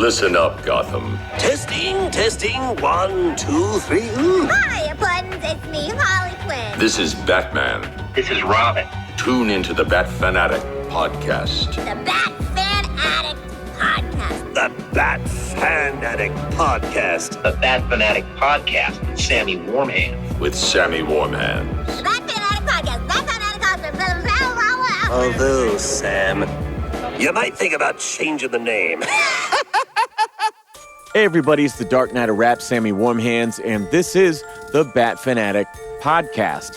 Listen up, Gotham. Testing, 1, 2, 3. Hiya, Buttons. It's me, Harley Quinn. This is Batman. This is Robin. Tune into the Bat Fanatic podcast. The Bat Fan Addict Podcast. The Bat Fanatic Podcast. The Bat Fanatic Podcast with Sammy Warm Hands. With Sammy Warm Hands. The Bat Fan Addict Podcast. Bat Fan Addict Podcast. Although, Sam, you might think about changing the name. Hey everybody, it's the Dark Knight of Rap, Sammy Warm Hands, and this is the Bat Fanatic Podcast.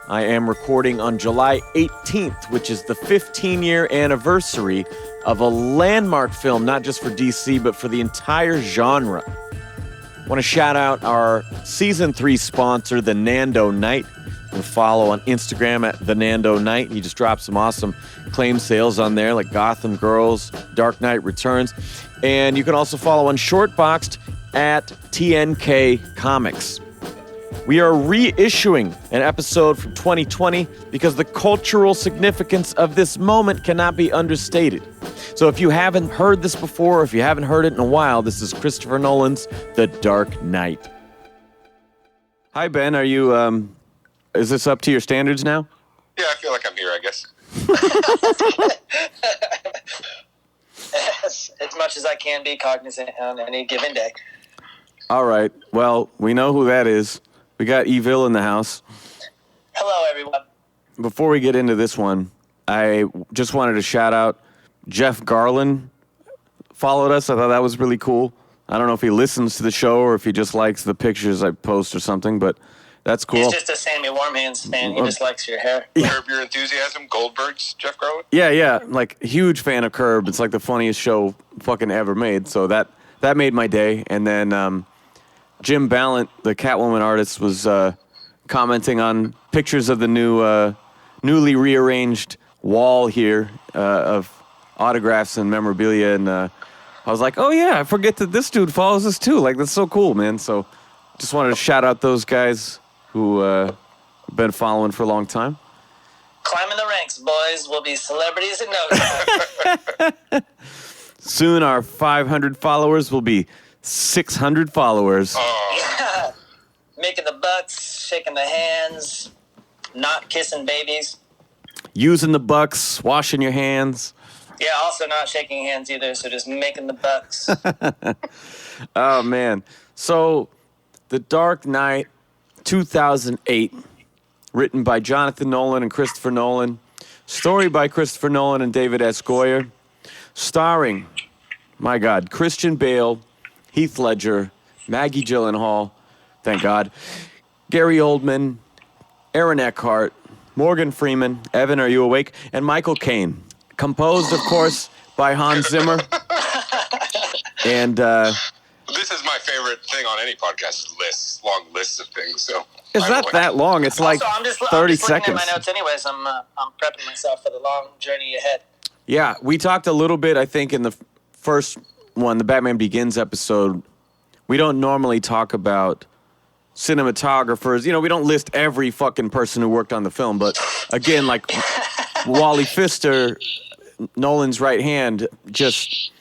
I am recording on July 18th, which is the 15-year anniversary of a landmark film, not just for DC, but for the entire genre. I want to shout out our Season 3 sponsor, the Nando Knight. You can follow on Instagram at the Nando Knight. He just dropped some awesome claim sales on there, like Gotham Girls, Dark Knight Returns. And you can also follow on Shortboxed at TNK Comics. We are reissuing an episode from 2020 because the cultural significance of this moment cannot be understated. So if you haven't heard this before, or if you haven't heard it in a while, this is Christopher Nolan's The Dark Knight. Hi, Ben. Are you, is this up to your standards now? Yeah, I feel like I'm here, I guess. As much as I can be cognizant on any given day. All right. Well, we know who that is. We got Evil in the house. Hello, everyone. Before we get into this one, I just wanted to shout out Jeff Garland followed us. I thought that was really cool. I don't know if he listens to the show or if he just likes the pictures I post or something, but that's cool. He's just a Sammy Warm Hands fan. He just likes your hair. Curb Your Enthusiasm, Goldberg's Jeff Garland. Yeah. Like, huge fan of Curb. It's like the funniest show fucking ever made. So that made my day. And then Jim Ballant, the Catwoman artist, was commenting on pictures of the newly rearranged wall here of autographs and memorabilia. And I was like, oh, yeah, I forget that this dude follows us, too. Like, that's so cool, man. So just wanted to shout out those guys who have been following for a long time. Climbing the ranks, boys. We'll be celebrities in no time. Soon our 500 followers will be 600 followers. Yeah. Making the butts, shaking the hands, not kissing babies. Using the bucks, washing your hands. Yeah, also not shaking hands either, so just making the bucks. Oh, man. So, The Dark Knight, 2008, written by Jonathan Nolan and Christopher Nolan, story by Christopher Nolan and David S. Goyer, starring, my God, Christian Bale, Heath Ledger, Maggie Gyllenhaal, thank God, Gary Oldman, Aaron Eckhart, Morgan Freeman, Evan, are you awake? And Michael Caine. Composed, of course, by Hans Zimmer. And This is my favorite thing on any podcast, lists, long lists of things. So it's not that long. It's like also, I'm just 30 looking seconds. at my notes anyways. I'm prepping myself for the long journey ahead. Yeah, we talked a little bit, I think, in the first one, the Batman Begins episode. We don't normally talk about cinematographers. You know, we don't list every fucking person who worked on the film. But again, like Wally Pfister, Nolan's right hand, just,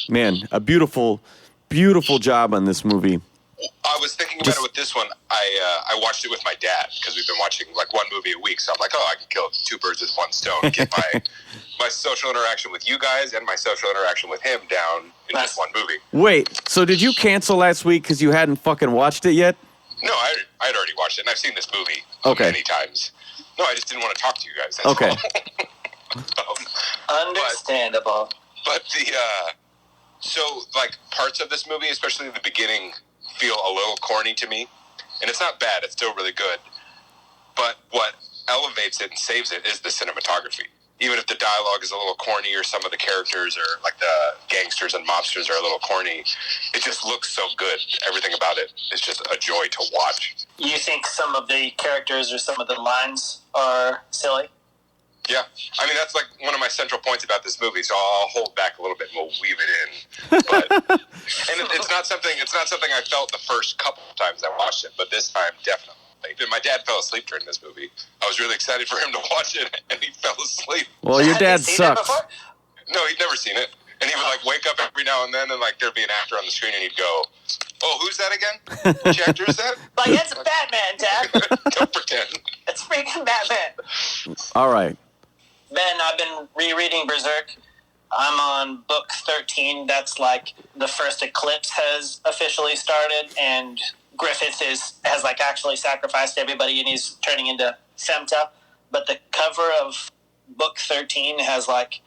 man, a beautiful job on this movie. I was thinking about it with this one. I watched it with my dad because we've been watching like one movie a week. So I'm like, oh, I can kill two birds with one stone. Get my social interaction with you guys and my social interaction with him down in just one movie. Wait, so did you cancel last week because you hadn't fucking watched it yet? No, I had already watched it, and I've seen this movie many times. No, I just didn't want to talk to you guys. That's okay. All. Understandable. But so like parts of this movie, especially the beginning, feel a little corny to me. And it's not bad, it's still really good. But what elevates it and saves it is the cinematography. Even if the dialogue is a little corny or some of the characters or like the gangsters and mobsters are a little corny, it just looks so good. Everything about it is just a joy to watch. You think some of the characters or some of the lines are silly? Yeah, I mean that's like one of my central points about this movie. So I'll hold back a little bit and we'll weave it in. But and it's not something I felt the first couple of times I watched it, but this time definitely. My dad fell asleep during this movie. I was really excited for him to watch it, and he fell asleep. Well, your dad sucks. No, he'd never seen it. And he would like wake up every now and then, and like there'd be an actor on the screen, and he'd go, "Oh, who's that again? Which actor is that?" Like, it's Batman, Dad. Don't pretend. It's freaking Batman. All right. Ben, I've been rereading Berserk. I'm on book 13. That's like the first eclipse has officially started, and Griffith has like actually sacrificed everybody, and he's turning into Femta. But the cover of book 13 has like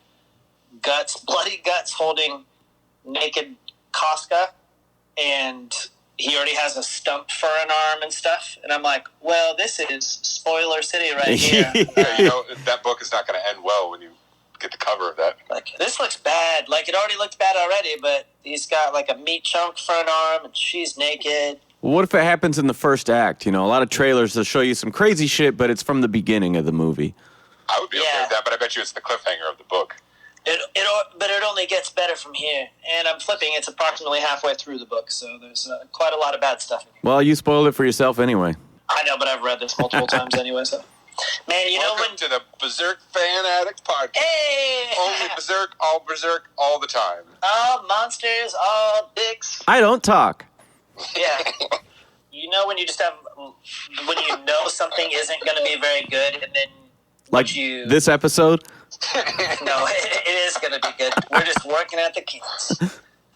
bloody guts holding naked Casca, and he already has a stump for an arm and stuff. And I'm like, well, this is spoiler city right here. Yeah, you know, that book is not going to end well when you get the cover of that. Like, this looks bad. Like, it already looked bad already, but he's got like a meat chunk for an arm, and she's naked. What if it happens in the first act? You know, a lot of trailers will show you some crazy shit, but it's from the beginning of the movie. I would be okay with that, but I bet you it's the cliffhanger of the book. But it only gets better from here. And I'm flipping. It's approximately halfway through the book, so there's quite a lot of bad stuff in here. Well, you spoiled it for yourself anyway. I know, but I've read this multiple times anyway, so. Man, you Welcome know when... to the Berserk Fan Addict Podcast. Hey! Only Berserk, all the time. All monsters, all dicks. I don't talk. Yeah. You know when you just have... When you know something isn't going to be very good, and then... Like this episode? No, it is going to be good. We're just working at the kinks.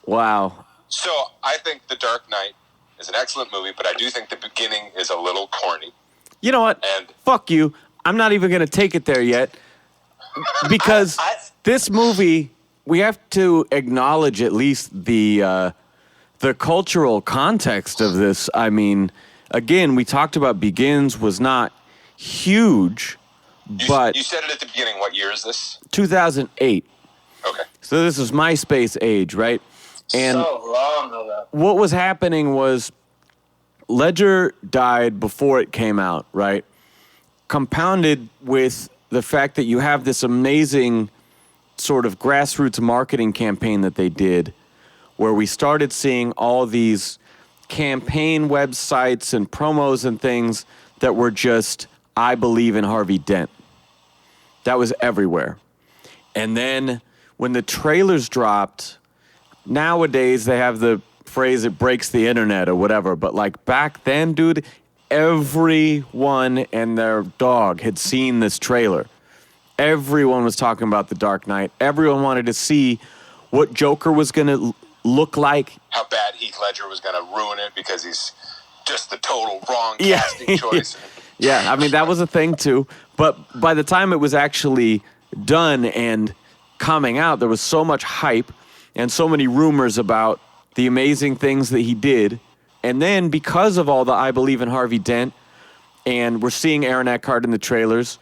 Wow. So, I think The Dark Knight is an excellent movie, but I do think the beginning is a little corny. You know what? And fuck you. I'm not even going to take it there yet. Because this movie, we have to acknowledge at least the cultural context of this. I mean, again, we talked about Begins was not huge, but... You said it at the beginning. What year is this? 2008. Okay. So this is MySpace age, right? And so long ago. what was happening was Ledger died before it came out, right? Compounded with the fact that you have this amazing sort of grassroots marketing campaign that they did, where we started seeing all these campaign websites and promos and things that were just, I believe in Harvey Dent. That was everywhere. And then when the trailers dropped, nowadays they have the phrase it breaks the internet or whatever, but like back then, dude, everyone and their dog had seen this trailer. Everyone was talking about The Dark Knight. Everyone wanted to see what Joker was going to look like. How bad Heath Ledger was going to ruin it because he's just the total wrong casting choice. Yeah, I mean, that was a thing too. But by the time it was actually done and coming out, there was so much hype and so many rumors about the amazing things that he did. And then because of all the I believe in Harvey Dent, and we're seeing Aaron Eckhart in the trailers,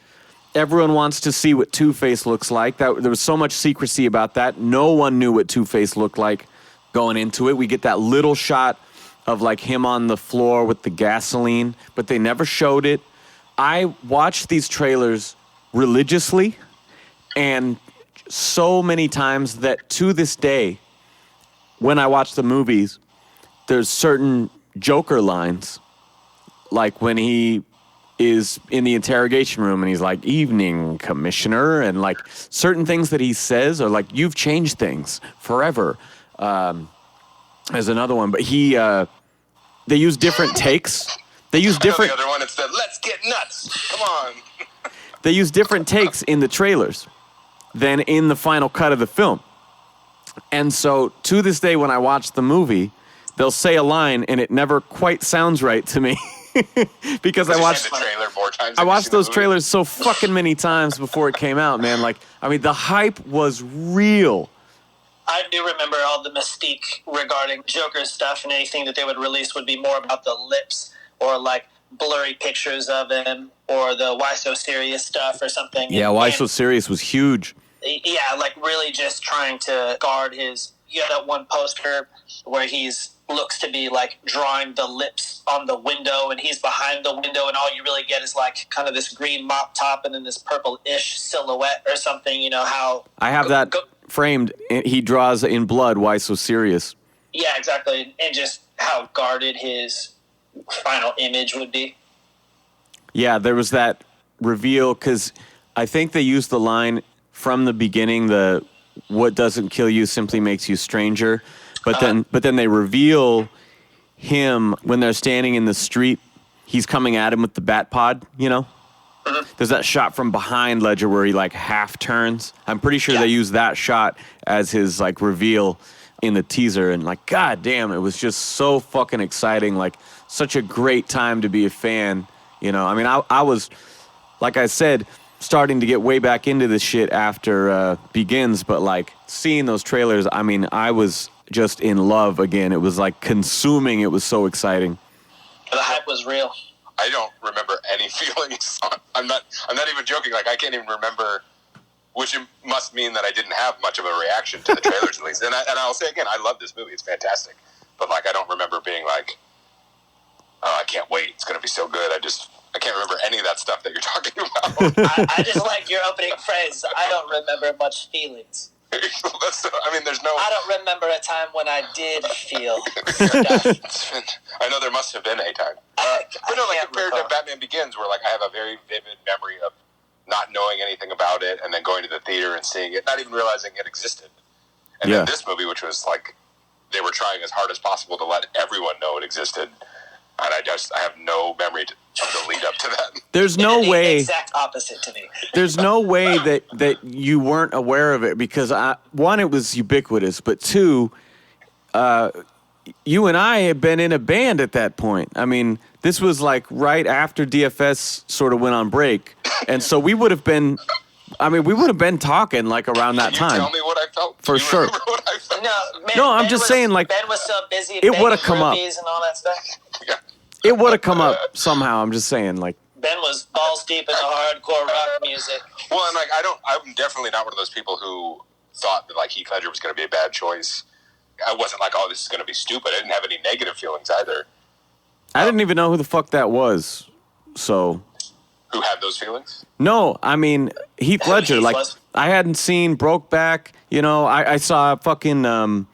everyone wants to see what Two-Face looks like. There was so much secrecy about that. No one knew what Two-Face looked like going into it. We get that little shot of like him on the floor with the gasoline, but they never showed it. I watched these trailers religiously, and so many times that to this day, when I watch the movies, there's certain Joker lines, like when he is in the interrogation room and he's like, "Evening, Commissioner," and like certain things that he says are like, "You've changed things forever." There's another one, but they use different takes. They use different. The other one, it's the "Let's get nuts." Come on. They use different takes in the trailers than in the final cut of the film. And so to this day, when I watch the movie, they'll say a line and it never quite sounds right to me because I watched the trailer more times. I watched those trailers so fucking many times before it came out, man. Like, I mean, the hype was real. I do remember all the mystique regarding Joker's stuff, and anything that they would release would be more about the lips or like blurry pictures of him or the Why So Serious stuff or something. Yeah, Why So Serious was huge. Yeah, like really just trying to guard his... You have that one poster where he's looks to be like drawing the lips on the window, and he's behind the window, and all you really get is like kind of this green mop top and then this purple-ish silhouette or something. You know how... I have that framed. He draws in blood, Why So Serious. Yeah, exactly. And just how guarded his final image would be. Yeah, there was that reveal, because I think they used the line from the beginning, the what doesn't kill you simply makes you stranger. But then they reveal him when they're standing in the street. He's coming at him with the bat pod, you know? There's that shot from behind Ledger where he like half turns. I'm pretty sure they used that shot as his like reveal in the teaser, and like, god damn, it was just so fucking exciting. Like, such a great time to be a fan. You know, I mean, I was, like I said, starting to get way back into this shit after Begins, but like seeing those trailers, I mean, I was just in love again. It was like consuming. It was so exciting. The hype was real. I don't remember any feelings. I'm not even joking. Like, I can't even remember, which must mean that I didn't have much of a reaction to the trailers, at least. And I'll say again, I love this movie. It's fantastic. But, like, I don't remember being like, oh, I can't wait. It's going to be so good. I can't remember any of that stuff that you're talking about. I just like your opening phrase. I don't remember much feelings. I mean, there's no... I don't remember a time when I did feel stuff. I know there must have been a time. But no, like, compared to Batman Begins, where, like, I have a very vivid memory of not knowing anything about it and then going to the theater and seeing it, not even realizing it existed. And then this movie, which was, like, they were trying as hard as possible to let everyone know it existed. And I have no memory of the lead up to that. There's no way. The exact opposite to me. There's no way that you weren't aware of it because one, it was ubiquitous, but two, you and I had been in a band at that point. I mean, this was like right after DFS sort of went on break, and so we would have been. I mean, we would have been talking like around that time. Tell me what I felt. For sure. What I felt? No, I'm just saying, like, Ben was so busy. It would have come up. And all that stuff. Yeah. It would have come up somehow. I'm just saying, like. Ben was balls deep in the hardcore rock music. Well, and like, I'm definitely not one of those people who thought that like Heath Ledger was going to be a bad choice. I wasn't like, oh, this is going to be stupid. I didn't have any negative feelings either. I didn't even know who the fuck that was. So. Who had those feelings? No, I mean Heath Ledger. Like, I hadn't seen Brokeback. You know, I saw fucking 10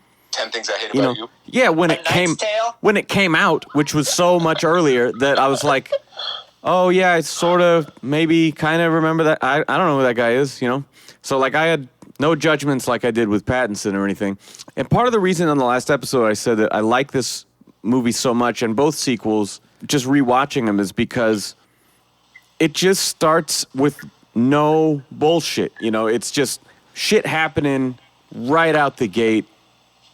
Things I Hate About You. Yeah, when it came out, which was so much earlier that I was like, oh yeah, I sort of maybe kind of remember that. I don't know who that guy is. You know, so like I had no judgments like I did with Pattinson or anything. And part of the reason on the last episode I said that I like this movie so much and both sequels, just rewatching them, is because it just starts with no bullshit. You know, it's just shit happening right out the gate.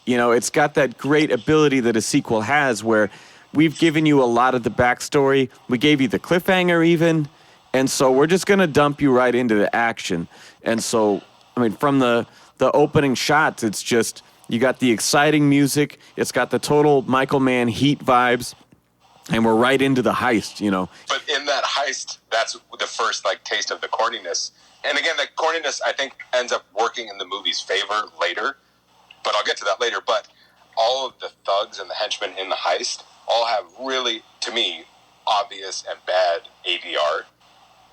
You know, it's got that great ability that a sequel has where we've given you a lot of the backstory. We gave you the cliffhanger even. And so we're just going to dump you right into the action. And so, I mean, from the opening shots, it's just, you got the exciting music. It's got the total Michael Mann Heat vibes. And we're right into the heist, you know. But in that heist, that's the first, like, taste of the corniness. And again, the corniness, I think, ends up working in the movie's favor later. But I'll get to that later. But all of the thugs and the henchmen in the heist all have really, to me, obvious and bad ADR.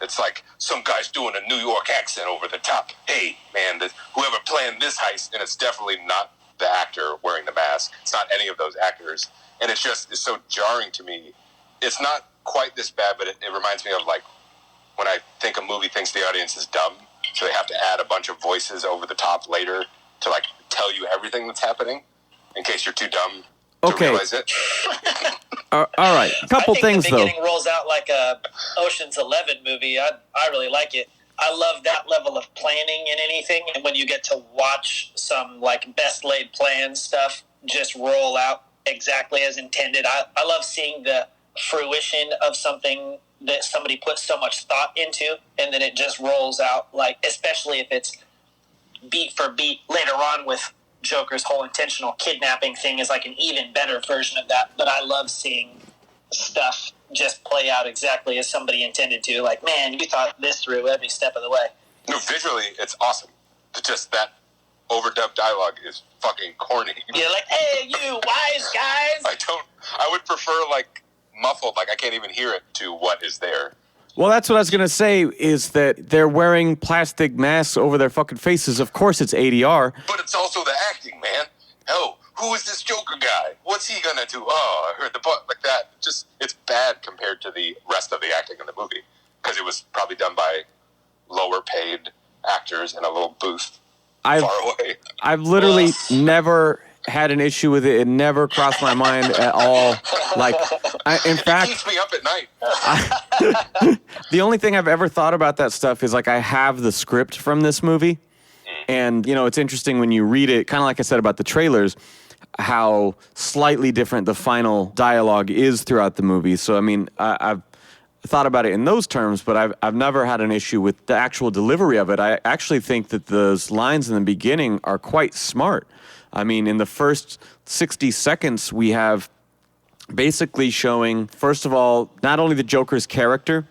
It's like some guy's doing a New York accent over the top. Hey, man, whoever planned this heist, and it's definitely not the actor wearing the mask. It's not any of those actors. And it's so jarring to me. It's not quite this bad, but it reminds me of, like, when I think a movie thinks the audience is dumb, so they have to add a bunch of voices over the top later to, like, tell you everything that's happening in case you're too dumb to realize it. All right. A couple things, though. The beginning rolls out like a Ocean's 11 movie. I really like it. I love that level of planning in anything. And when you get to watch some, like, best laid plans stuff just roll out exactly as intended. I love seeing the fruition of something that somebody put so much thought into, and then it just rolls out, like, especially if it's beat for beat later on with Joker's whole intentional kidnapping thing is like an even better version of that. But I love seeing stuff just play out exactly as somebody intended to. Like, man, you thought this through every step of the way. No, visually, it's awesome. Just that overdubbed dialogue is fucking corny. You're like, hey, you wise guys. I would prefer, like, muffled, like I can't even hear it, to what is there. Well, that's what I was going to say, is that they're wearing plastic masks over their fucking faces. Of course it's ADR. But it's also the acting, man. Oh, who is this Joker guy? What's he going to do? Oh, I heard the butt, like that. Just, it's bad compared to the rest of the acting in the movie. Because it was probably done by lower paid actors in a little booth. far away. I've literally never had an issue with it. It never crossed my mind at all. Like, in fact, it keeps me up at night. the only thing I've ever thought about that stuff is like I have the script from this movie. And, you know, it's interesting when you read it, kind of like I said about the trailers, how slightly different the final dialogue is throughout the movie. So, I mean, I've thought about it in those terms, but I've never had an issue with the actual delivery of it. I actually think that those lines in the beginning are quite smart. I mean, in the first 60 seconds, we have basically showing, first of all, not only the Joker's character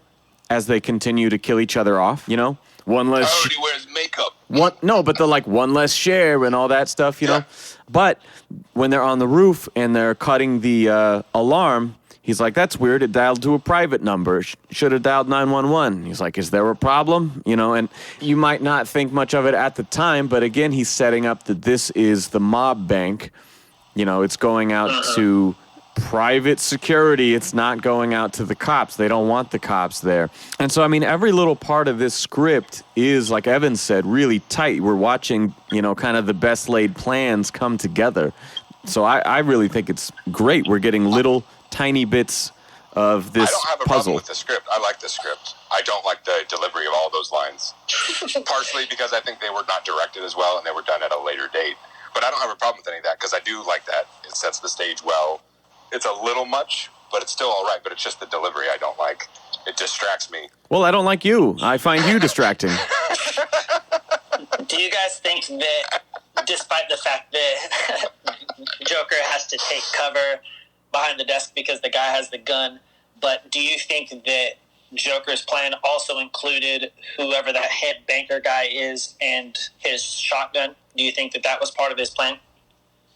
as they continue to kill each other off, you know, one less. Oh, he wears makeup. But the like one less share and all that stuff, you know. But when they're on the roof and they're cutting the alarm, he's like, "That's weird. It dialed to a private number. Should have dialed 911." He's like, "Is there a problem?" You know, and you might not think much of it at the time, but again, he's setting up that this is the mob bank. You know, it's going out to private security. It's not going out to the cops. They don't want the cops there. And so, I mean, every little part of this script is, like Evan said, really tight. We're watching, you know, kind of the best laid plans come together. So I really think it's great. We're getting little tiny bits of this puzzle. I don't have a problem with the script. I like the script. I don't like the delivery of all those lines. Partially because I think they were not directed as well and they were done at a later date. But I don't have a problem with any of that because I do like that. It sets the stage well. It's a little much, but it's still all right. But it's just the delivery I don't like. It distracts me. Well, I don't like you. I find you distracting. Do you guys think that, despite the fact that Joker has to take cover behind the desk because the guy has the gun, but do you think that Joker's plan also included whoever that head banker guy is and his shotgun? Do you think that that was part of his plan?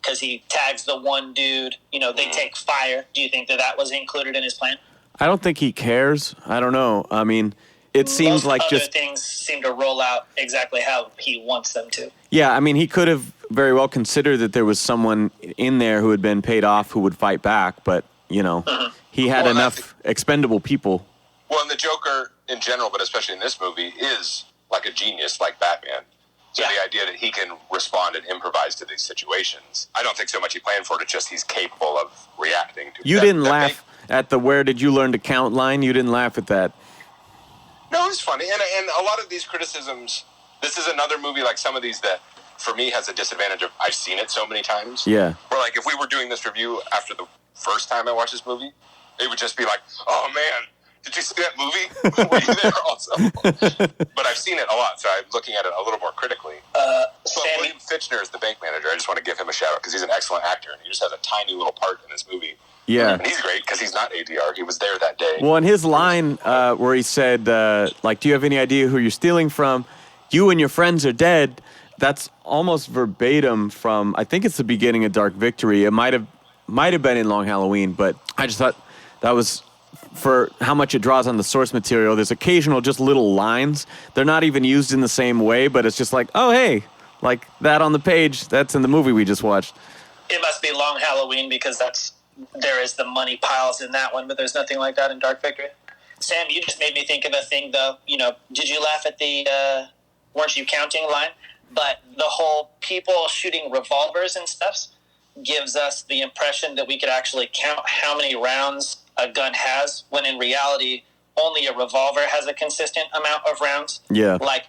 Because he tags the one dude, you know, they take fire. Do you think that that was included in his plan? I don't think he cares. I don't know. I mean, it seems like other just things seem to roll out exactly how he wants them to. Yeah, I mean, he could have very well considered that there was someone in there who had been paid off who would fight back, but, you know, he had enough expendable people. Well, and the Joker in general, but especially in this movie, is like a genius like Batman. So the idea that he can respond and improvise to these situations, I don't think so much he planned for it, it's just he's capable of reacting to it. You didn't laugh at the "where did you learn to count" line? You didn't laugh at that. No, it's funny. And a lot of these criticisms, this is another movie like some of these that, for me, has a disadvantage of I've seen it so many times. Yeah. Where, like, if we were doing this review after the first time I watched this movie, it would just be like, oh, man, did you see that movie? Were you there also? But I've seen it a lot, so I'm looking at it a little more critically. But William Fichtner is the bank manager. I just want to give him a shout out because he's an excellent actor, and he just has a tiny little part in this movie. Yeah. And he's great because he's not ADR. He was there that day. Well, and his line where he said, like, do you have any idea who you're stealing from? You and your friends are dead. That's almost verbatim from, I think it's the beginning of Dark Victory. It might have been in Long Halloween, but I just thought that was, for how much it draws on the source material, there's occasional just little lines. They're not even used in the same way, but it's just like, oh, hey, like that on the page, that's in the movie we just watched. It must be Long Halloween because there is the money piles in that one, but there's nothing like that in Dark Victory. Sam, you just made me think of a thing, though. You know, did you laugh at the weren't you counting line? But the whole people shooting revolvers and stuff gives us the impression that we could actually count how many rounds a gun has, when in reality, only a revolver has a consistent amount of rounds. Yeah. Like,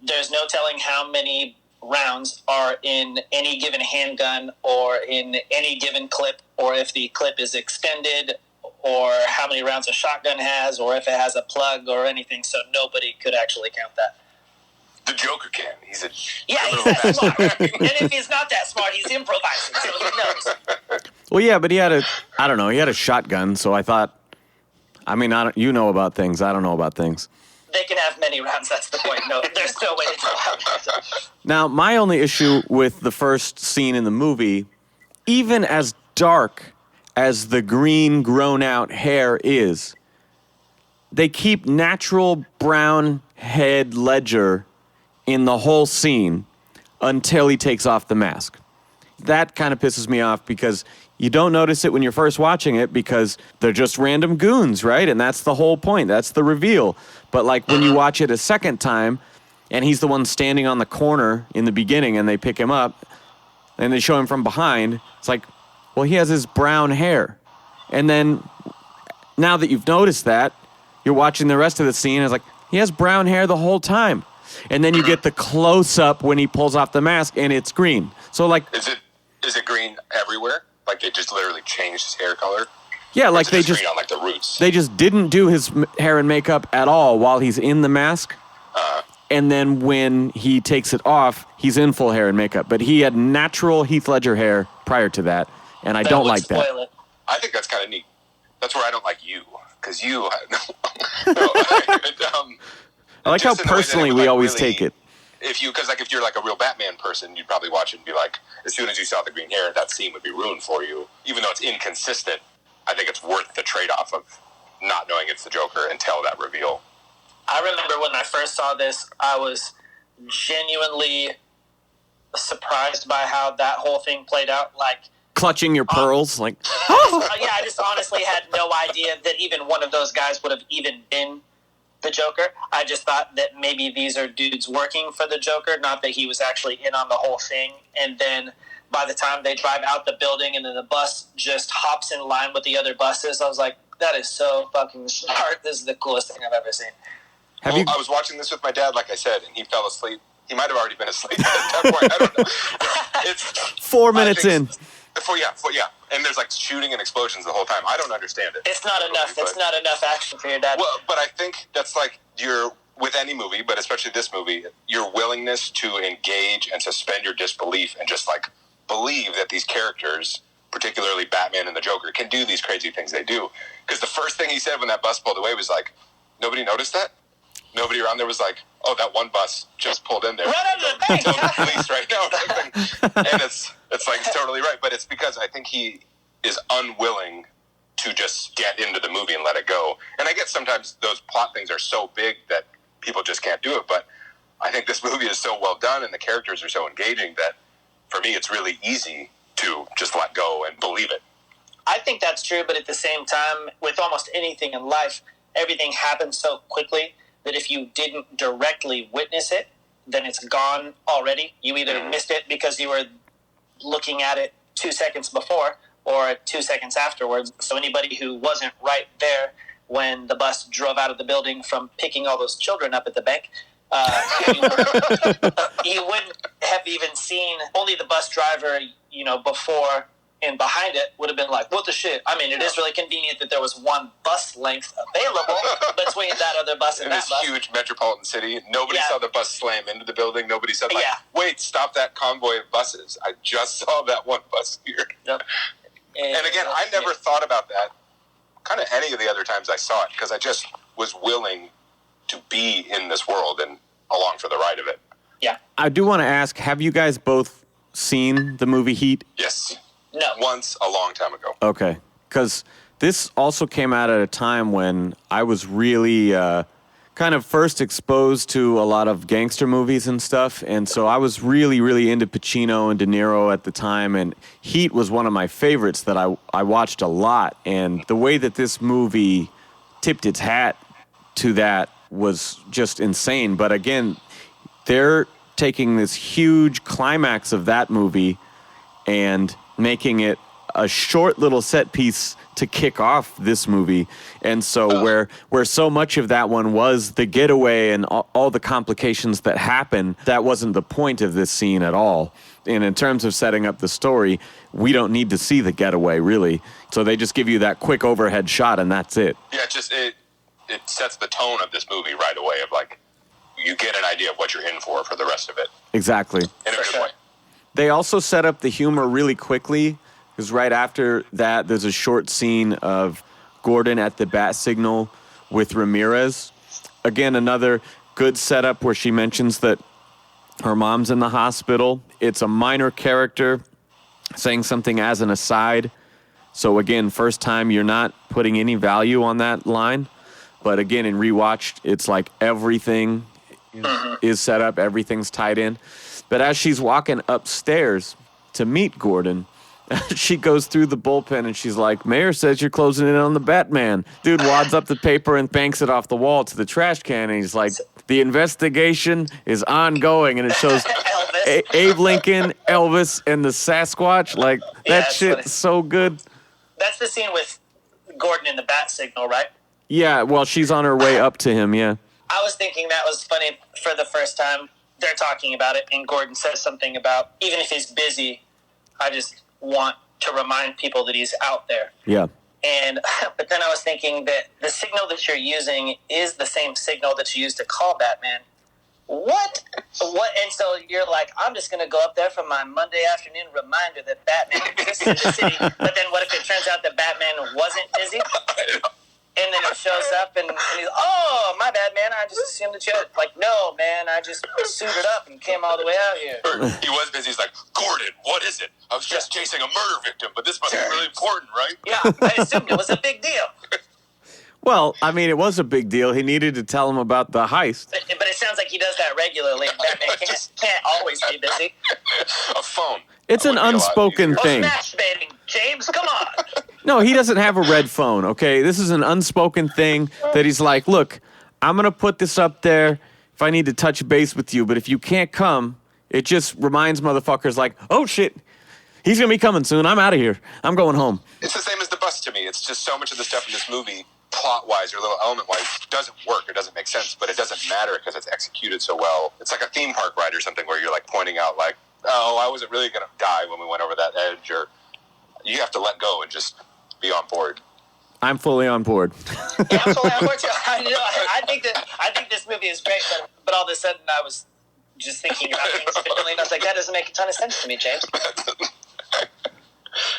there's no telling how many rounds are in any given handgun or in any given clip, or if the clip is extended, or how many rounds a shotgun has, or if it has a plug or anything, so nobody could actually count that. The Joker can. He's he's that smart. And if he's not that smart, he's improvising, so he knows. Well, yeah, but he had a shotgun, so I thought, I mean, you know about things, I don't know about things. They can have many rounds, that's the point. No, there's no way to tell how many. Now, my only issue with the first scene in the movie, even as dark as the green grown-out hair is, they keep natural brown head Ledger in the whole scene until he takes off the mask. That kind of pisses me off because you don't notice it when you're first watching it because they're just random goons, right? And that's the whole point. That's the reveal. But like when you watch it a second time, and he's the one standing on the corner in the beginning, and they pick him up, and they show him from behind. It's like, well, he has his brown hair. And then now that you've noticed that, you're watching the rest of the scene, and it's like, he has brown hair the whole time. And then you get the close-up when he pulls off the mask, and it's green. So, like... Is it green everywhere? Like, they just literally changed his hair color? Yeah, like they just... green on, like, the roots? They just didn't do his hair and makeup at all while he's in the mask. And then when he takes it off, he's in full hair and makeup. But he had natural Heath Ledger hair prior to that, and I don't like that. It. I think that's kind of neat. That's where I don't like you, because you... I like how personally we always take it. If you're like a real Batman person, you'd probably watch it and be like, as soon as you saw the green hair, that scene would be ruined for you. Even though it's inconsistent, I think it's worth the trade-off of not knowing it's the Joker until that reveal. I remember when I first saw this, I was genuinely surprised by how that whole thing played out. Like, clutching your pearls, like... yeah, I just honestly had no idea that even one of those guys would have even been the Joker. I just thought that maybe these are dudes working for the Joker, not that he was actually in on the whole thing. And then by the time they drive out the building and then the bus just hops in line with the other buses, I was like, that is so fucking smart. This is the coolest thing I've ever seen. I was watching this with my dad, like I said, and he fell asleep. He might have already been asleep at that point. I don't know. It's 4 minutes in. Yeah. And there's like shooting and explosions the whole time. I don't understand it. It's not enough. It's not enough action for your dad. Well, but I think that's like with any movie, but especially this movie, your willingness to engage and suspend your disbelief and just like believe that these characters, particularly Batman and the Joker, can do these crazy things they do. Because the first thing he said when that bus pulled away was like, nobody noticed that? Nobody around there was like, oh, that one bus just pulled in there. Run under the bank! Tell the police right now. And it's like totally right. But it's because I think he is unwilling to just get into the movie and let it go. And I guess sometimes those plot things are so big that people just can't do it. But I think this movie is so well done and the characters are so engaging that for me it's really easy to just let go and believe it. I think that's true, but at the same time, with almost anything in life, everything happens so quickly that if you didn't directly witness it, then it's gone already. You either missed it because you were looking at it 2 seconds before or 2 seconds afterwards. So anybody who wasn't right there when the bus drove out of the building from picking all those children up at the bank, you wouldn't have even seen only the bus driver, before and behind it would have been like, what the shit? I mean, it is really convenient that there was one bus length available between that other bus and in that this bus. Huge metropolitan city, nobody saw the bus slam into the building. Nobody said, wait, stop that convoy of buses. I just saw that one bus here. Yep. And again, I never thought about that kind of any of the other times I saw it because I just was willing to be in this world and along for the ride of it. Yeah. I do want to ask, have you guys both seen the movie Heat? Yes. No. Once, a long time ago. Okay. Because this also came out at a time when I was really kind of first exposed to a lot of gangster movies and stuff. And so I was really, really into Pacino and De Niro at the time. And Heat was one of my favorites that I watched a lot. And the way that this movie tipped its hat to that was just insane. But again, they're taking this huge climax of that movie and making it a short little set piece to kick off this movie. And so where so much of that one was the getaway and all the complications that happen, that wasn't the point of this scene at all. And in terms of setting up the story, we don't need to see the getaway, really. So they just give you that quick overhead shot, and that's it. Yeah, it sets the tone of this movie right away of, like, you get an idea of what you're in for the rest of it. Exactly. In a good way. They also set up the humor really quickly, because right after that, there's a short scene of Gordon at the bat signal with Ramirez. Again, another good setup where she mentions that her mom's in the hospital. It's a minor character saying something as an aside. So again, first time you're not putting any value on that line. But again, in rewatched, it's like everything is set up, everything's tied in. But as she's walking upstairs to meet Gordon, She goes through the bullpen and she's like, Mayor says you're closing in on the Batman. Dude wads up the paper and banks it off the wall to the trash can. And he's like, the investigation is ongoing. And it shows Abe Lincoln, Elvis, and the Sasquatch. Like, that shit's so good. That's the scene with Gordon in the bat signal, right? Yeah, well, she's on her way up to him, yeah. I was thinking that was funny for the first time. They're talking about it, and Gordon says something about, even if he's busy, I just want to remind people that he's out there. Yeah. But then I was thinking that the signal that you're using is the same signal that you use to call Batman. What? And so you're like, I'm just going to go up there for my Monday afternoon reminder that Batman exists in the city. But then what if it turns out that Batman wasn't busy? And then it shows up and he's, oh, my bad, man. I just assumed that you had, like, no, man, I just suited up and came all the way out here. He was busy. He's like, Gordon, what is it? I was just chasing a murder victim, but this must be really important, right? Yeah, I assumed it was a big deal. Well, I mean, it was a big deal. He needed to tell him about the heist. But it sounds like he does that regularly. Batman can't always be busy. A phone. It's an unspoken thing. Smash baiting, James, come on. No, he doesn't have a red phone, okay? This is an unspoken thing that he's like, look, I'm going to put this up there if I need to touch base with you, but if you can't come, it just reminds motherfuckers like, oh, shit, he's going to be coming soon. I'm out of here. I'm going home. It's the same as the bus to me. It's just so much of the stuff in this movie, plot-wise or little element-wise, doesn't work or doesn't make sense, but it doesn't matter because it's executed so well. It's like a theme park ride or something where you're like pointing out like, oh, I wasn't really going to die when we went over that edge, or you have to let go and just be on board. I'm fully on board. Yeah, I'm fully on board too. I think this movie is great, but all of a sudden I was just thinking about things differently, and I was like, that doesn't make a ton of sense to me, James.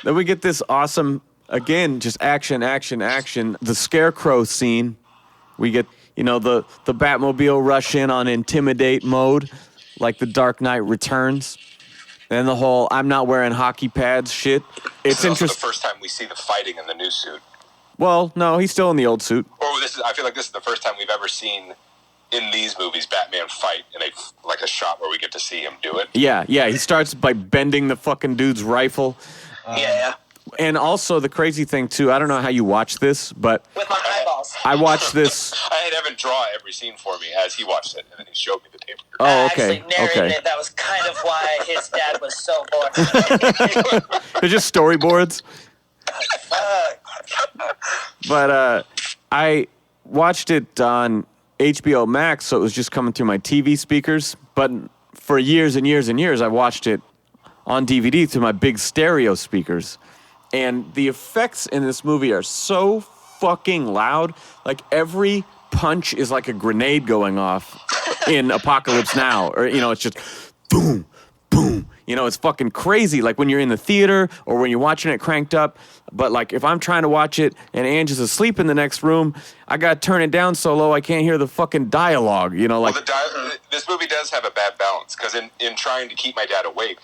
Then we get this awesome, again, just action. The Scarecrow scene. We get, the Batmobile rush in on intimidate mode, like the Dark Knight Returns. And the whole I'm not wearing hockey pads shit. It's interesting. The first time we see the fighting in the new suit. Well, no, he's still in the old suit. I feel like this is the first time we've ever seen in these movies Batman fight in a shot where we get to see him do it. Yeah. He starts by bending the fucking dude's rifle. Yeah. And also the crazy thing too, I don't know how you watch this, but with my eyeballs. I watched this. I had Evan draw every scine for me as he watched it, and then he showed me the tape. Oh, okay. I actually narrated it. That was kind of why his dad was so bored. They're just storyboards. But I watched it on HBO Max, so it was just coming through my TV speakers. But for years and years and years, I watched it on DVD through my big stereo speakers. And the effects in this movie are so fucking loud. Like every punch is like a grenade going off in Apocalypse Now. Or, it's just boom, boom. It's fucking crazy. Like when you're in the theater or when you're watching it cranked up. But like if I'm trying to watch it and Ange is asleep in the next room, I got to turn it down so low I can't hear the fucking dialogue. This movie does have a bad balance because in trying to keep my dad awake,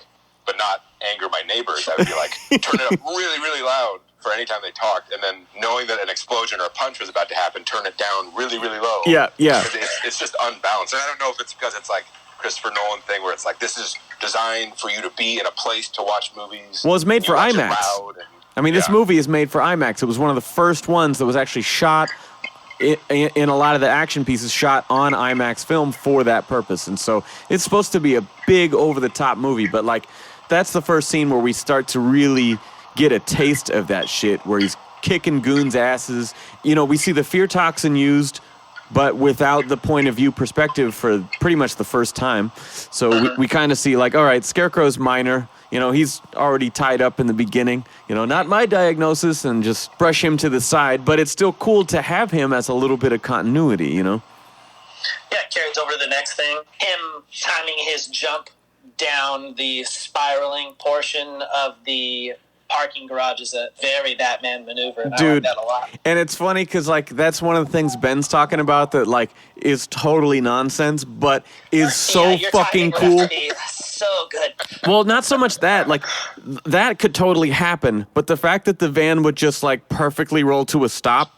but not anger my neighbors, I would be like, turn it up really, really loud for any time they talked, and then knowing that an explosion or a punch was about to happen, turn it down really, really low. Yeah. It's just unbalanced. And I don't know if it's because it's like Christopher Nolan thing where it's like, this is designed for you to be in a place to watch movies. Well, it's made for IMAX. This movie is made for IMAX. It was one of the first ones that was actually shot in a lot of the action pieces shot on IMAX film for that purpose. And so it's supposed to be a big over-the-top movie, but like that's the first scene where we start to really get a taste of that shit, where he's kicking goons' asses. We see the fear toxin used, but without the point of view perspective for pretty much the first time. So we kind of see like, all right, Scarecrow's minor. He's already tied up in the beginning. Not my diagnosis, and just brush him to the side. But it's still cool to have him as a little bit of continuity, Yeah, it carries over to the next thing. Him timing his jump down the spiraling portion of the parking garage is a very Batman maneuver, and dude, I like that a lot. And it's funny because like that's one of the things Ben's talking about that like is totally nonsense, but is so fucking cool. So good. Well, not so much that, like that could totally happen, but the fact that the van would just like perfectly roll to a stop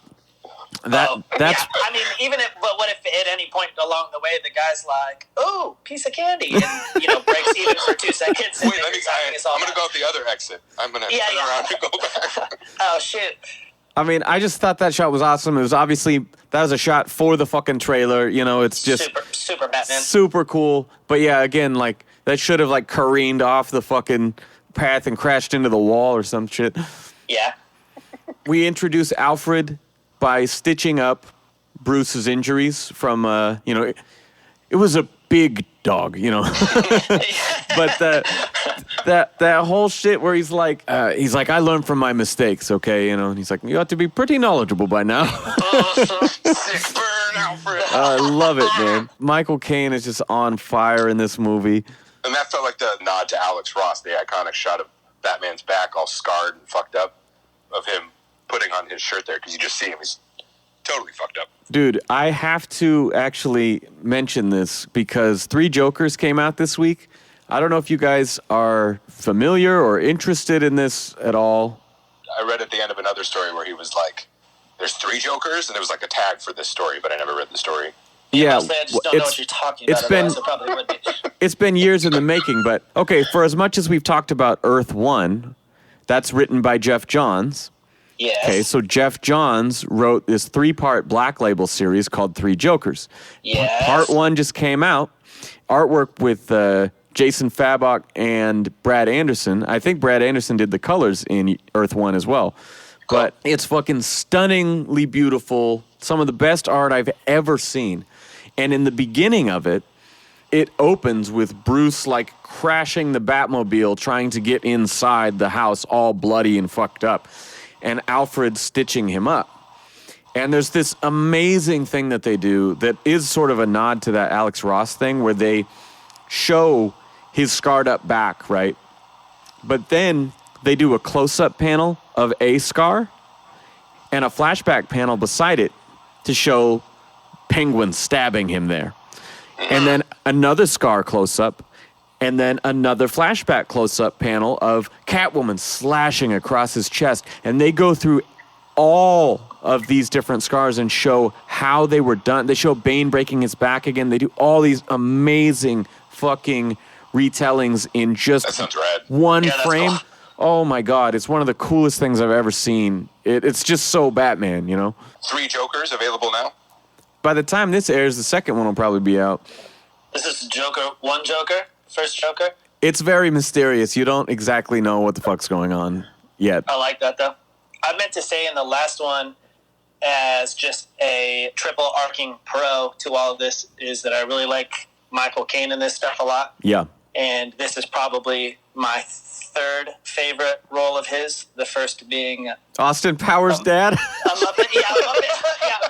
That's yeah. I mean, but what if at any point along the way the guy's like, "Oh, piece of candy," and breaks even for 2 seconds. And Wait, I'm going to go out the other exit. I'm going to turn around and go back. Oh shit. I mean, I just thought that shot was awesome. It was obviously, that was a shot for the fucking trailer. It's just super Batman. super cool. But yeah, again, like, that should have like careened off the fucking path and crashed into the wall or some shit. Yeah. We introduce Alfred by stitching up Bruce's injuries from, it was a big dog, but that whole shit where he's like, I learned from my mistakes, okay, and he's like, you ought to be pretty knowledgeable by now. Sick burn, Alfred. I love it, man. Michael Caine is just on fire in this movie. And that felt like the nod to Alex Ross, the iconic shot of Batman's back all scarred and fucked up, of him putting on his shirt there, because you just see him, he's totally fucked up. Dude, I have to actually mention this because 3 Jokers came out this week. I don't know if you guys are familiar or interested in this at all. I read at the end of another story where he was like, there's 3 Jokers, and there was like a tag for this story, but I never read the story. Yeah, Mostly I just don't know what you're talking about. It probably would be. It's been years in the making, but okay, for as much as we've talked about Earth 1, that's written by Jeff Johns. Yes. Okay, so Jeff Johns wrote this 3-part Black Label series called 3 Jokers. Yes. Part 1 just came out. Artwork with Jason Fabok and Brad Anderson. I think Brad Anderson did the colors in Earth 1 as well. Cool. But it's fucking stunningly beautiful. Some of the best art I've ever seen. And in the beginning of it, it opens with Bruce like crashing the Batmobile trying to get inside the house all bloody and fucked up. And Alfred stitching him up. And there's this amazing thing that they do that is sort of a nod to that Alex Ross thing where they show his scarred up back, right? But then they do a close-up panel of a scar and a flashback panel beside it to show Penguin stabbing him there. And then another scar close-up, and then another flashback close-up panel of Catwoman slashing across his chest. And they go through all of these different scars and show how they were done. They show Bane breaking his back again. They do all these amazing fucking retellings in just That sounds rad. one Yeah, that's frame. cool. Oh my God, it's one of the coolest things I've ever seen. It's just so Batman, 3 Jokers available now. By the time this airs, the second one will probably be out. This is one Joker, first Joker. It's very mysterious. You don't exactly know what the fuck's going on yet. I like that, though. I meant to say in the last one, as just a triple arcing pro to all of this, is that I really like Michael Caine in this stuff a lot. Yeah. And this is probably my 3rd favorite role of his, the first being Austin Powers' dad?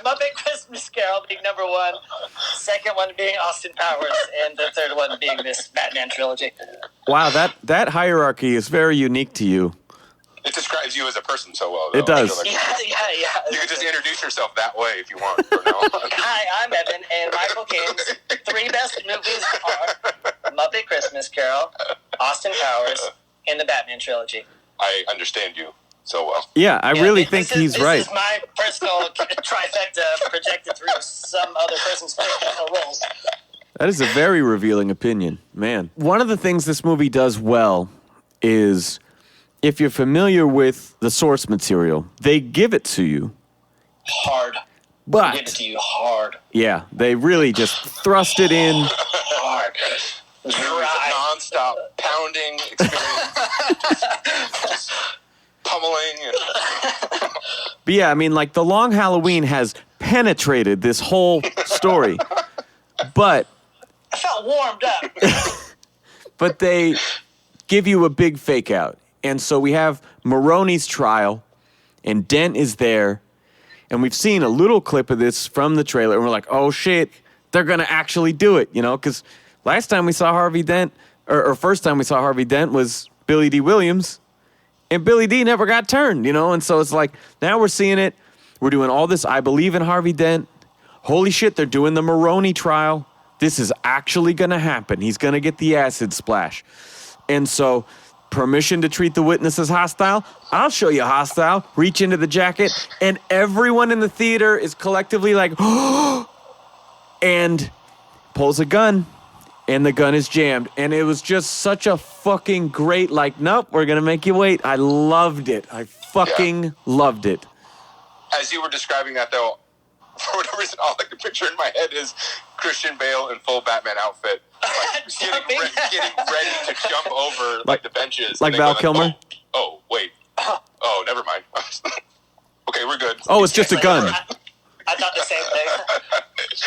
Muppet Christmas Carol being number 1, second one being Austin Powers, and the third one being this Batman trilogy. Wow, that hierarchy is very unique to you. It describes you as a person so well, though. It does. Like Yeah. you could just introduce yourself that way if you want. For now. Hi, I'm Evan, and Michael Caine's 3 best movies are Muppet Christmas Carol, Austin Powers, and the Batman trilogy. I understand you so well. Yeah, I really think he's right. This is my personal trifecta projected through some other person's fictional roles. That is a very revealing opinion, man. One of the things this movie does well is, if you're familiar with the source material, they give it to you. Hard. But Give it to you hard. yeah, they really just thrust it in. Hard. Dry. Non-stop pounding experience. just pummeling. But yeah, I mean, like, The Long Halloween has penetrated this whole story. But I felt warmed up. but they give you a big fake out. And so we have Maroni's trial, and Dent is there, and we've seen a little clip of this from the trailer, and we're like, oh shit, they're gonna actually do it, because last time we saw Harvey Dent, or first time we saw Harvey Dent was Billy D. Williams, and Billy D. never got turned, and so it's like, now we're seeing it, we're doing all this, I believe in Harvey Dent, holy shit, they're doing the Maroni trial, this is actually gonna happen, he's gonna get the acid splash, and so permission to treat the witness as hostile? I'll show you hostile. Reach into the jacket, and everyone in the theater is collectively like, and pulls a gun, and the gun is jammed. And it was just such a fucking great, like, nope, we're going to make you wait. I loved it. I fucking loved it. As you were describing that, though, for whatever reason, all I can picture in my head is Christian Bale in full Batman outfit, like, getting ready to jump over like the benches. Like Val Kilmer? Oh, wait. Oh, never mind. Okay, we're good. Oh, it's just a gun. I thought the same thing.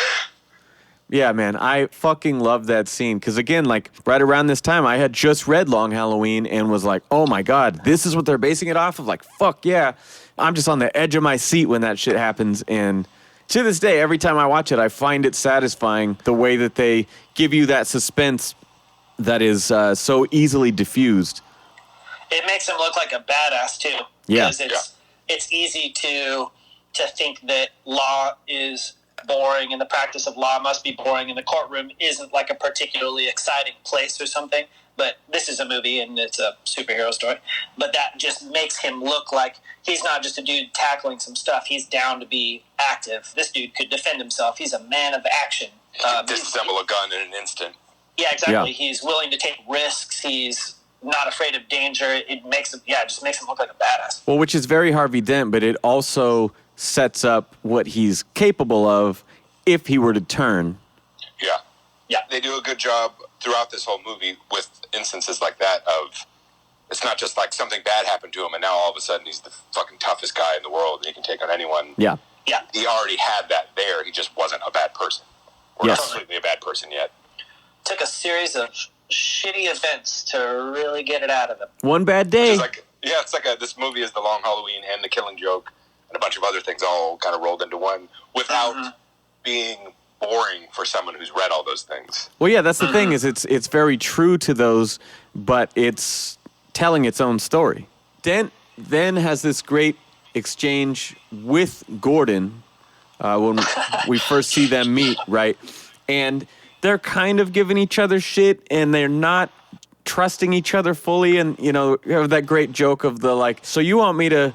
Yeah, man, I fucking love that scene. Because again, like right around this time, I had just read Long Halloween and was like, oh my God, this is what they're basing it off of? Like, fuck yeah. I'm just on the edge of my seat when that shit happens. And to this day, every time I watch it, I find it satisfying the way that they give you that suspense that is so easily diffused. It makes him look like a badass too. Yeah. Because it's easy to think that law is boring and the practice of law must be boring and the courtroom isn't like a particularly exciting place or something. But this is a movie and it's a superhero story. But that just makes him look like he's not just a dude tackling some stuff. He's down to be active. This dude could defend himself. He's a man of action. Disassemble a gun in an instant. Yeah, exactly. Yeah. He's willing to take risks. He's not afraid of danger. It makes him, it just makes him look like a badass. Well, which is very Harvey Dent, but it also sets up what he's capable of if he were to turn. Yeah. Yeah. They do a good job throughout this whole movie with instances like that of, it's not just like something bad happened to him and now all of a sudden he's the fucking toughest guy in the world and he can take on anyone. Yeah. Yeah. He already had that there. He just wasn't a bad person. Or Yes. not completely a bad person yet. Took a series of shitty events to really get it out of him. One bad Which day. is like, it's like this movie is The Long Halloween and The Killing Joke and a bunch of other things all kind of rolled into one without being boring for someone who's read all those things. Well, yeah, that's the thing is it's very true to those, but it's telling its own story. Dent then has this great exchange with Gordon when we first see them meet, right? And they're kind of giving each other shit, and they're not trusting each other fully. And, you know, have that great joke of the, like, so you want me to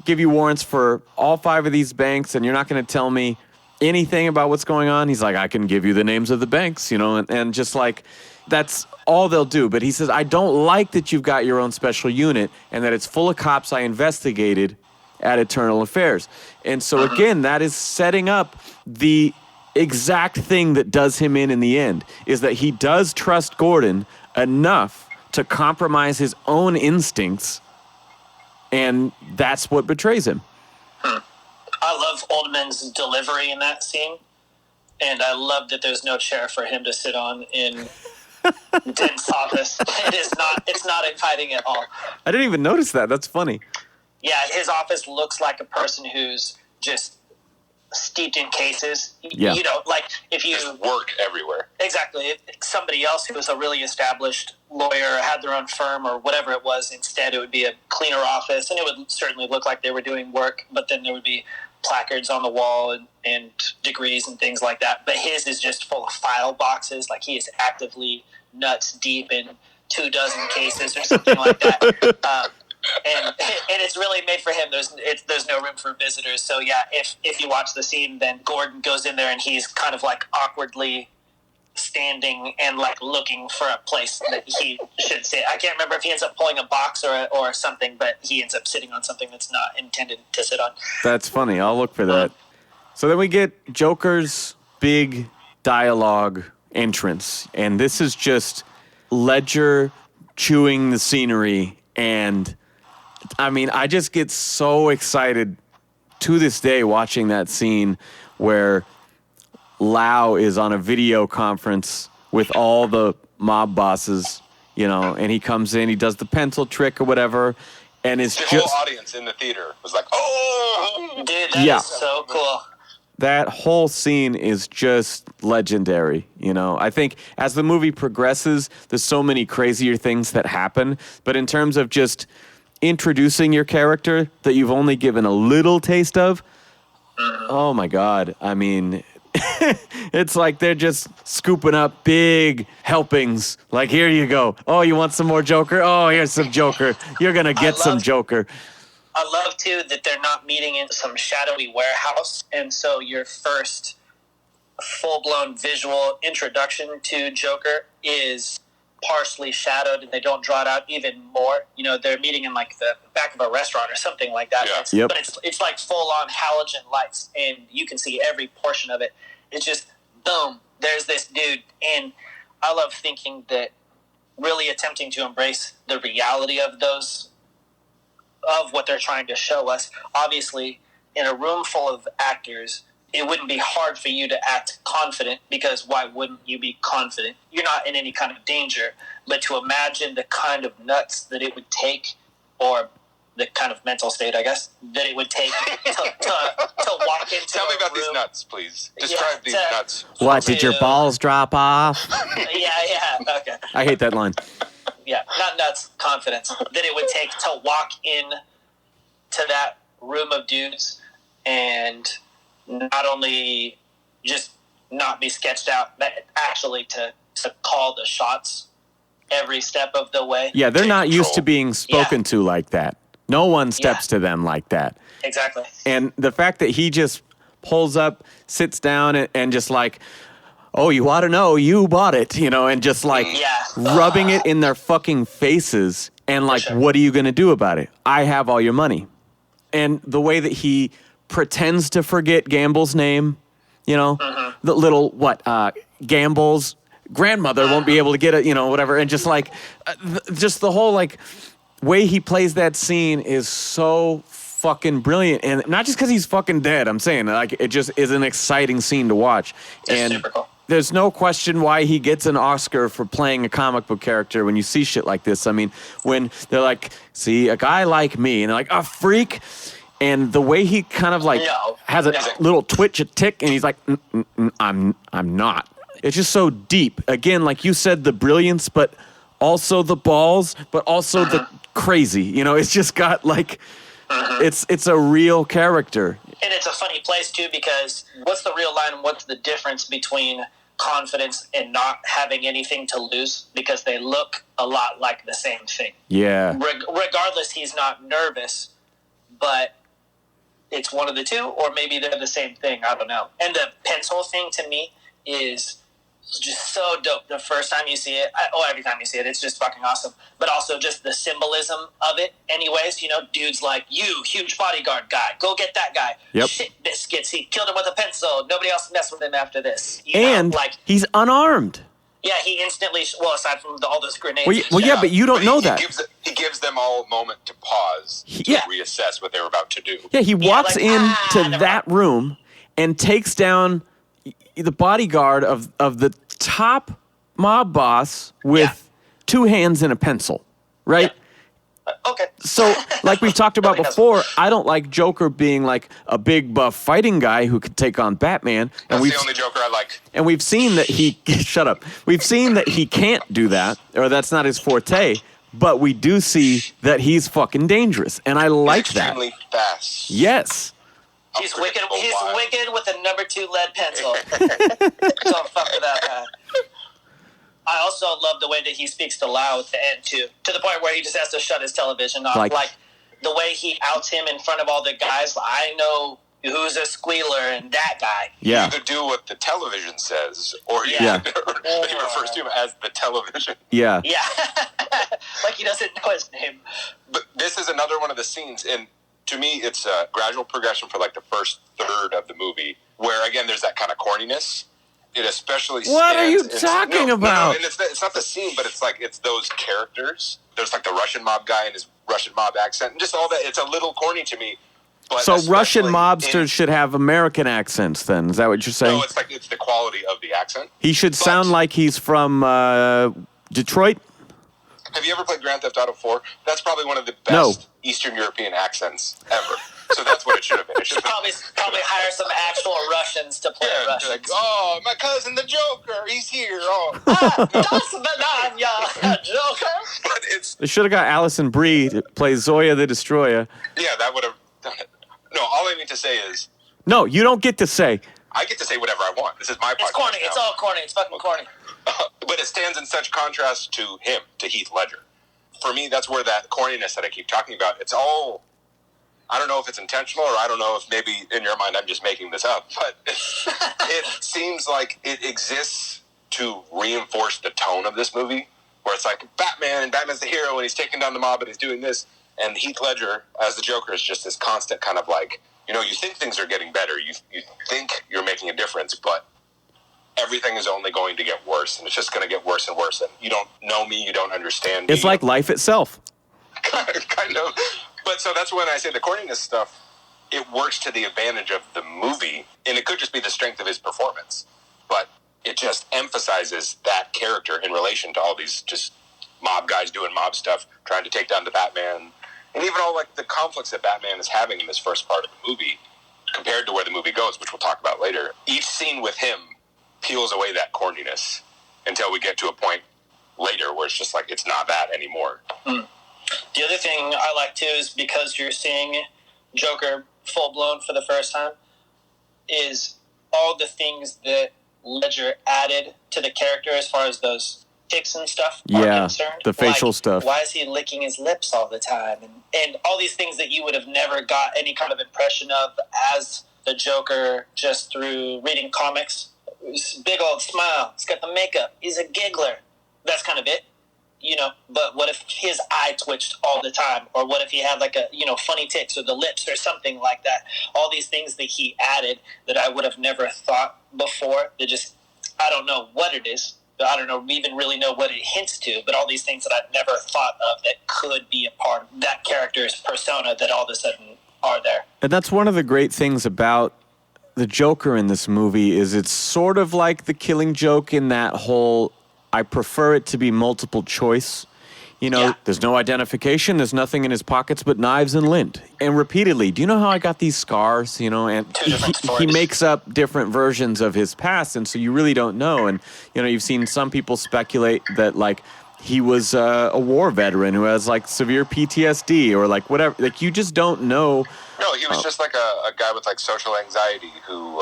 give you warrants for all 5 of these banks, and you're not going to tell me anything about what's going on? He's like, I can give you the names of the banks, you know, and just like, that's all they'll do. But he says, I don't like that you've got your own special unit and that it's full of cops I investigated at Eternal Affairs. And so again, that is setting up the exact thing that does him in the end, is that he does trust Gordon enough to compromise his own instincts, and that's what betrays him. I love Oldman's delivery in that scene, and I love that there's no chair for him to sit on in Dent's office. It's not inviting at all. I didn't even notice that. That's funny. Yeah, his office looks like a person who's just steeped in cases. Yeah. You know, like if you There's work everywhere. exactly if somebody else who was a really established lawyer had their own firm or whatever it was, instead it would be a cleaner office, and it would certainly look like they were doing work, but then there would be placards on the wall and degrees and things like that. But his is just full of file boxes. Like he is actively nuts deep in 24 cases or something like that. And it's really made for him. There's no room for visitors. So yeah, if you watch the scene, then Gordon goes in there and he's kind of like awkwardly standing and like looking for a place that he should sit. I can't remember if he ends up pulling a box or something, but he ends up sitting on something that's not intended to sit on. That's funny. I'll look for that. So then we get Joker's big dialogue entrance, and this is just Ledger chewing the scenery, and I mean, I just get so excited to this day watching that scene where Lau is on a video conference with all the mob bosses, you know, and he comes in, he does the pencil trick or whatever, and it's The just... whole audience in the theater was like, oh! Dude, that Yeah. is so cool. That whole scene is just legendary, you know. I think as the movie progresses, there's so many crazier things that happen, but in terms of just introducing your character that you've only given a little taste of, oh my God. I mean, It's like they're just scooping up big helpings. Like, here you go. Oh, you want some more Joker? Oh, here's some Joker. You're going to get some Joker. I love, too, that they're not meeting in some shadowy warehouse. And so your first full-blown visual introduction to Joker is partially shadowed, and they don't draw it out even more. You know, they're meeting in, like, the back of a restaurant or something like that. Yeah. But it's like full-on halogen lights, and you can see every portion of it. It's just, boom, there's this dude. And I love thinking that really attempting to embrace the reality of what they're trying to show us. Obviously, in a room full of actors, it wouldn't be hard for you to act confident, because why wouldn't you be confident? You're not in any kind of danger. But to imagine the kind of nuts that it would take, or the kind of mental state, I guess, that it would take to walk into Tell me a about room. these nuts, please. Describe these nuts. What, did your balls drop off? Yeah, okay. I hate that line. Yeah, not nuts, confidence. That it would take to walk in to that room of dudes and not only just not be sketched out, but actually to call the shots every step of the way. Yeah, they're Take not used control. to being spoken to like that. No one steps Yeah. to them like that. Exactly. And the fact that he just pulls up, sits down, and just like, oh, you ought to know, you bought it, you know, and just like Yeah. rubbing it in their fucking faces and like, sure. what are you going to do about it? I have all your money. And the way that he pretends to forget Gamble's name, you know, the little, Gamble's grandmother won't be able to get it, you know, whatever. And just like, just the whole like way he plays that scene is so fucking brilliant. And not just because he's fucking dead, I'm saying, like, it just is an exciting scene to watch. It's super cool. There's no question why he gets an Oscar for playing a comic book character when you see shit like this. I mean, when they're like, see, a guy like me, and they're like, a freak. And the way he kind of like has a little twitch, a tick, and he's like, I'm not. It's just so deep. Again, like you said, the brilliance, but also the balls, but also the crazy. You know, it's just got like, it's a real character. And it's a funny place, too, because what's the real line? What's the difference between confidence and not having anything to lose? Because they look a lot like the same thing. Yeah. Regardless, he's not nervous, but it's one of the two, or maybe they're the same thing. I don't know. And the pencil thing, to me, is just so dope. The first time you see it, every time you see it, it's just fucking awesome. But also just the symbolism of it. Anyways, you know, dudes like, you, huge bodyguard guy, go get that guy. Yep. Shit biscuits, he killed him with a pencil. Nobody else messed with him after this. And he's unarmed. Yeah, he instantly, aside from all those grenades. Well, yeah, but you don't know that. He gives them all a moment to pause to reassess what they were about to do. Yeah, he walks into that room and takes down the bodyguard of the top mob boss with two hands and a pencil, right? Yeah. Okay. So, like we've talked about before, I don't like Joker being like a big buff fighting guy who could take on Batman. And That's the only Joker I like. And we've seen that he shut up. We've seen that he can't do that, or that's not his forte. But we do see that he's fucking dangerous, and I like that. Extremely fast. Yes. He's wicked. He's wicked with a number 2 lead pencil. Don't fuck with that guy. I also love the way that he speaks to Lau at the end too, to the point where he just has to shut his television off. Like the way he outs him in front of all the guys. I know who's a squealer and that guy. Yeah. You either do what the television says, or he refers to him as the television. Yeah. Yeah. Like he doesn't know his name. But this is another one of the scenes, and to me, it's a gradual progression for like the first third of the movie, where again, there's that kind of corniness. It especially What are you stands talking about? No, and it's not the scene, but it's those characters. There's like the Russian mob guy and his Russian mob accent, and just all that. It's a little corny to me. But so Russian mobsters should have American accents then? Is that what you're saying? No, it's the quality of the accent. He should sound like he's from Detroit? Have you ever played Grand Theft Auto 4? That's probably one of the best Eastern European accents ever. So that's what it should have been. It should have been probably hire some actual Russians to play Russians. Like, oh, my cousin the Joker, he's here. Oh, Das Banana, Joker. But They should have got Allison Brie to play Zoya the Destroyer. Yeah, that would have done it. No, all I mean to say is... No, you don't get to say. I get to say whatever I want. This is my podcast. It's corny. Now. It's all corny. It's fucking corny. But it stands in such contrast to him, to Heath Ledger. For me, that's where that corniness that I keep talking about, it's all, I don't know if it's intentional, or I don't know if maybe in your mind I'm just making this up, but it seems like it exists to reinforce the tone of this movie, where it's like Batman, and Batman's the hero, and he's taking down the mob, and he's doing this, and Heath Ledger, as the Joker, is just this constant kind of like, you know, you think things are getting better, you think you're making a difference, but everything is only going to get worse, and it's just going to get worse and worse, and you don't know me, you don't understand me. It's like life itself. Kind of. But so that's when I say the corniness stuff, it works to the advantage of the movie, and it could just be the strength of his performance, but it just emphasizes that character in relation to all these just mob guys doing mob stuff, trying to take down the Batman, and even all like the conflicts that Batman is having in this first part of the movie compared to where the movie goes, which we'll talk about later. Each scene with him peels away that corniness until we get to a point later where it's just like it's not that anymore. The other thing I like too is because you're seeing Joker full blown for the first time is all the things that Ledger added to the character as far as those tics and stuff are concerned. The facial like, stuff. Why is he licking his lips all the time? And all these things that you would have never got any kind of impression of as the Joker just through reading comics. Big old smile. He's got the makeup. He's a giggler. That's kind of it, you know. But what if his eye twitched all the time, or what if he had like a funny tics or the lips or something like that? All these things that he added that I would have never thought before. That just I don't know what it is. I don't know even really know what it hints to. But all these things that I've never thought of that could be a part of that character's persona that all of a sudden are there. And that's one of the great things about the Joker in this movie is it's sort of like the Killing Joke in that whole, I prefer it to be multiple choice. You know, There's no identification. There's nothing in his pockets but knives and lint. And repeatedly, do you know how I got these scars? You know, and he makes up different versions of his past. And so you really don't know. And, you know, you've seen some people speculate that, like, he was a war veteran who has, like, severe PTSD or, like, whatever. Like, you just don't know. No, he was just like a guy with like social anxiety who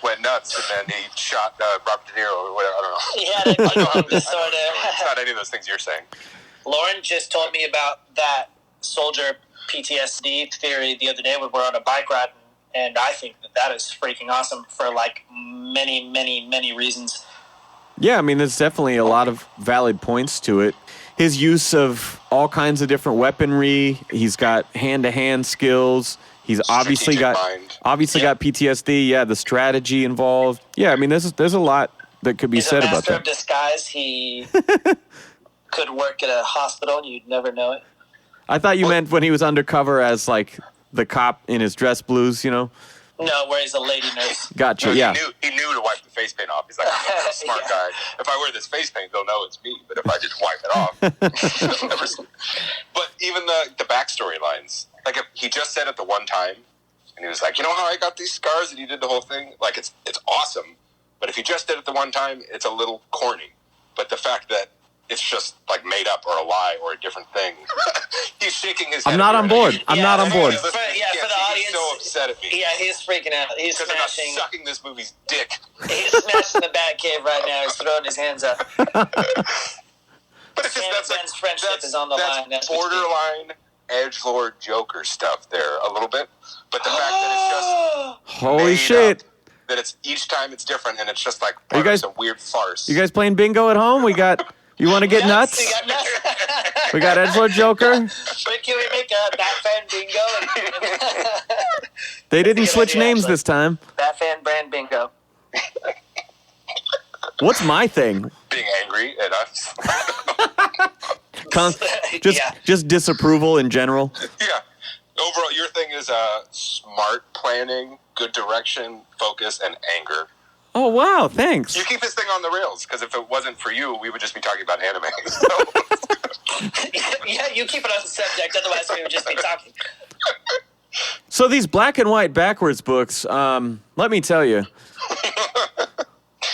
went nuts and then he shot Robert De Niro or whatever. I don't know. He had a disorder. It's not any of those things you're saying. Lauren just told me about that soldier PTSD theory the other day when we were on a bike ride, and I think that is freaking awesome for like many, many, many reasons. Yeah, I mean, there's definitely a lot of valid points to it. His use of all kinds of different weaponry. He's got hand-to-hand skills. He's obviously got PTSD. Yeah, the strategy involved. Yeah, I mean, there's a lot that could be said about that. He's a master of disguise. He could work at a hospital and you'd never know it. I thought you meant when he was undercover as like the cop in his dress blues, you know? No, where he's a lady nurse. Gotcha, No, yeah. He knew to wipe the face paint off. He's like, I'm a smart guy. If I wear this face paint, they'll know it's me. But if I just wipe it off, But even the backstory lines, like if he just said it the one time, and he was like, you know how I got these scars, and he did the whole thing. Like it's awesome. But if he just did it the one time, it's a little corny. But the fact that it's just like made up or a lie or a different thing. He's shaking his head. I'm not on board. I'm not on board. For the audience, he's so upset at me. Yeah, he's freaking out. He's Because I'm not smashing. sucking this movie's dick. He's smashing the Batcave right now. He's throwing his hands up. But it's just Ben's that's friendship is on the line. That's borderline edgelord Joker stuff there a little bit. But the fact that it's just Holy made shit. up, that it's each time it's different and it's just like part of some weird farce. You guys playing bingo at home? You want to get nuts? You got nuts. We got edgelord Joker. But can we make a Batfan bingo? They didn't Good switch idea, names actually. this time. Batfan brand bingo. What's my thing? Being angry at us. Just disapproval in general. Yeah. Overall, your thing is smart planning, good direction, focus, and anger. Oh, wow, thanks. You keep this thing on the rails, because if it wasn't for you, we would just be talking about anime. So. Yeah, you keep it on the subject, otherwise we would just be talking. So these black and white backwards books, let me tell you.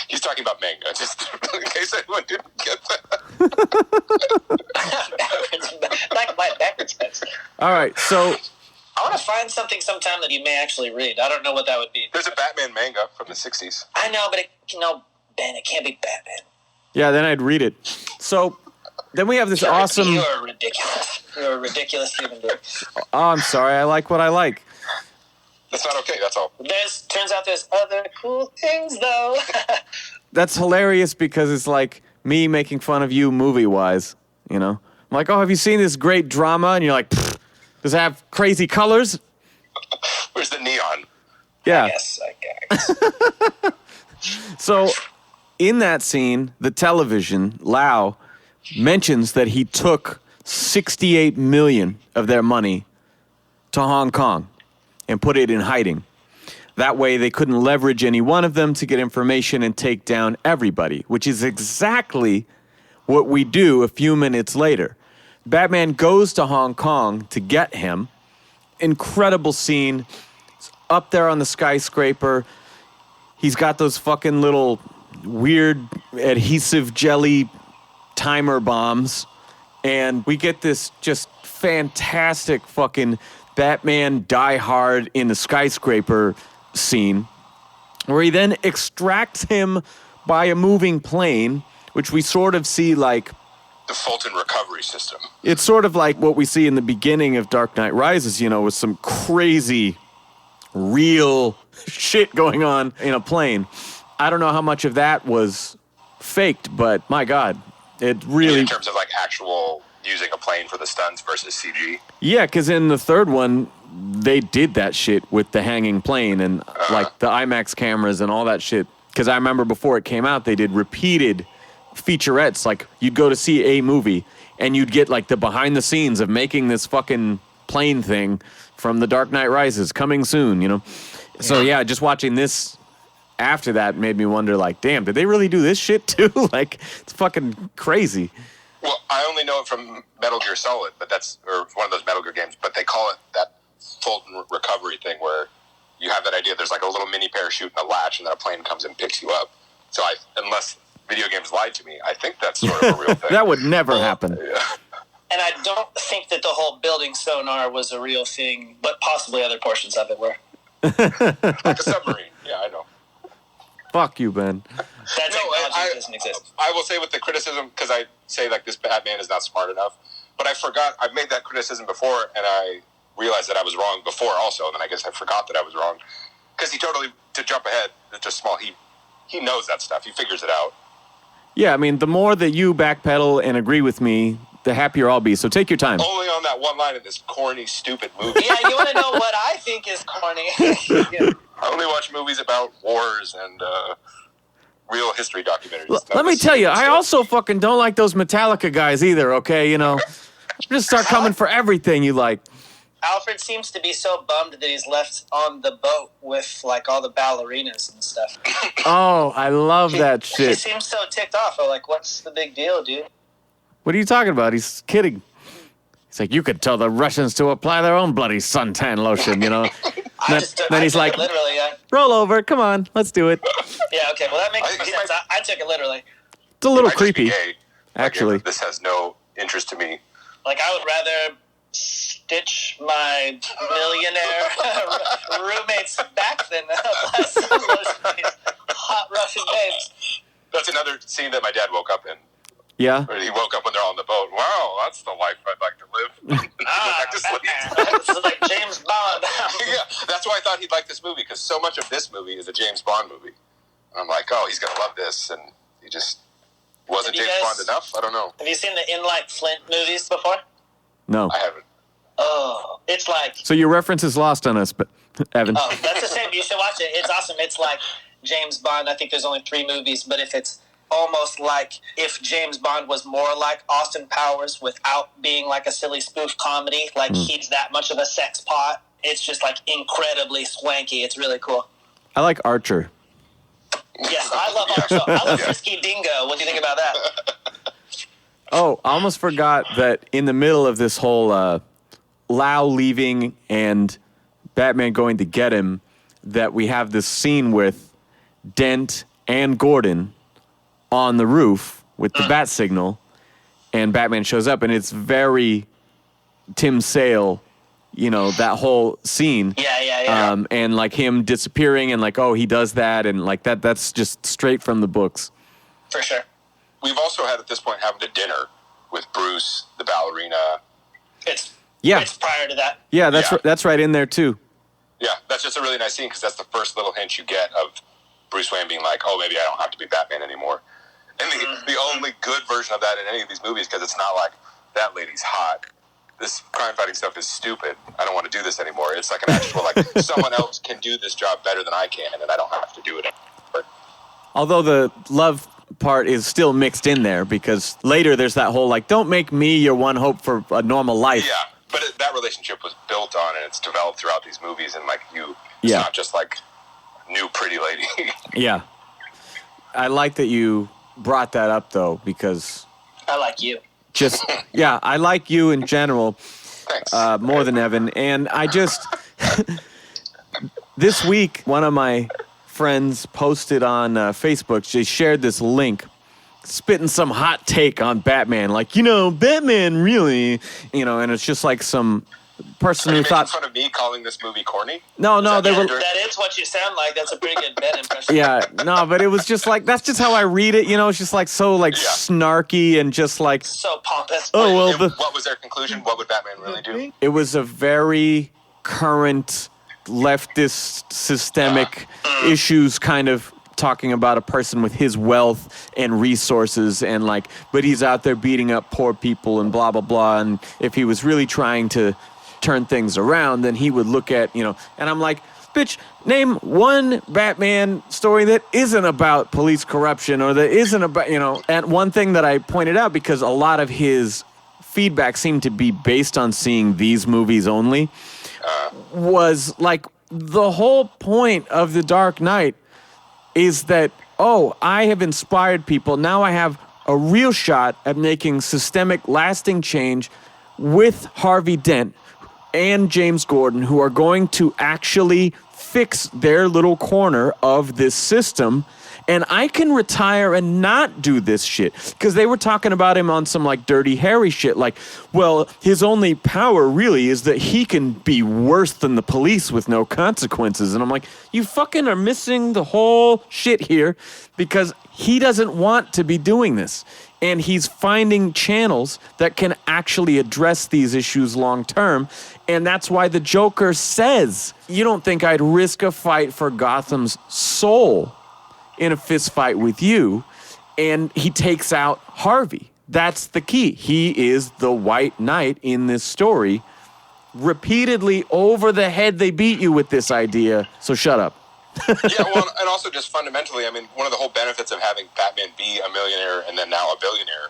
He's talking about manga, just in case anyone didn't get that. Black and white backwards books. All right, so I want to find something sometime that you may actually read. I don't know what that would be. There's a Batman manga from the 60s. I know, but Ben, it can't be Batman. Yeah, then I'd read it. So then we have this awesome... You're ridiculous. You're a ridiculous human being. Oh, I'm sorry. I like what I like. That's not okay, that's all. Turns out there's other cool things, though. That's hilarious because it's like me making fun of you movie-wise, you know? I'm like, oh, have you seen this great drama? And you're like, does it have crazy colors? Where's the neon? Yeah. Yes, I guess. So in that scene, the television, Lau, mentions that he took $68 million of their money to Hong Kong and put it in hiding. That way they couldn't leverage any one of them to get information and take down everybody, which is exactly what we do a few minutes later. Batman goes to Hong Kong to get him. Incredible scene. He's up there on the skyscraper. He's got those fucking little weird adhesive jelly timer bombs. And we get this just fantastic fucking Batman Die Hard in the skyscraper scene, where he then extracts him by a moving plane, which we sort of see like... The Fulton recovery system. It's sort of like what we see in the beginning of Dark Knight Rises, you know, with some crazy, real shit going on in a plane. I don't know how much of that was faked, but my God, it really... In terms of like actual using a plane for the stunts versus CG. Yeah, because in the third one, they did that shit with the hanging plane and like the IMAX cameras and all that shit. Because I remember before it came out, they did repeated featurettes. Like you'd go to see a movie and you'd get like the behind the scenes of making this fucking plane thing from The Dark Knight Rises coming soon, you know? So yeah, just watching this after that made me wonder like, damn, did they really do this shit too? Like it's fucking crazy. Well, I only know it from Metal Gear Solid, but or one of those Metal Gear games, but they call it that Fulton recovery thing where you have that idea there's like a little mini parachute and a latch and then a plane comes and picks you up. So unless video games lied to me, I think that's sort of a real thing. That would never happen. Yeah. And I don't think that the whole building sonar was a real thing, but possibly other portions of it were. Like a submarine. Yeah, I know. Fuck you, Ben. That technology doesn't exist. I will say with the criticism, because I say like this Batman is not smart enough, but I forgot, I've made that criticism before, and I realized that I was wrong before also, and then I guess I forgot that I was wrong. Because he totally, to jump ahead, it's just small, he knows that stuff, he figures it out. Yeah, I mean, the more that you backpedal and agree with me, the happier I'll be. So take your time. Only on that one line in this corny, stupid movie. Yeah, you want to know what I think is corny? Yeah. I only watch movies about wars and real history documentaries. Let me tell you, I also fucking don't like those Metallica guys either, okay? You know, just start coming for everything you like. Alfred seems to be so bummed that he's left on the boat with, like, all the ballerinas and stuff. Oh, I love that He shit. seems so ticked off. I'm like, what's the big deal, dude? What are you talking about? He's kidding. He's like, you could tell the Russians to apply their own bloody suntan lotion, you know? I Then took he's like, it literally, yeah. roll over, come on, let's do it. Yeah, okay, well, that makes I- more he sense. might- I took it literally. It's a little Might just be creepy, gay. actually. Like, this has no interest to me. Like, I would rather stitch my millionaire roommate's back than apply some lotion on these hot Russian babes. That's another scene that my dad woke up in. Yeah? Where he woke up when they're all on the boat. Wow, that's the life I'd like to live. Went back to sleep. This is like James Bond. Yeah, that's why I thought he'd like this movie, because so much of this movie is a James Bond movie. And I'm like, oh, he's going to love this. And he just wasn't Have you James guys- Bond enough? I don't know. Have you seen the In Like Flint movies before? No. I haven't. Oh, it's like... So your reference is lost on us, but Evan. Oh, that's the same. You should watch it. It's awesome. It's like James Bond. I think there's only 3 movies, but if it's almost like if James Bond was more like Austin Powers without being like a silly spoof comedy, like he's that much of a sex pot. It's just like incredibly swanky. It's really cool. I like Archer. Yes, I love Archer. I love Frisky Dingo. What do you think about that? Oh, I almost forgot that in the middle of this whole Lau leaving and Batman going to get him, that we have this scene with Dent and Gordon on the roof with the bat signal, and Batman shows up, and it's very Tim Sale, that whole scene. Yeah. And like him disappearing and like, oh, he does that. And like that's just straight from the books. For sure. We've also had at this point having a dinner with Bruce, the ballerina. It's Yeah. It's prior to that. Yeah, that's right in there too. Yeah, that's just a really nice scene because that's the first little hint you get of Bruce Wayne being like, oh, maybe I don't have to be Batman anymore. And the only good version of that in any of these movies, because it's not like, that lady's hot. This crime fighting stuff is stupid. I don't want to do this anymore. It's like an actual, like, someone else can do this job better than I can, and I don't have to do it anymore. Although the love part is still mixed in there, because later there's that whole, like, don't make me your one hope for a normal life. Yeah, but that relationship was built on, and it's developed throughout these movies, and, like, it's not just, like, new pretty lady. Yeah. I like that you brought that up, though, because... I like you. Yeah, I like you in general. Thanks. More than Evan. And I just... This week, one of my friends posted on Facebook, she shared this link, spitting some hot take on Batman. Like, Batman really... and it's just like some... person who thought fun of me calling this movie corny. No, they were. That is what you sound like. That's a pretty good Ben impression. Yeah, no, but it was just like that's just how I read it. It's just like so snarky and just like so pompous. Oh well. What was their conclusion? What would Batman really do? It was a very current leftist systemic issues kind of talking about a person with his wealth and resources and like, but he's out there beating up poor people and blah blah blah. And if he was really trying to turn things around, then he would look at, and I'm like, bitch, name one Batman story that isn't about police corruption or that isn't about, and one thing that I pointed out, because a lot of his feedback seemed to be based on seeing these movies only, was like the whole point of The Dark Knight is that, I have inspired people. Now I have a real shot at making systemic, lasting change with Harvey Dent and James Gordon, who are going to actually fix their little corner of this system. And I can retire and not do this shit. Because they were talking about him on some like Dirty Harry shit. Like, well, his only power really is that he can be worse than the police with no consequences. And I'm like, you fucking are missing the whole shit here, because he doesn't want to be doing this. And he's finding channels that can actually address these issues long term. And that's why the Joker says, you don't think I'd risk a fight for Gotham's soul in a fist fight with you? And he takes out Harvey. That's the key. He is the White Knight in this story. Repeatedly over the head they beat you with this idea, so shut up. Yeah, well, and also just fundamentally, I mean, one of the whole benefits of having Batman be a millionaire and then now a billionaire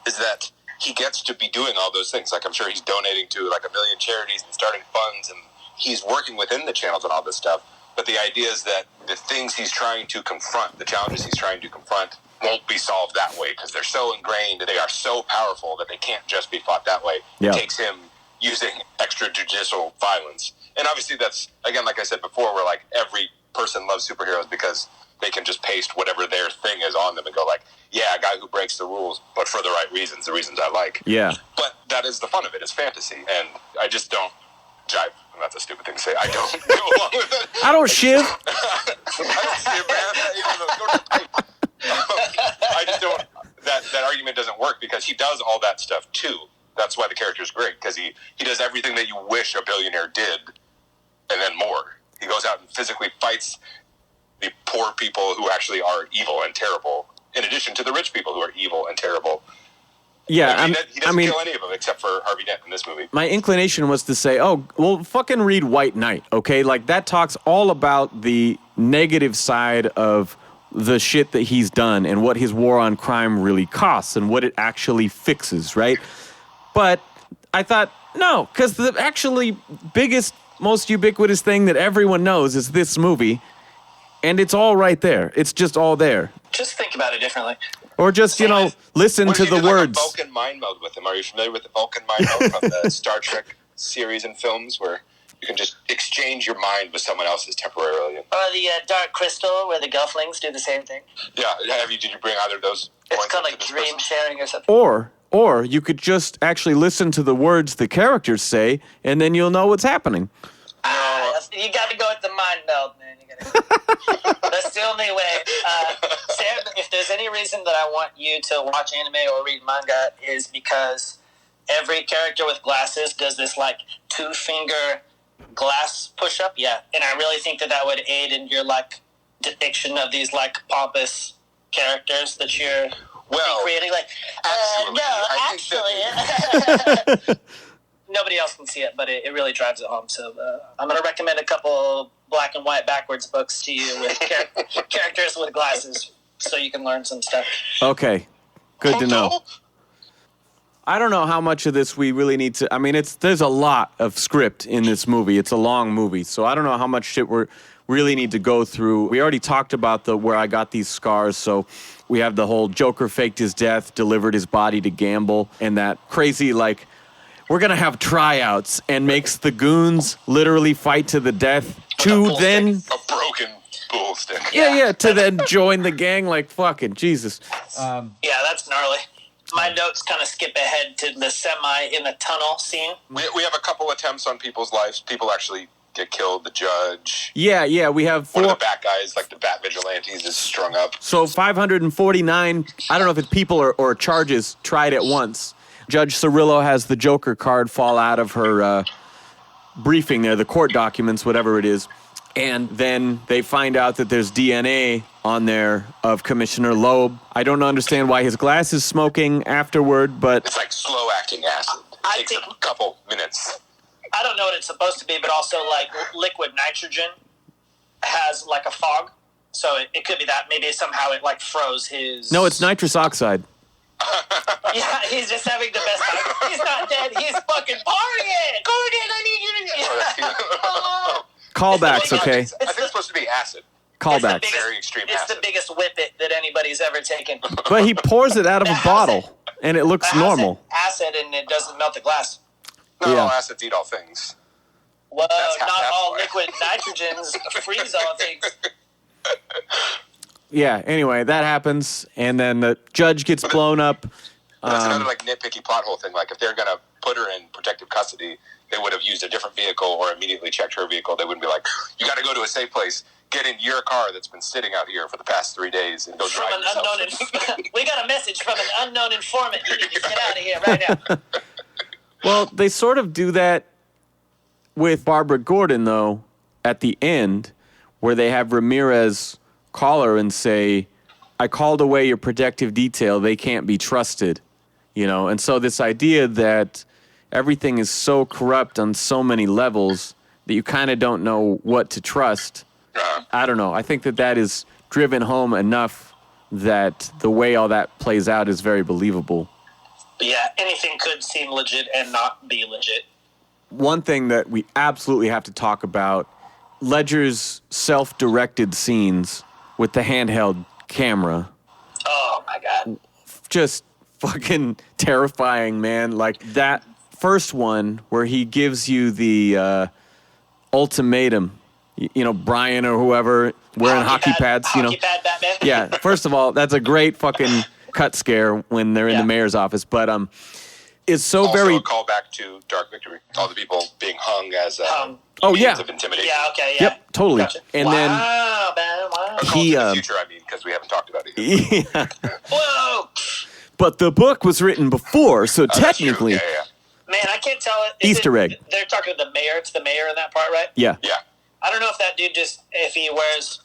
is that he gets to be doing all those things. Like, I'm sure he's donating to like 1 million charities and starting funds, and he's working within the channels and all this stuff. But the idea is that the things he's trying to confront, the challenges he's trying to confront, won't be solved that way because they're so ingrained and they are so powerful that they can't just be fought that way. Yeah. It takes him using extrajudicial violence. And obviously that's, again, like I said before, where like every person loves superheroes because they can just paste whatever their thing is on them and go like, yeah, a guy who breaks the rules, but for the right reasons, the reasons I like. Yeah. But that is the fun of it. It's fantasy. And I just don't jive. That's a stupid thing to say. I don't go along with it. I don't shiv. I don't shiv, man. I just don't. That argument doesn't work because he does all that stuff too. That's why the character is great, because he does everything that you wish a billionaire did, and then more. He goes out and physically fights the poor people who actually are evil and terrible, in addition to the rich people who are evil and terrible. Yeah, he doesn't kill any of them except for Harvey Dent in this movie. My inclination was to say, fucking read White Knight, okay? Like, that talks all about the negative side of the shit that he's done and what his war on crime really costs and what it actually fixes, right? But I thought, no, because the actually biggest, most ubiquitous thing that everyone knows is this movie, and it's all right there. It's just all there. Just think about it differently. Or just, listen to the words. Like a Vulcan mind meld with him. Are you familiar with the Vulcan mind meld from the Star Trek series and films where you can just exchange your mind with someone else's temporarily? Or the Dark Crystal, where the Gelflings do the same thing. Yeah, did you bring either of those? It's called like dream sharing or something. Or Or you could just actually listen to the words the characters say, and then you'll know what's happening. You got to go with the mind meld, man. That's the only way. Sam, if there's any reason that I want you to watch anime or read manga, is because every character with glasses does this like 2-finger glass push-up. Yeah, and I really think that would aid in your like depiction of these like pompous characters that you're creating. Like, actually. Nobody else can see it, but it really drives it home. So I'm going to recommend a couple black and white backwards books to you with characters with glasses so you can learn some stuff. Okay, good to know. I don't know how much of this we really need to... I mean, there's a lot of script in this movie. It's a long movie, so I don't know how much shit we really need to go through. We already talked about where I got these scars, so we have the whole Joker faked his death, delivered his body to Gamble, and that crazy, like... We're going to have tryouts and makes the goons literally fight to the death to then... A broken bull stick. Yeah, to then join the gang like fucking Jesus. Yeah, that's gnarly. My notes kind of skip ahead to the semi in the tunnel scene. We have a couple attempts on people's lives. People actually get killed. The judge. Yeah, we have 4... One of the bat guys, like the bat vigilantes, is strung up. So 549, I don't know if it's people or charges tried at once. Judge Cirillo has the Joker card fall out of her briefing there, the court documents, whatever it is. And then they find out that there's DNA on there of Commissioner Loeb. I don't understand why his glass is smoking afterward, but... It's like slow-acting acid. It takes a couple minutes. I don't know what it's supposed to be, but also like liquid nitrogen has like a fog. So it could be that. Maybe somehow it like froze his... No, it's nitrous oxide. Yeah, he's just having the best time. He's not dead. He's fucking partying. Gordon, I need you to... Callbacks, okay? I think it's supposed to be acid. Callbacks. Very extreme It's acid. the biggest whippet that anybody's ever taken. But he pours it out of a bottle, and it looks normal. Acid, and it doesn't melt the glass. No, Yeah. acids eat all things. Well, That's not all why. liquid nitrogens freeze all things. Yeah, anyway, that happens, and then the judge gets blown up. That's another like nitpicky plot hole thing. Like if they're gonna put her in protective custody, they would have used a different vehicle or immediately checked her vehicle. They wouldn't be like, "You got to go to a safe place. Get in your car that's been sitting out here for the past 3 days and go From drive an yourself." unknown, we got a message from an unknown informant. You need to get out of here right now. Well, they sort of do that with Barbara Gordon, though, at the end, where they have Ramirez call her and say, I called away your protective detail. They can't be trusted, you know? And so this idea that everything is so corrupt on so many levels that you kind of don't know what to trust. I don't know. I think that is driven home enough that the way all that plays out is very believable. But yeah, anything could seem legit and not be legit. One thing that we absolutely have to talk about, Ledger's self-directed scenes with the handheld camera. Oh, my God. Just fucking terrifying, man. Like that first one where he gives you the ultimatum, you know, Brian or whoever wearing hockey pads, you know. Hockey pad Batman. Yeah, first of all, that's a great fucking cut scare when they're in the mayor's office. But it's so Also very... a callback to Dark Victory. All the people being hung as oh, means yeah. of intimidation. Yeah, okay, yeah. Yep, totally. Gotcha. And wow, then man, wow. Or called to the future, I mean, because we haven't talked about it yet. yeah. Whoa! But the book was written before, so That's true. technically... Yeah. Man, I can't tell it. Easter egg. They're talking to the mayor. It's the mayor in that part, right? Yeah. Yeah. I don't know if that dude if he wears,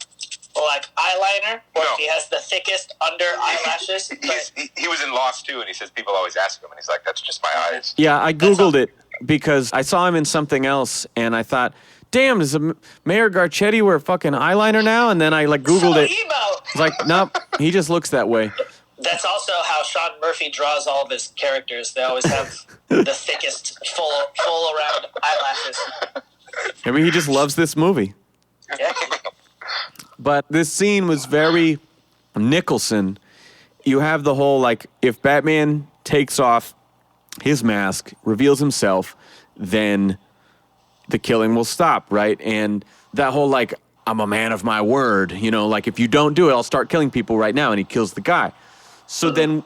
like, eyeliner, or if he has the thickest under eyelashes. But He was in Lost, too, and he says people always ask him, and he's like, that's just my eyes. Yeah, I Googled it because I saw him in something else, and I thought, damn, does Mayor Garcetti wear fucking eyeliner now? And then I, like, Googled it. emo! It's like, nope, he just looks that way. That's also how Sean Murphy draws all of his characters. They always have the thickest, full around eyelashes. Maybe he just loves this movie. Yeah. But this scene was very Nicholson. You have the whole, like, if Batman takes off his mask, reveals himself, then the killing will stop, right? And that whole, like, I'm a man of my word, you know, like, if you don't do it, I'll start killing people right now, and he kills the guy. So then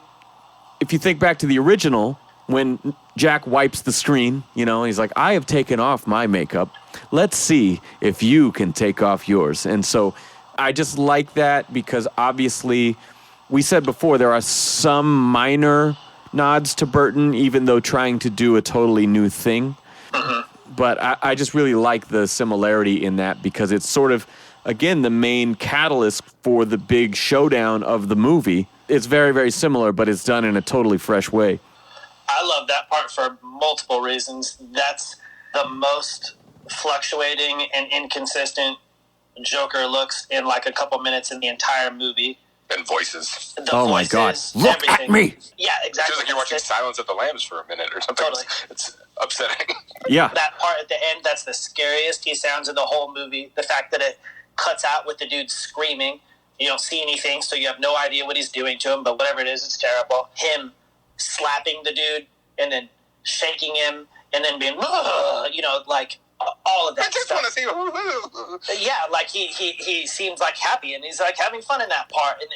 if you think back to the original, when Jack wipes the screen, he's like, I have taken off my makeup. Let's see if you can take off yours. And so I just like that because obviously we said before there are some minor nods to Burton, even though trying to do a totally new thing. But I just really like the similarity in that because it's sort of, again, the main catalyst for the big showdown of the movie. It's very, very similar, but it's done in a totally fresh way. I love that part for multiple reasons. That's the most fluctuating and inconsistent Joker looks in like a couple minutes in the entire movie. And voices. The Oh my voices, God. Look everything. at me. Yeah, exactly. It feels like you're watching Silence of the Lambs for a minute or something. Totally. It's upsetting. Yeah. That part at the end, that's the scariest he sounds in the whole movie. The fact that it cuts out with the dude screaming. You don't see anything, so you have no idea what he's doing to him, but whatever it is, it's terrible. Him slapping the dude and then shaking him and then being, like all of that I just stuff. want to see. Yeah, like he seems like happy and he's like having fun in that part. And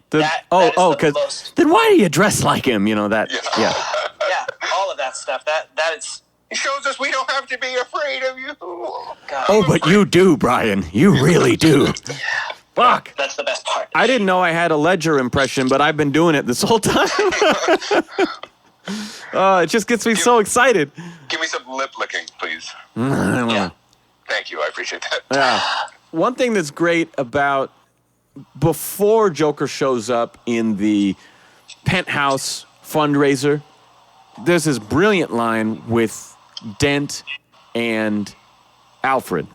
Because then why do you dress like him? Yeah. yeah, all of that stuff. That is. It shows us we don't have to be afraid of you. God. Oh, but you do, Brian. You really do. Fuck. That's the best part. I didn't know I had a Ledger impression, but I've been doing it this whole time. It just gets me so excited. Give me some lip licking, please. Yeah. Thank you. I appreciate that. Yeah. One thing that's great about before Joker shows up in the penthouse fundraiser, there's this brilliant line with Dent and Alfred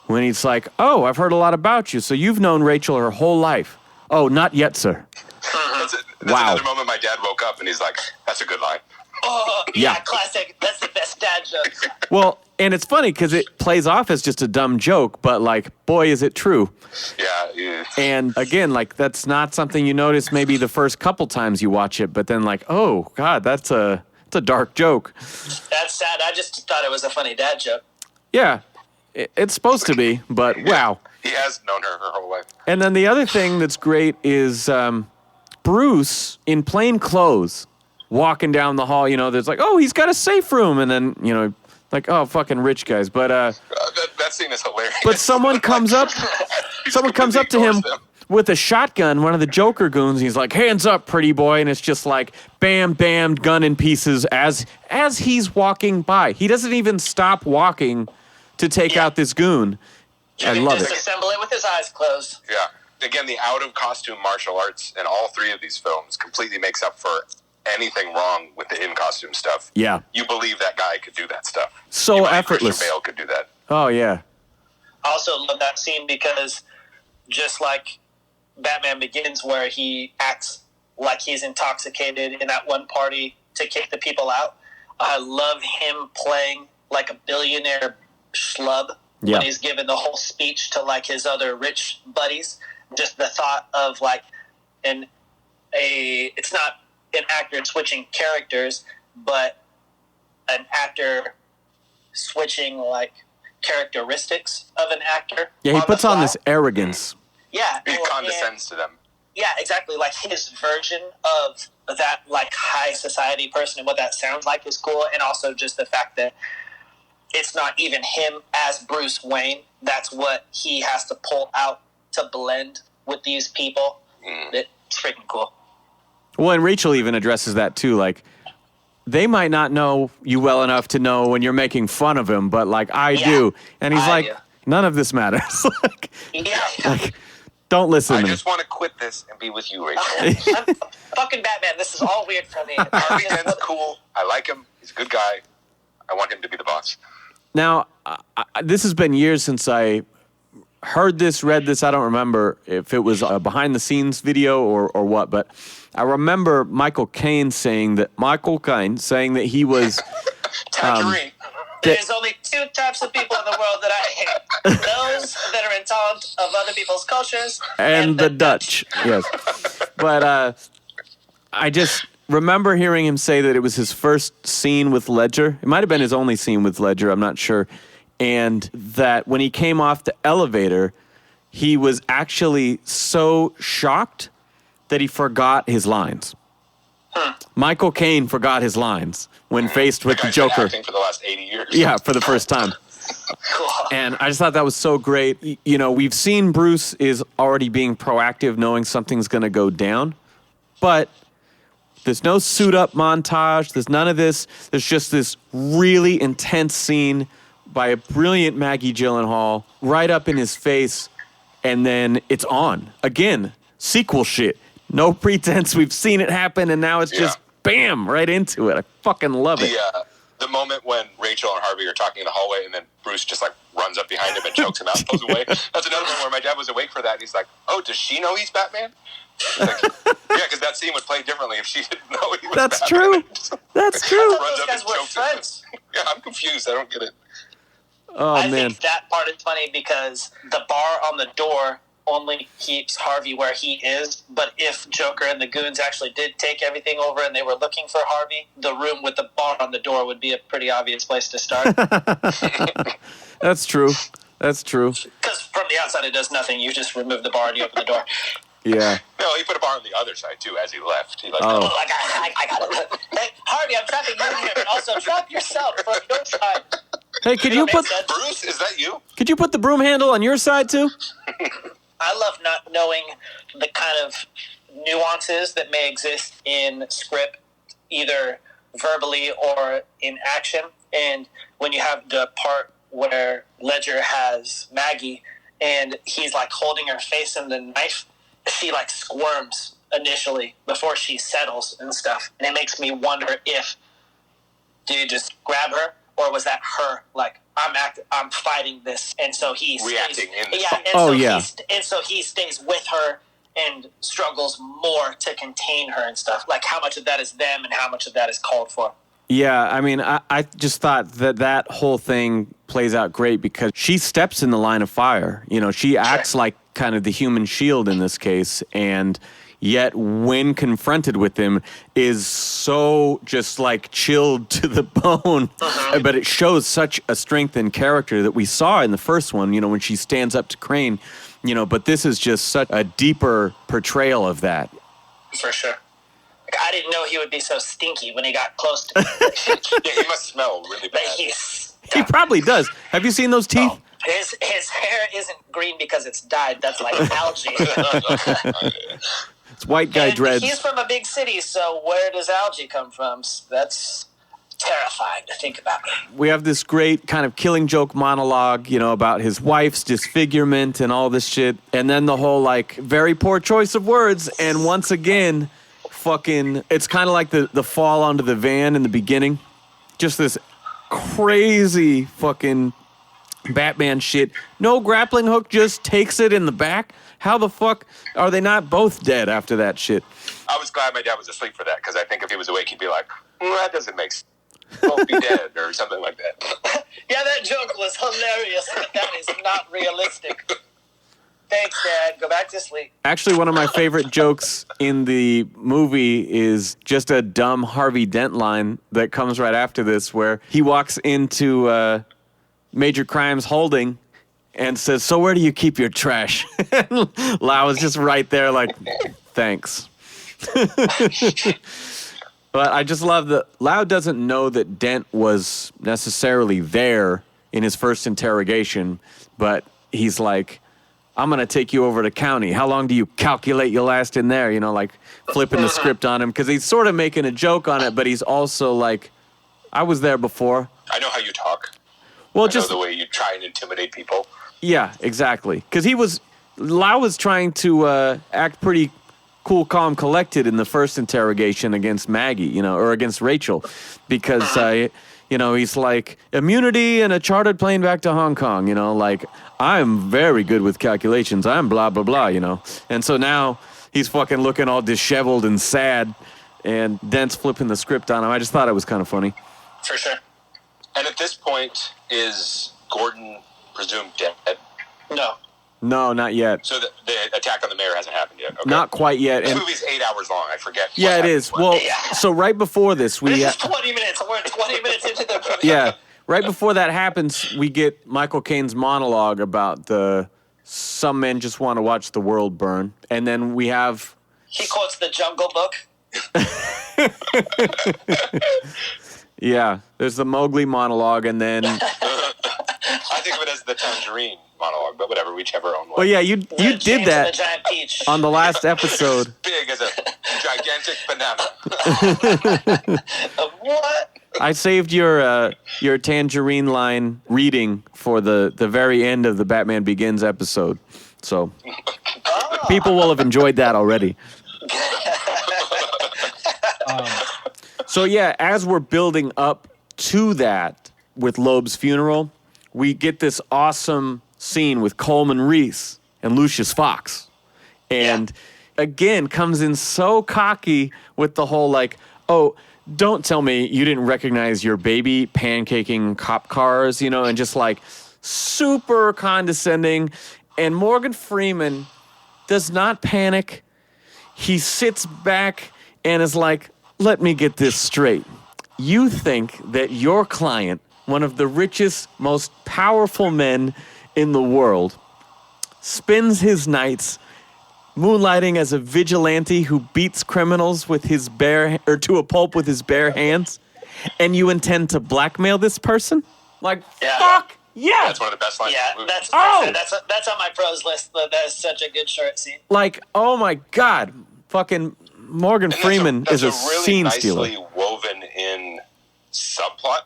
when he's like, oh, I've heard a lot about you, so you've known Rachel her whole life. Oh, not yet, sir. That's Wow. another moment my dad woke up and he's like, that's a good line. Oh, Yeah. yeah, classic. That's the best dad joke. Well, and it's funny because it plays off as just a dumb joke, but boy, is it true. Yeah. And again, that's not something you notice maybe the first couple times you watch it, but then oh, God, it's a dark joke. That's sad. I just thought it was a funny dad joke. Yeah, it's supposed to be, but wow. He has known her whole life. And then the other thing that's great is Bruce in plain clothes walking down the hall. There's oh, he's got a safe room. And then, oh, fucking rich guys. But that scene is hilarious. but someone comes up to him with a shotgun, one of the Joker goons. He's like, hands up, pretty boy. And it's just bam, bam, gun in pieces as he's walking by. He doesn't even stop walking to take out this goon. I love it. Disassemble it with his eyes closed. Yeah. Again, the out-of-costume martial arts in all three of these films completely makes up for anything wrong with the in-costume stuff. Yeah. You believe that guy could do that stuff. So You believe effortless. Christian Bale could do that. Oh, yeah. I also love that scene because just like Batman Begins, where he acts like he's intoxicated in that one party to kick the people out, I love him playing like a billionaire schlub Yeah. when he's giving the whole speech to his other rich buddies. Just the thought of it's not an actor switching characters, but an actor switching characteristics of an actor. Yeah, he puts the on fly. this arrogance. Yeah, He well, condescends to them. yeah, exactly. His version of that high society person and what that sounds like is cool, and also just the fact that it's not even him as Bruce Wayne. That's what he has to pull out to blend with these people. It's freaking cool. Well, and Rachel even addresses that too. They might not know you well enough to know when you're making fun of him, but I do. And he's I do. none of this matters. Yeah. Don't listen I to me. just want to quit this and be with you, Rachel. I'm fucking Batman. This is all weird for me. Harvey Dent's cool. I like him. He's a good guy. I want him to be the boss. Now, this has been years since I heard this, read this. I don't remember if it was a behind-the-scenes video or what, but I remember Michael Caine saying that he was... Tangerine. There's only two types of people in the world that I hate. Those that are intolerant of other people's cultures and the Dutch. Yes. But I just remember hearing him say that it was his first scene with Ledger. It might have been his only scene with Ledger, I'm not sure. And that when he came off the elevator, he was actually so shocked that he forgot his lines. Michael Caine forgot his lines when faced with the Guy's been Joker. acting for the last 80 years. Yeah, for the first time. Cool. And I just thought that was so great. You know, we've seen Bruce is already being proactive, knowing something's going to go down. But there's no suit-up montage. There's none of this. There's just this really intense scene by a brilliant Maggie Gyllenhaal right up in his face. And then it's on. Again, sequel shit. No pretense. We've seen it happen, and now it's just bam, right into it. I fucking love it. The moment when Rachel and Harvey are talking in the hallway, and then Bruce just like runs up behind him and chokes him out and pulls away. That's another one where my dad was awake for that, and he's like, "Oh, does she know he's Batman?" Like, yeah, because that scene would play differently if she didn't know he was That's Batman. true. That's true. Runs Those up guys and were chokes him. friends. Yeah, I'm confused. I don't get it. Oh, I man. think that part is funny because the bar on the door only keeps Harvey where he is. But if Joker and the goons actually did take everything over and they were looking for Harvey, the room with the bar on the door would be a pretty obvious place to start. That's true. That's true. Because from the outside it does nothing. You just remove the bar and you open the door. Yeah. No, he put a bar on the other side too as he left. He like, Oh. Like, I got it. Hey, Harvey, I'm trapping you in here. And also, trap yourself from your side. Hey, could you put Bruce, is that you? the broom handle on your side too? I love not knowing the kind of nuances that may exist in script, either verbally or in action. And when you have the part where Ledger has Maggie and he's like holding her face in the knife, she like squirms initially before she settles and stuff. And it makes me wonder if, did he just grab her? Or was that her? Like, I'm fighting this, and so he stays, Reacting in this. and so he stays with her and struggles more to contain her and stuff. Like, how much of that is them, and how much of that is called for? Yeah, I mean, I just thought that whole thing plays out great because she steps in the line of fire. You know, she acts like kind of the human shield in this case, and yet when confronted with him is so just like chilled to the bone. But it shows such a strength in character that we saw in the first one, you know, when she stands up to Crane, you know, but this is just such a deeper portrayal of that. For sure. Like, I didn't know he would be so stinky when he got close to me. Yeah, he must smell really bad. He probably does. Have you seen those teeth? His hair isn't green because it's dyed. That's like algae. It's white guy And dreads. he's from a big city, so where does algae come from? That's terrifying to think about. We have this great kind of Killing Joke monologue, you know, about his wife's disfigurement and all this shit. And then the whole, like, very poor choice of words. And once again, fucking, it's kind of like the fall onto the van in the beginning. Just this crazy fucking Batman shit. No grappling hook, just takes it in the back. How the fuck are they not both dead after that shit? I was glad my dad was asleep for that because I think if he was awake, he'd be like, that doesn't make sense. Both be dead or something like that. Yeah, that joke was hilarious, but that is not realistic. Thanks, Dad. Go back to sleep. Actually, one of my favorite jokes in the movie is just a dumb Harvey Dent line that comes right after this where he walks into Major Crimes Holding and says, "So where do you keep your trash?" Lau is just right there like, thanks. But I just love that Lau doesn't know that Dent was necessarily there in his first interrogation, but he's like, I'm going to take you over to county. How long do you calculate you'll last in there? You know, like flipping the script on him because he's sort of making a joke on it, but he's also like, I was there before. I know how you talk. Well, I just know the way you try and intimidate people. Yeah, exactly. Because Lau was trying to act pretty cool, calm, collected in the first interrogation against Maggie, you know, or against Rachel, because, you know, he's like, immunity and a chartered plane back to Hong Kong, you know, like, I'm very good with calculations. I'm blah, blah, blah, you know. And so now he's fucking looking all disheveled and sad, and Dent's flipping the script on him. I just thought it was kind of funny. For sure. And at this point, is Gordon presumed dead? No. No, not yet. So the attack on the mayor hasn't happened yet? Okay. Not quite yet. This And movie's 8 hours long. I forget. yeah, it is. Well, Yeah. so right before this, This is 20 minutes. We're 20 minutes into the movie. yeah, right before that happens, we get Michael Caine's monologue about some men just want to watch the world burn. And then we have... He quotes the Jungle Book. Yeah, there's the Mowgli monologue, and then... I think of it as the Tangerine monologue, but whatever, we each have our own way. Well, yeah, you The did James and that the Giant Peach. on the last episode. Big as a gigantic banana. What? I saved your Tangerine line reading for the very end of the Batman Begins episode, so people will have enjoyed that already. So yeah, as we're building up to that with Loeb's funeral, we get this awesome scene with Coleman Reese and Lucius Fox. And again, comes in so cocky with the whole like, oh, don't tell me you didn't recognize your baby pancaking cop cars, and just like super condescending. And Morgan Freeman does not panic. He sits back and is like, let me get this straight. You think that your client, one of the richest, most powerful men in the world, spends his nights moonlighting as a vigilante who beats criminals with his to a pulp with his bare hands, and you intend to blackmail this person? Like, fuck yeah! That's one of the best lines. Yeah, in the movie. that's on my pros list. That is such a good short scene. Like, oh my God, fucking Morgan Freeman is a really scene stealer. nicely woven in subplot.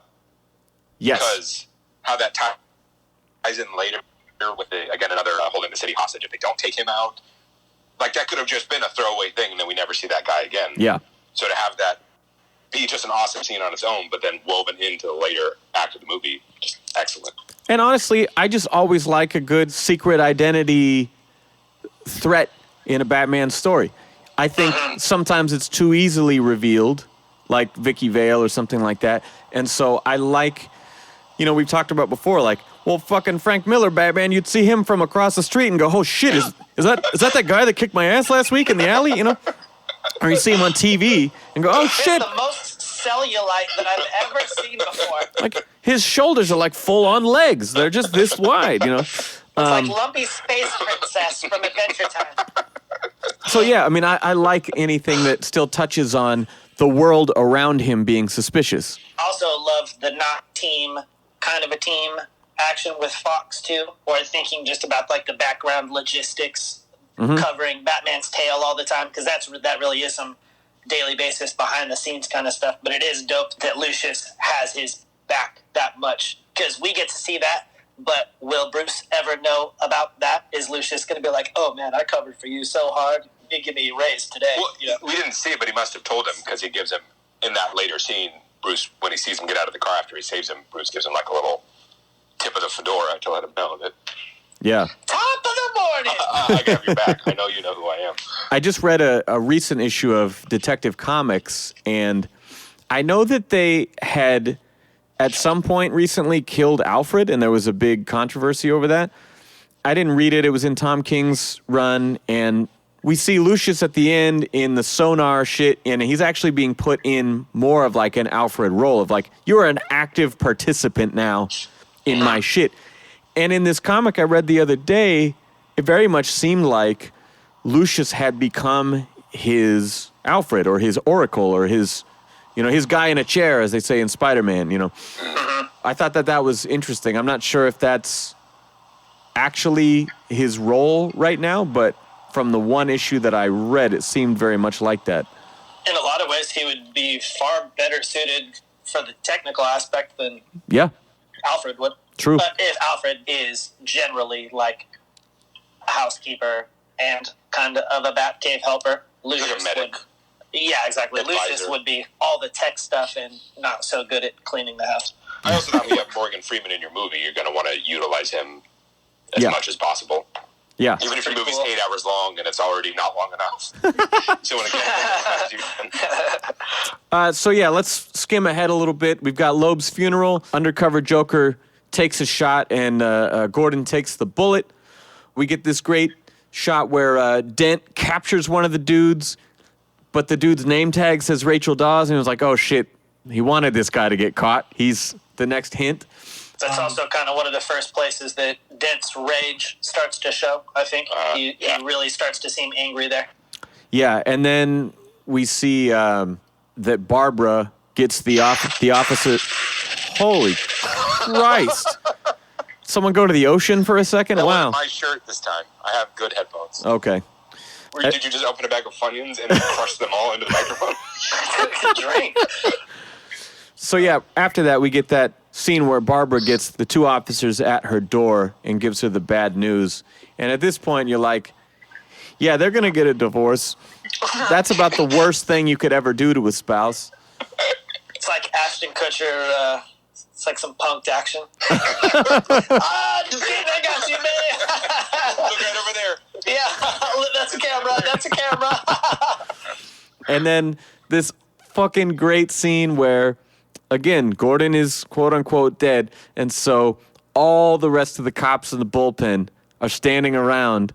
Yes. Because how that ties in later with another holding the city hostage. If they don't take him out, like that could have just been a throwaway thing, and then we never see that guy again. Yeah. So to have that be just an awesome scene on its own, but then woven into the later act of the movie, just excellent. And honestly, I just always like a good secret identity threat in a Batman story. I think sometimes it's too easily revealed, like Vicky Vale or something like that. And so I like, we've talked about before, like, well, fucking Frank Miller, Batman, you'd see him from across the street and go, oh shit, is that guy that kicked my ass last week in the alley, Or you see him on TV and go, oh shit. It's the most cellulite that I've ever seen before. Like, his shoulders are like full-on legs. They're just this wide, It's like Lumpy Space Princess from Adventure Time. So yeah, I mean, I like anything that still touches on the world around him being suspicious. Also love the not team, kind of a team action with Fox too, or thinking just about like the background logistics, covering Batman's tail all the time, because that really is some daily basis behind the scenes kind of stuff. But it is dope that Lucius has his back that much, because we get to see that. But will Bruce ever know about that? Is Lucius going to be like, oh man, I covered for you so hard, you give me a raise today? Well, we didn't see it, but he must have told him, because he gives him, in that later scene, Bruce, when he sees him get out of the car after he saves him, Bruce gives him like a little tip of the fedora to let him know that. Yeah. Top of the morning! I got your back. I know you know who I am. I just read a recent issue of Detective Comics, and I know that they had at some point recently killed Alfred, and there was a big controversy over that. I didn't read it. It was in Tom King's run, and we see Lucius at the end in the sonar shit, and he's actually being put in more of like an Alfred role of like, you're an active participant now in my shit. And in this comic I read the other day, it very much seemed like Lucius had become his Alfred or his Oracle or his guy in a chair, as they say in Spider-Man, I thought that was interesting. I'm not sure if that's actually his role right now, but from the one issue that I read, it seemed very much like that. In a lot of ways, he would be far better suited for the technical aspect than Alfred would. True. But if Alfred is generally like a housekeeper and kind of a Batcave helper, Lucius like a medic. would. Yeah, exactly. Advisor. Lucius would be all the tech stuff and not so good at cleaning the house. I also thought when you have Morgan Freeman in your movie, you're going to want to utilize him as much as possible. Yeah. Even if your movie's 8 hours long and it's already not long enough. So when So yeah, let's skim ahead a little bit. We've got Loeb's funeral. Undercover Joker takes a shot, and Gordon takes the bullet. We get this great shot where Dent captures one of the dudes, but the dude's name tag says Rachel Dawes, and he was like, oh shit, he wanted this guy to get caught. He's the next hint. That's also kind of one of the first places that Dent's rage starts to show, I think. He really starts to seem angry there. Yeah, and then we see that Barbara gets the officer. Holy Christ! Someone go to the ocean for a second? That Wow. wasn't my shirt this time. I have good headphones. Okay. Did you just open a bag of Funyuns and crush them all into the microphone? Drink. So yeah, after that we get that scene where Barbara gets the two officers at her door and gives her the bad news. And at this point you're like, yeah, they're going to get a divorce. That's about the worst thing you could ever do to a spouse. It's like Ashton Kutcher. It's like some punked action. Just kidding, I got you, man. Look right over there. Yeah, that's a camera. That's a camera. And then this fucking great scene where, again, Gordon is quote-unquote dead, and so all the rest of the cops in the bullpen are standing around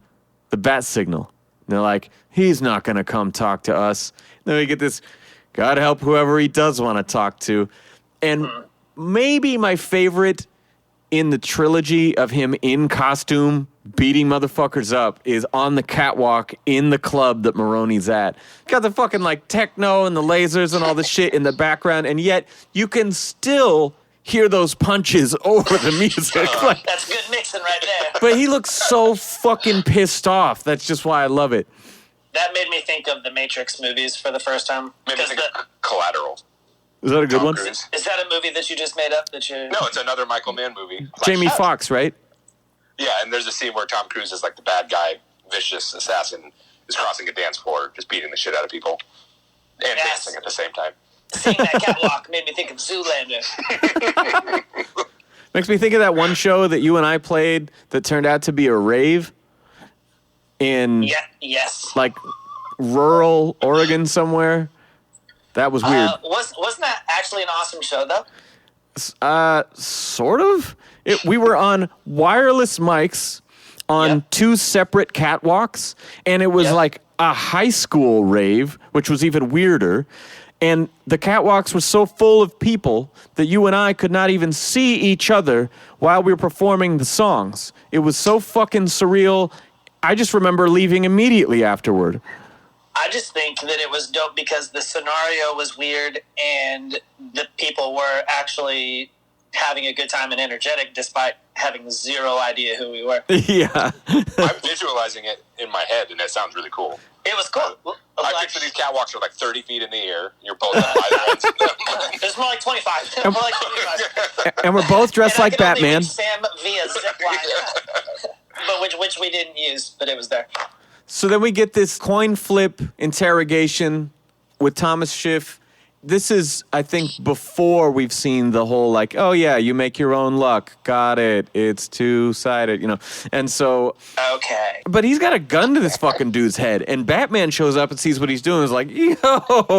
the bat signal. And they're like, he's not going to come talk to us. Then we get this, God help whoever he does want to talk to. And maybe my favorite in the trilogy of him in costume beating motherfuckers up is on the catwalk in the club that Maroney's at. Got the fucking like techno and the lasers and all the shit in the background, and yet you can still hear those punches over the music. Like, That's good mixing right there. but he looks so fucking pissed off. That's just why I love it. That made me think of the Matrix movies for the first time. Maybe think of Collateral. Is that a good Tom one? Cruise. Is that a movie that you just made up? That you? No, it's another Michael Mann movie. Jamie Foxx, right? Yeah, and there's a scene where Tom Cruise is like the bad guy, vicious assassin, is crossing a dance floor, just beating the shit out of people. And Yes. dancing at the same time. Seeing that catwalk made me think of Zoolander. Makes me think of that one show that you and I played that turned out to be a rave in Yeah. Yes. like rural Oregon somewhere. That was weird. Wasn't that actually an awesome show though? Sort of. We were on wireless mics on Yep. two separate catwalks, and it was Yep. like a high school rave, which was even weirder. And the catwalks were so full of people that you and I could not even see each other while we were performing the songs. It was so fucking surreal. I just remember leaving immediately afterward. I just think that it was dope because the scenario was weird and the people were actually having a good time and energetic despite having zero idea who we were. Yeah. I'm visualizing it in my head, and it sounds really cool. It was cool. I picture these catwalks are like 30 feet in the air. You're both on either ends of them. It's more like 25. More like 25. And we're both dressed And I like could only Batman. reach Sam via zipline, but which we didn't use, but it was there. So then we get this coin flip interrogation with Thomas Schiff. This is, I think, before we've seen the whole like, oh yeah, you make your own luck. Got it. It's two-sided, you know. And so, Okay. but he's got a gun to this fucking dude's head. And Batman shows up and sees what he's doing and is like, yo,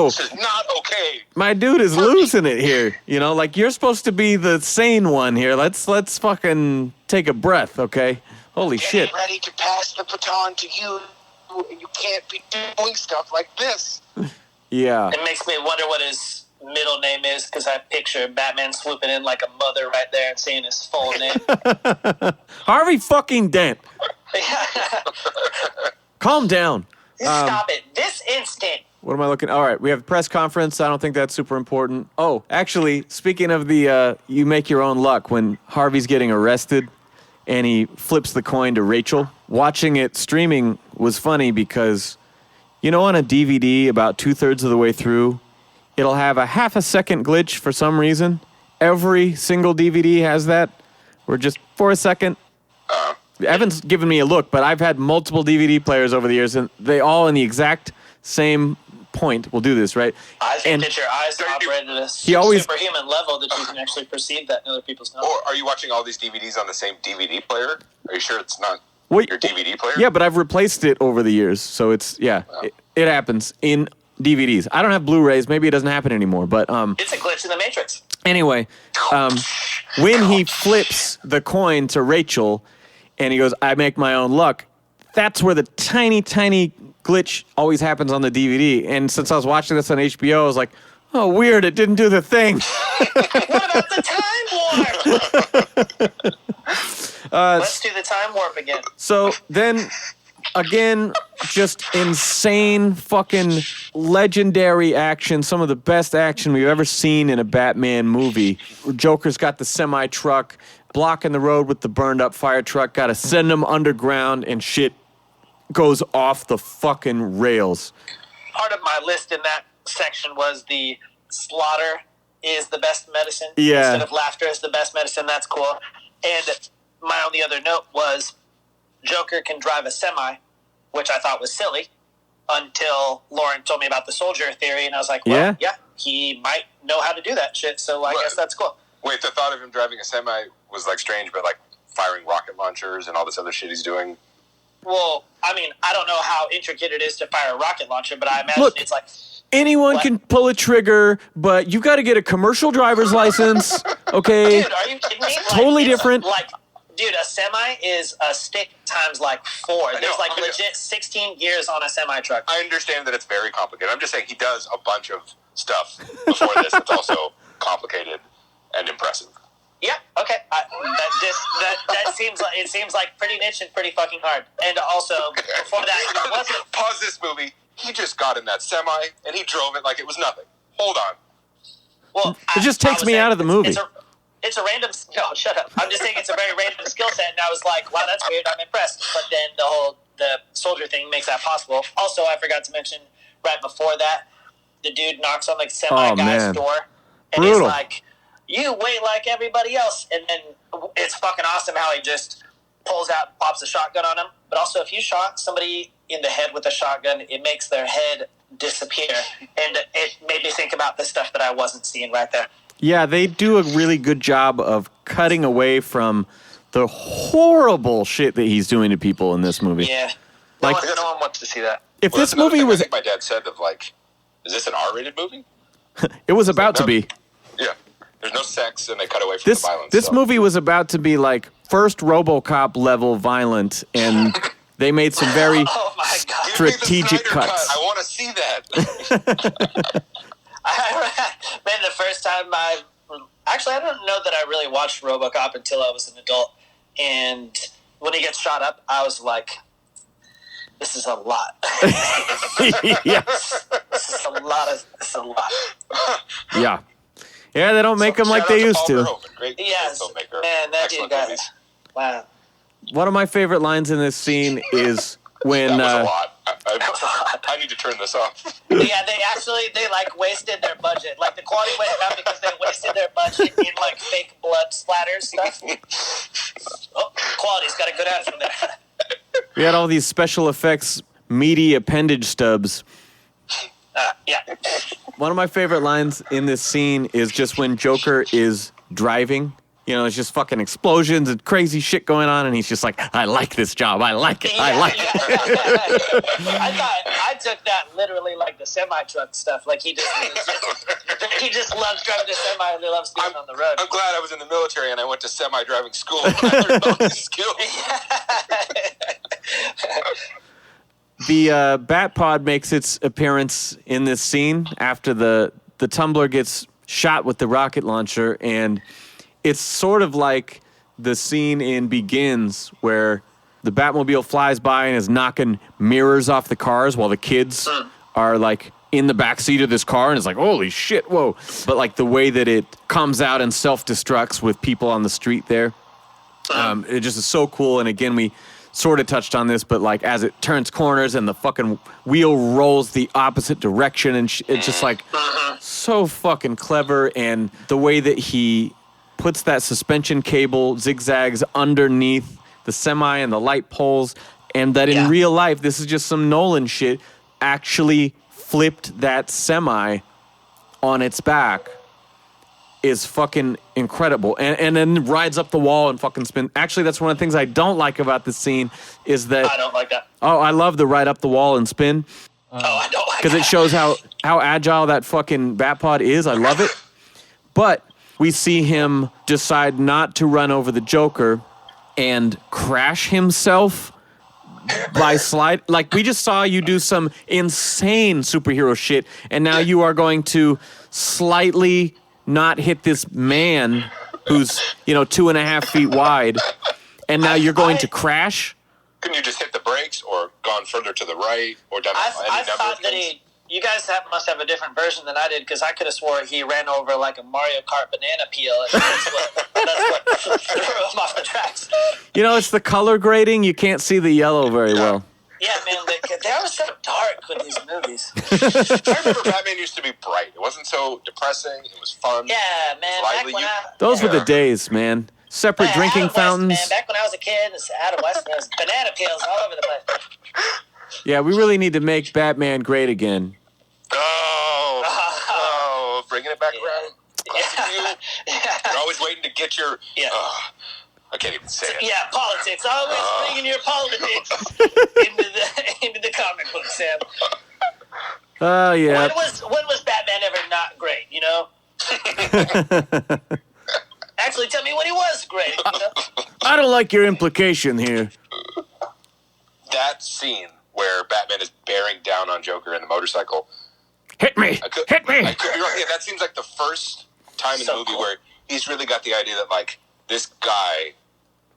This is not okay. my dude is losing it here. You know, like you're supposed to be the sane one here. Let's fucking take a breath, okay? Holy shit. Getting ready to pass the baton to you, and you can't be doing stuff like this. Yeah. It makes me wonder what his middle name is because I picture Batman swooping in like a mother right there and saying his full name. Harvey fucking Dent. Calm down. Stop it. This instant. What am I looking? All right, we have a press conference. I don't think that's super important. Oh, actually, speaking of the you make your own luck, when Harvey's getting arrested and he flips the coin to Rachel, watching it streaming was funny because, you know, on a DVD about 2/3 of the way through, it'll have a half a second glitch for some reason. Every single DVD has that. We're just for a second. Evan's given me a look, but I've had multiple DVD players over the years, and they all in the exact same point will do this, right? I think And that your eyes operate at a superhuman level that you can actually perceive that in other people's knowledge. Or are you watching all these DVDs on the same DVD player? Are you sure it's not Wait, your DVD player? Yeah, but I've replaced it over the years, so it's it happens in DVDs. I don't have Blu-rays. Maybe it doesn't happen anymore, but It's a glitch in the Matrix. anyway, when he flips the coin to Rachel and he goes, I make my own luck, that's where the tiny, tiny glitch always happens on the DVD. And since I was watching this on HBO, I was like, oh, weird, it didn't do the thing. What about the time warp? Let's do the time warp again. So then Again, just insane, fucking legendary action. Some of the best action we've ever seen in a Batman movie. Joker's got the semi-truck blocking the road with the burned-up fire truck. Got to send them underground, and shit goes off the fucking rails. Part of my list in that section was the slaughter is the best medicine. Yeah. Instead of laughter is the best medicine. That's cool. And my only other note was Joker can drive a semi, which I thought was silly until Lauren told me about the soldier theory, and I was like, well, yeah he might know how to do that shit, so I guess that's cool. Wait, the thought of him driving a semi was like strange, but like firing rocket launchers and all this other shit he's doing. Well, I mean, I don't know how intricate it is to fire a rocket launcher, but I imagine it's like... Anyone can pull a trigger, but you got to get a commercial driver's license, okay? Dude, are you kidding me? Totally different. Dude, a semi is a stick times like 4. There's legit 16 gears on a semi-truck. I understand that it's very complicated. I'm just saying he does a bunch of stuff before this that's also complicated and impressive. Yeah, okay. That seems like pretty niche and pretty fucking hard. And also, before that, it wasn't... Pause this movie. He just got in that semi, and he drove it like it was nothing. Hold on. Well, it just takes me out of the movie. It's a random... No, shut up. I'm just saying it's a very random skill set, and I was like, wow, that's weird. I'm impressed. But then the soldier thing makes that possible. Also, I forgot to mention, right before that, the dude knocks on the semi guy's door, and he's like, you wait like everybody else. And then it's fucking awesome how he just pulls out and pops a shotgun on him. But also, if you shot somebody in the head with a shotgun, it makes their head disappear. And it made me think about the stuff that I wasn't seeing right there. Yeah, they do a really good job of cutting away from the horrible shit that he's doing to people in this movie. Yeah. No one wants to see that. If this movie was... I think my dad said of like, is this an R-rated movie? It was about to be. Yeah. There's no sex, and they cut away from the violence. This movie was about to be like first RoboCop level violent, and they made some very strategic cuts. I want to see that. Man, the first time I don't know that I really watched RoboCop until I was an adult, and when he gets shot up, I was like, this is a lot. Yes. This is a lot. Yeah. Yeah, they don't make them like they used to. Yes, man, that dude got... Wow. One of my favorite lines in this scene is when... That was a lot. I need to turn this off. Yeah, they like wasted their budget. Like the quality went down because they wasted their budget in like fake blood splatter stuff. Oh, quality's got to go down from there. We had all these special effects meaty appendage stubs. Yeah. One of my favorite lines in this scene is just when Joker is driving. You know, it's just fucking explosions and crazy shit going on, and he's just like, I like this job. I like it. I like it. I took that literally like the semi-truck stuff. Like he just loves driving the semi and he loves being on the road. I'm glad I was in the military and I went to semi-driving school. I learned all these skills. The Bat Pod makes its appearance in this scene after the tumbler gets shot with the rocket launcher, and it's sort of like the scene in Begins where the Batmobile flies by and is knocking mirrors off the cars while the kids are like in the backseat of this car, and it's like, holy shit, whoa. But like the way that it comes out and self-destructs with people on the street there, it just is so cool. And again, we sort of touched on this, but like as it turns corners and the fucking wheel rolls the opposite direction, and it's just like so fucking clever. And the way that he puts that suspension cable zigzags underneath the semi and the light poles, and that in real life, this is just some Nolan shit, actually flipped that semi on its back is fucking incredible. And then rides up the wall and fucking spin. Actually, that's one of the things I don't like about this scene is that... I don't like that. Oh, I love the ride up the wall and spin. I don't like that. Because it shows how agile that fucking Batpod is. I love it. But we see him decide not to run over the Joker and crash himself by slide. Like, we just saw you do some insane superhero shit, and now you are going to slightly not hit this man who's, 2.5 feet wide, and now you're going to crash? Couldn't you just hit the brakes or go gone further to the right or done I any number thought of that things. you guys must have a different version than I did, because I could have swore he ran over like a Mario Kart banana peel, and that's what threw him off the tracks. You know, it's the color grading. You can't see the yellow very well. Yeah, man, they were so dark with these movies. I remember Batman used to be bright. It wasn't so depressing. It was fun. Yeah, man. Back when Those were the days, man. Separate drinking fountains. West, man. Back when I was a kid, it's Adam West, there was banana peels all over the place. Yeah, we really need to make Batman great again. Oh, bringing it back around. You're always waiting to get your... Yeah. I can't even say it. Yeah, politics. Always bringing your politics into the comic book, Sam. Oh, yeah. When was Batman ever not great, you know? Actually, tell me when he was great. You know? I don't like your implication here. That scene where Batman is bearing down on Joker in the motorcycle. Hit me! Hit me! I could be wrong. Yeah, that seems like the first time in the movie where he's really got the idea that, like, this guy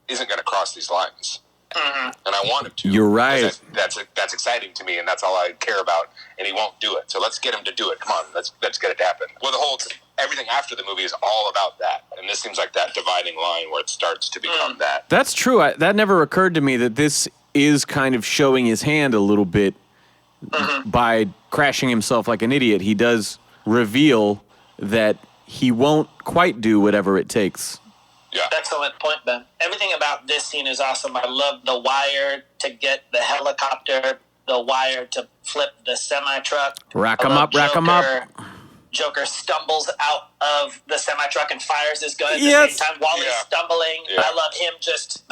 isn't going to cross these lines. Mm-hmm. And I want him to. You're right. That's exciting to me, and that's all I care about, and he won't do it. So let's get him to do it. Come on, let's get it to happen. Well, everything after the movie is all about that, and this seems like that dividing line where it starts to become that. That's true. That never occurred to me that this is kind of showing his hand a little bit by crashing himself like an idiot. He does reveal that he won't quite do whatever it takes. Yeah. Excellent point, Ben. Everything about this scene is awesome. I love the wire to get the helicopter, the wire to flip the semi-truck. Rack 'em up, rack 'em up. Joker stumbles out of the semi-truck and fires his gun at the Yes. same time while he's stumbling. Yeah. I love him just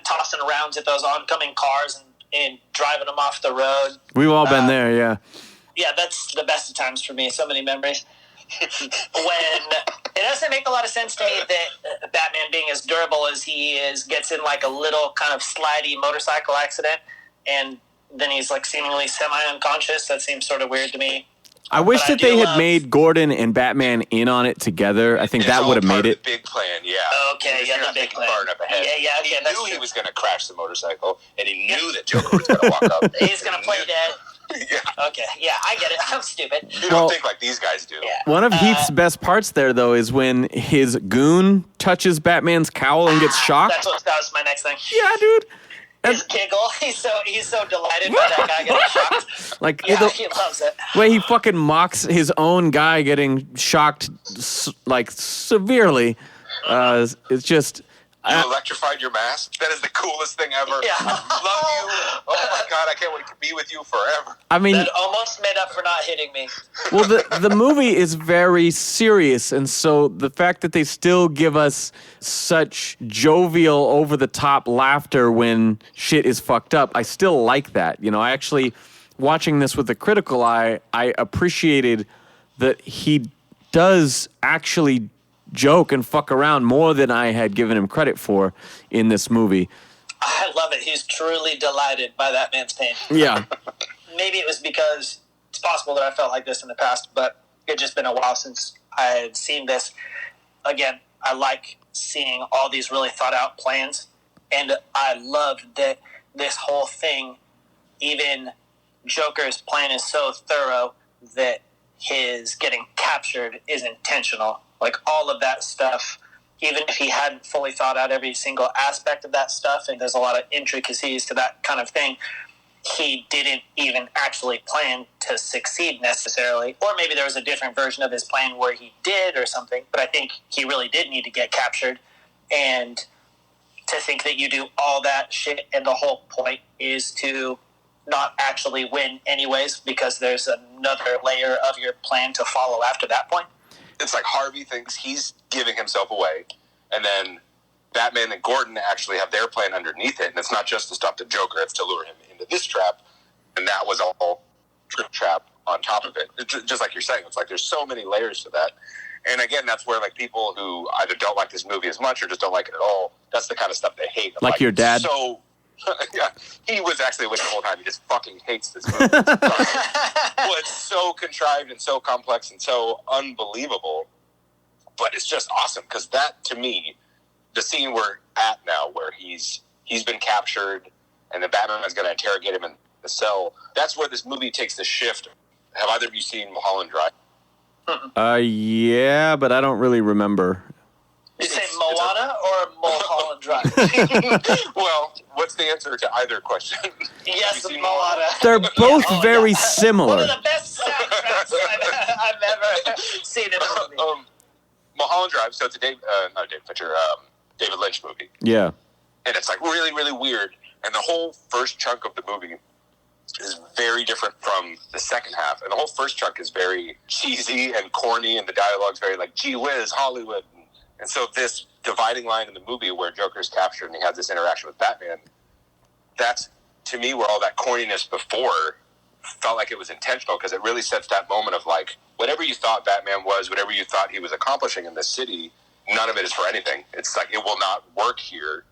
tossing rounds at those oncoming cars and driving them off the road. We've all been there, yeah. Yeah, that's the best of times for me. So many memories. When it doesn't make a lot of sense to me that Batman, being as durable as he is, gets in like a little kind of slidey motorcycle accident, and then he's like seemingly semi-unconscious. That seems sort of weird to me. I wish that they had made Gordon and Batman in on it together. I think that would have made it. The big plan, yeah. Okay, You're yeah, the not big thinking plan. far enough ahead. Yeah, He that's knew true. he was going to crash the motorcycle, and he knew that Joker was going to walk up. He's going to play dead. Yeah. Okay, yeah, I get it. I'm stupid. You don't think like these guys do. Yeah. One of Heath's best parts there, though, is when his goon touches Batman's cowl and gets shocked. That was my next thing. Yeah, dude. His giggle. He's so delighted by that guy getting shocked. Like, Yeah, he loves it. way he fucking mocks his own guy getting shocked, like, severely. It's just... You electrified your mask? That is the coolest thing ever. Yeah. Love you. Oh my God, I can't wait to be with you forever. I mean... That almost made up for not hitting me. Well, the movie is very serious, and so the fact that they still give us such jovial, over-the-top laughter when shit is fucked up, I still like that. You know, I actually, watching this with a critical eye, I appreciated that he does actually joke and fuck around more than I had given him credit for in this movie. I love it. He's truly delighted by that man's pain. Yeah. Maybe it was because it's possible that I felt like this in the past, but it's just been a while since I had seen this. Again, I like seeing all these really thought out plans, and I love that this whole thing, even Joker's plan is so thorough that his getting captured is intentional. Like all of that stuff, even if he hadn't fully thought out every single aspect of that stuff, and there's a lot of intricacies to that kind of thing, he didn't even actually plan to succeed necessarily. Or maybe there was a different version of his plan where he did or something, but I think he really did need to get captured. And to think that you do all that shit and the whole point is to not actually win anyways because there's another layer of your plan to follow after that point. It's like Harvey thinks he's giving himself away, and then Batman and Gordon actually have their plan underneath it, and it's not just to stop the Joker, it's to lure him into this trap, and that was all trap on top of it. Just like you're saying, it's like there's so many layers to that. And again, that's where like people who either don't like this movie as much or just don't like it at all, that's the kind of stuff they hate. Like your dad? So, yeah, he was actually with the whole time. He just fucking hates this movie. Well, it's so contrived and so complex and so unbelievable, but it's just awesome because that, to me, the scene we're at now, where he's been captured and the Batman is going to interrogate him in the cell. That's where this movie takes the shift. Have either of you seen Mulholland Drive? Yeah, but I don't really remember. Did you say Moana or Mulholland Drive? Well, what's the answer to either question? Yes, Have you seen Moana. They're both very One similar. of the best soundtracks I've ever seen in a movie. Mulholland Drive, so it's a not a David Fincher, David Lynch movie. Yeah. And it's like really, really weird. And the whole first chunk of the movie is very different from the second half. And the whole first chunk is very cheesy and corny, and the dialogue's very like, gee whiz, Hollywood. And so this dividing line in the movie where Joker's captured and he has this interaction with Batman, that's, to me, where all that corniness before felt like it was intentional, because it really sets that moment of like, whatever you thought Batman was, whatever you thought he was accomplishing in this city, none of it is for anything. It's like, it will not work here.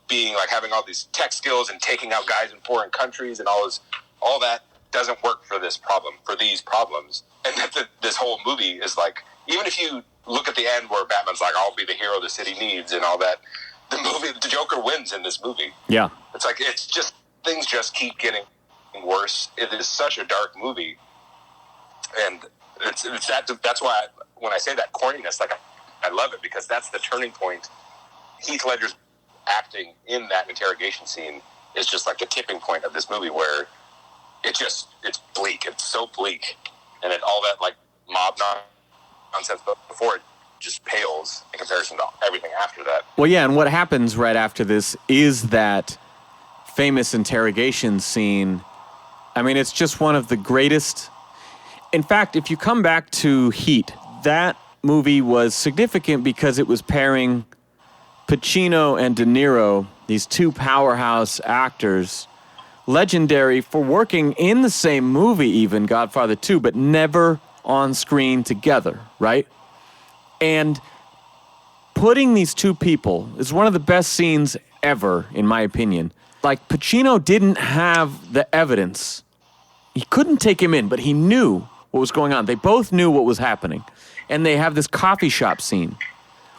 Being like having all these tech skills and taking out guys in foreign countries and all that doesn't work for this problem, for these problems. And that this whole movie is like, even if you look at the end where Batman's like, I'll be the hero the city needs and all that, the Joker wins in this movie. Yeah. It's like, it's just, things just keep getting worse. It is such a dark movie. And that's why when I say that corniness, like I love it, because that's the turning point. Heath Ledger's acting in that interrogation scene is just like the tipping point of this movie, where it's bleak. It's so bleak. And all that like mob nonsense before it just pales in comparison to everything after that. Well, yeah, and what happens right after this is that famous interrogation scene. I mean, it's just one of the greatest. In fact, if you come back to Heat, that movie was significant because it was pairing Pacino and De Niro, these two powerhouse actors, legendary for working in the same movie, even Godfather 2, but never on screen together, right? And putting these two people is one of the best scenes ever, in my opinion. Like, Pacino didn't have the evidence. He couldn't take him in, but he knew what was going on. They both knew what was happening. And they have this coffee shop scene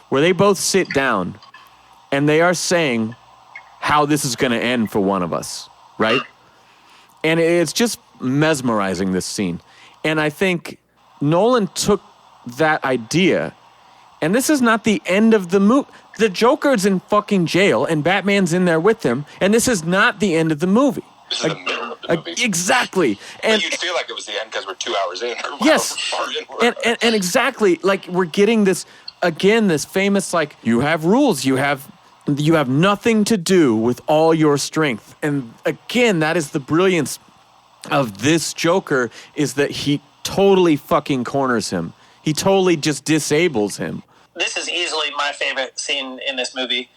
where they both sit down and they are saying how this is going to end for one of us, right? And it's just mesmerizing, this scene. And I think Nolan took that idea, and this is not the end of the movie. The Joker's in fucking jail, and Batman's in there with him, and this is not the end of the movie. This is the middle of the movie. Exactly. And you'd feel like it was the end because we're 2 hours in. Or yes. Far in And exactly, like, we're getting this, again, this famous, like, you have rules, you have nothing to do with all your strength. And again, that is the brilliance of this Joker, is that he totally fucking corners him. He totally just disables him. This is easily my favorite scene in this movie.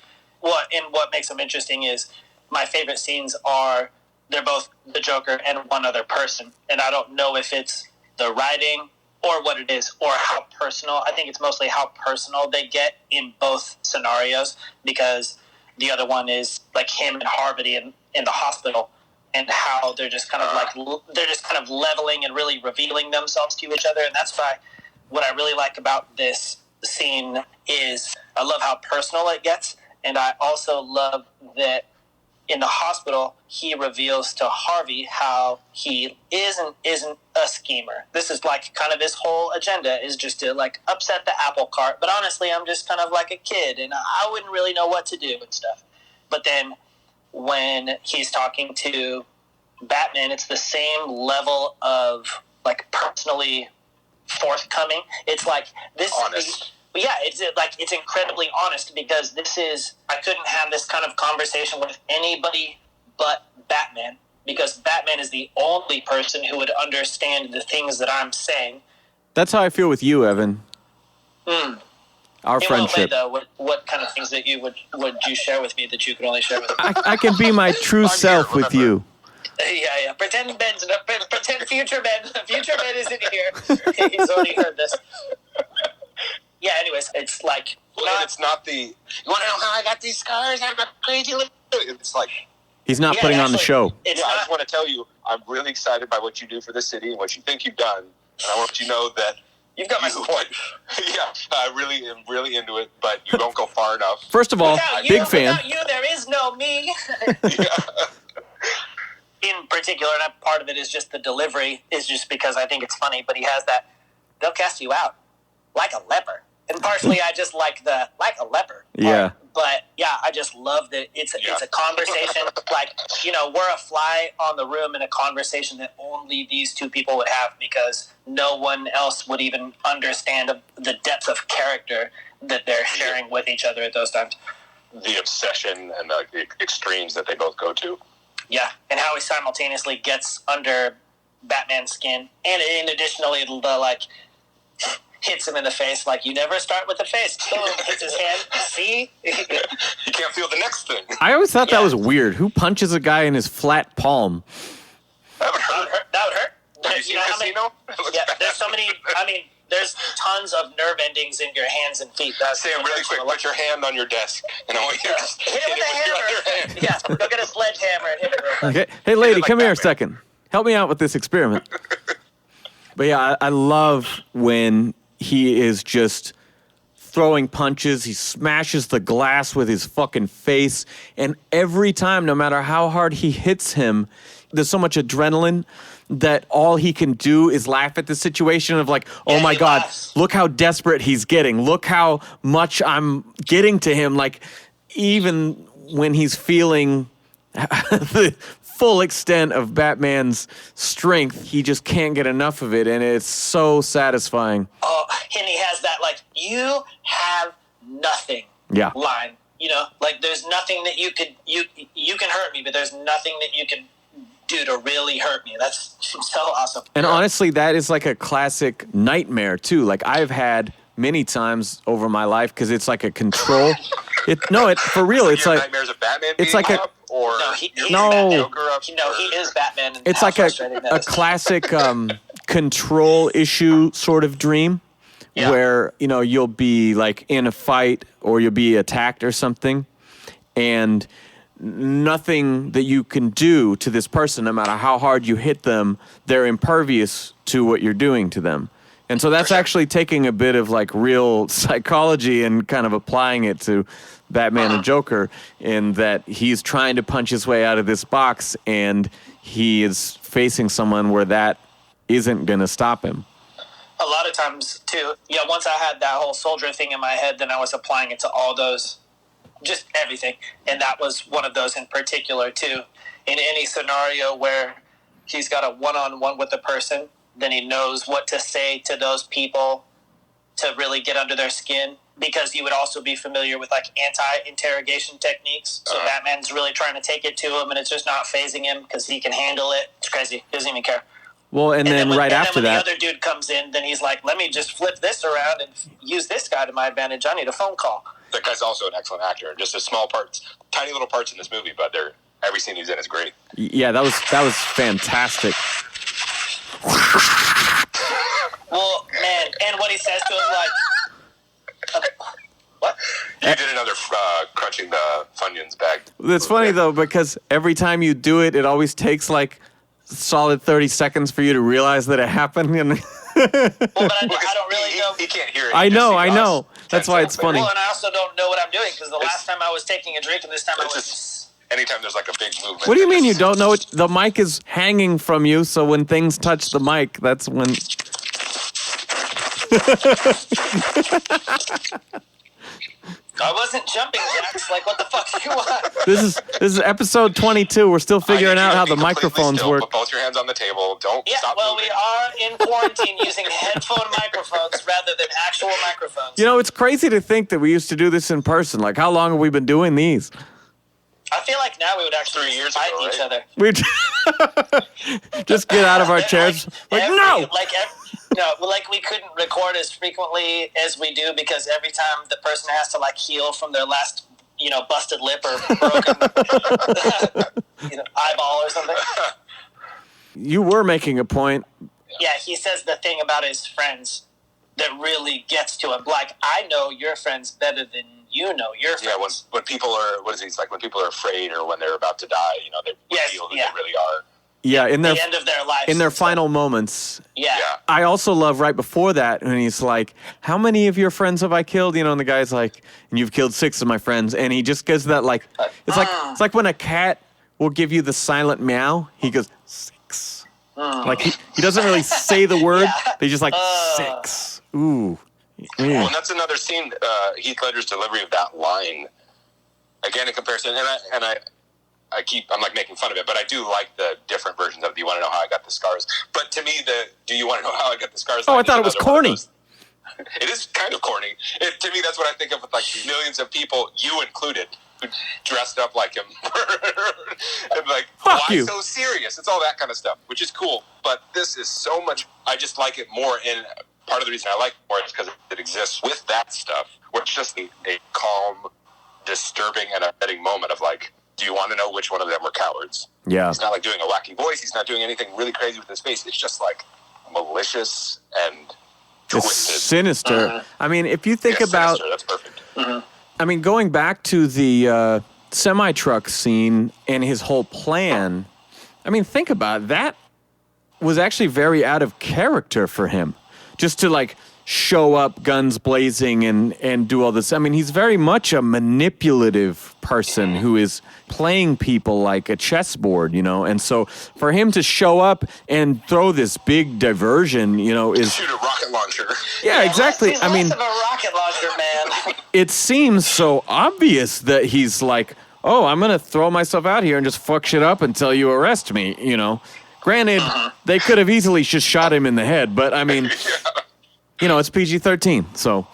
What makes them interesting is my favorite scenes are, they're both the Joker and one other person. And I don't know if it's the writing or what it is, or how personal. I think it's mostly how personal they get in both scenarios, because the other one is like him and Harvey in the hospital, and how they're just kind of leveling and really revealing themselves to each other. And that's why what I really like about this scene is I love how personal it gets, and I also love that in the hospital he reveals to Harvey how he isn't a schemer. This is like kind of his whole agenda is just to like upset the apple cart, but honestly I'm just kind of like a kid and I wouldn't really know what to do and stuff. But then when he's talking to Batman, it's the same level of like personally forthcoming. It's like this honest. It's incredibly honest, because I couldn't have this kind of conversation with anybody but Batman, because Batman is the only person who would understand the things that I'm saying. That's how I feel with you, Evan. Our in friendship. What way, though? What kind of things that you would you share with me that you could only share with me? I can be my true self with you. Yeah. Pretend Future Ben isn't here. He's already heard this. Yeah, anyways, it's like... it's not the... You want to know how I got these scars? I'm a crazy little... It's like... He's not putting on the show. I just want to tell you, I'm really excited by what you do for the city and what you think you've done. And I want you to know that... You've got my support. Yeah, I really am really into it, but you don't go far enough. First of all, big fan. Without you, there is no me. Yeah. In particular, particular, and part of it is just the delivery, is just because I think it's funny, but he has that, they'll cast you out like a leper. And partially I just like the, like a leper part. Yeah. But, yeah, I just love that it's a conversation. Like, we're a fly on the room in a conversation that only these two people would have because no one else would even understand the depth of character that they're sharing with each other at those times. The obsession and the extremes that they both go to. Yeah, and how he simultaneously gets under Batman's skin. And additionally, hits him in the face, like, you never start with the face. Boom, hits his hand. See? You can't feel the next thing. I always thought that was weird. Who punches a guy in his flat palm? That would hurt. That would hurt. Have you seen Casino? There's so many, there's tons of nerve endings in your hands and feet. Sam, really quick, put your hand on your desk, and I want you to hit it with a hammer. Yeah, go get a sledgehammer and hit it real quick. Okay. Hey, lady, come here a second. Help me out with this experiment. But yeah, I love when he is just throwing punches. He smashes the glass with his fucking face. And every time, no matter how hard he hits him, there's so much adrenaline that all he can do is laugh at the situation of like, oh my God, look how desperate he's getting. Look how much I'm getting to him. Like, even when he's feeling the full extent of Batman's strength, he just can't get enough of it, and it's so satisfying. Oh, and he has that, like, you have nothing line. Like, there's nothing that you can hurt me, but there's nothing that you can do to really hurt me. That's so awesome. And honestly, that is like a classic nightmare, too. Like, I've had many times over my life, because it's like a control. For real, it's like nightmares of Batman. It's like up, or he Joker up, he is Batman. It's like a classic control issue sort of dream, where you'll be like in a fight or you'll be attacked or something, and nothing that you can do to this person, no matter how hard you hit them, they're impervious to what you're doing to them. And so that's actually taking a bit of like real psychology and kind of applying it to Batman and Joker, in that he's trying to punch his way out of this box and he is facing someone where that isn't going to stop him. A lot of times, too, once I had that whole soldier thing in my head, then I was applying it to all those, just everything. And that was one of those in particular, too. In any scenario where he's got a one-on-one with the person, then he knows what to say to those people to really get under their skin, because you would also be familiar with like anti-interrogation techniques. So Batman's really trying to take it to him, and it's just not phasing him because he can handle it. It's crazy. He doesn't even care. Well, and then right after when that, the other dude comes in, then he's like, let me just flip this around and use this guy to my advantage. I need a phone call. That guy's also an excellent actor. Just a small parts, tiny little parts in this movie, but every scene he's in is great. Yeah, that was fantastic. Well, man, and what he says to him, like, what? You did another crunching the Funyuns bag. It's funny, though, because every time you do it, it always takes like solid 30 seconds for you to realize that it happened. Well, but I don't really know. He can't hear it. I know. That's why it's funny. Well, and I also don't know what I'm doing, because the last time I was taking a drink, and this time I was just... Anytime there's like a big movement. What do you mean you don't know it? The mic is hanging from you, so when things touch the mic, that's when... I wasn't jumping jacks. Like, what the fuck do you want? This is episode 22. We're still figuring out how the microphones still. work. Put both your hands on the table. Don't stop moving. We are in quarantine using headphone microphones rather than actual microphones. It's crazy to think that we used to do this in person. Like, how long have we been doing these? I feel like now we would actually 3 years fight ago, each right? other. Just get out of our chairs. No! Like we couldn't record as frequently as we do, because every time the person has to like heal from their last, busted lip or broken, eyeball or something. You were making a point. Yeah, he says the thing about his friends that really gets to him. Like, I know your friends better than you know your friends. Yeah, when people are, what is he? It's like when people are afraid or when they're about to die, they feel who they really are. Yeah, in the end of their life. In their final moments. Yeah. I also love right before that when he's like, how many of your friends have I killed? And the guy's like, and you've killed 6 of my friends. And he just gives that like, it's like when a cat will give you the silent meow. He goes, 6. Like, he doesn't really say the word. They just like, 6. Ooh. Well, and that's another scene, Heath Ledger's delivery of that line. Again, in comparison, and I'm like making fun of it, but I do like the different versions of "Do you want to know how I got the scars?" But to me, "Do you want to know how I got the scars?" Oh, I thought it was corny. It is kind of corny. To me, that's what I think of with like millions of people, you included, who dressed up like him. And like, Fuck why you. so serious? It's all that kind of stuff, which is cool. But this is so much. I just like it more. And part of the reason I like it more is because it exists with that stuff, where it's just a calm, disturbing, and upsetting moment of like, do you want to know which one of them were cowards? Yeah. He's not like doing a wacky voice. He's not doing anything really crazy with his face. It's just like malicious and It's twisted. sinister. I mean, if you think about, sinister. That's perfect. I mean, going back to the semi-truck scene and his whole plan, I mean, think about it. That was actually very out of character for him. Just to like show up guns blazing and do all this. I mean, he's very much a manipulative person who is playing people like a chessboard, you know? And so for him to show up and throw this big diversion, you know, is... Shoot a rocket launcher. Yeah, exactly. He's I mean, less of a rocket launcher, man. it seems so obvious that he's like, oh, I'm going to throw myself out here and just fuck shit up until you arrest me, you know? Granted, they could have easily just shot him in the head, but I mean... You know, it's PG-13, so...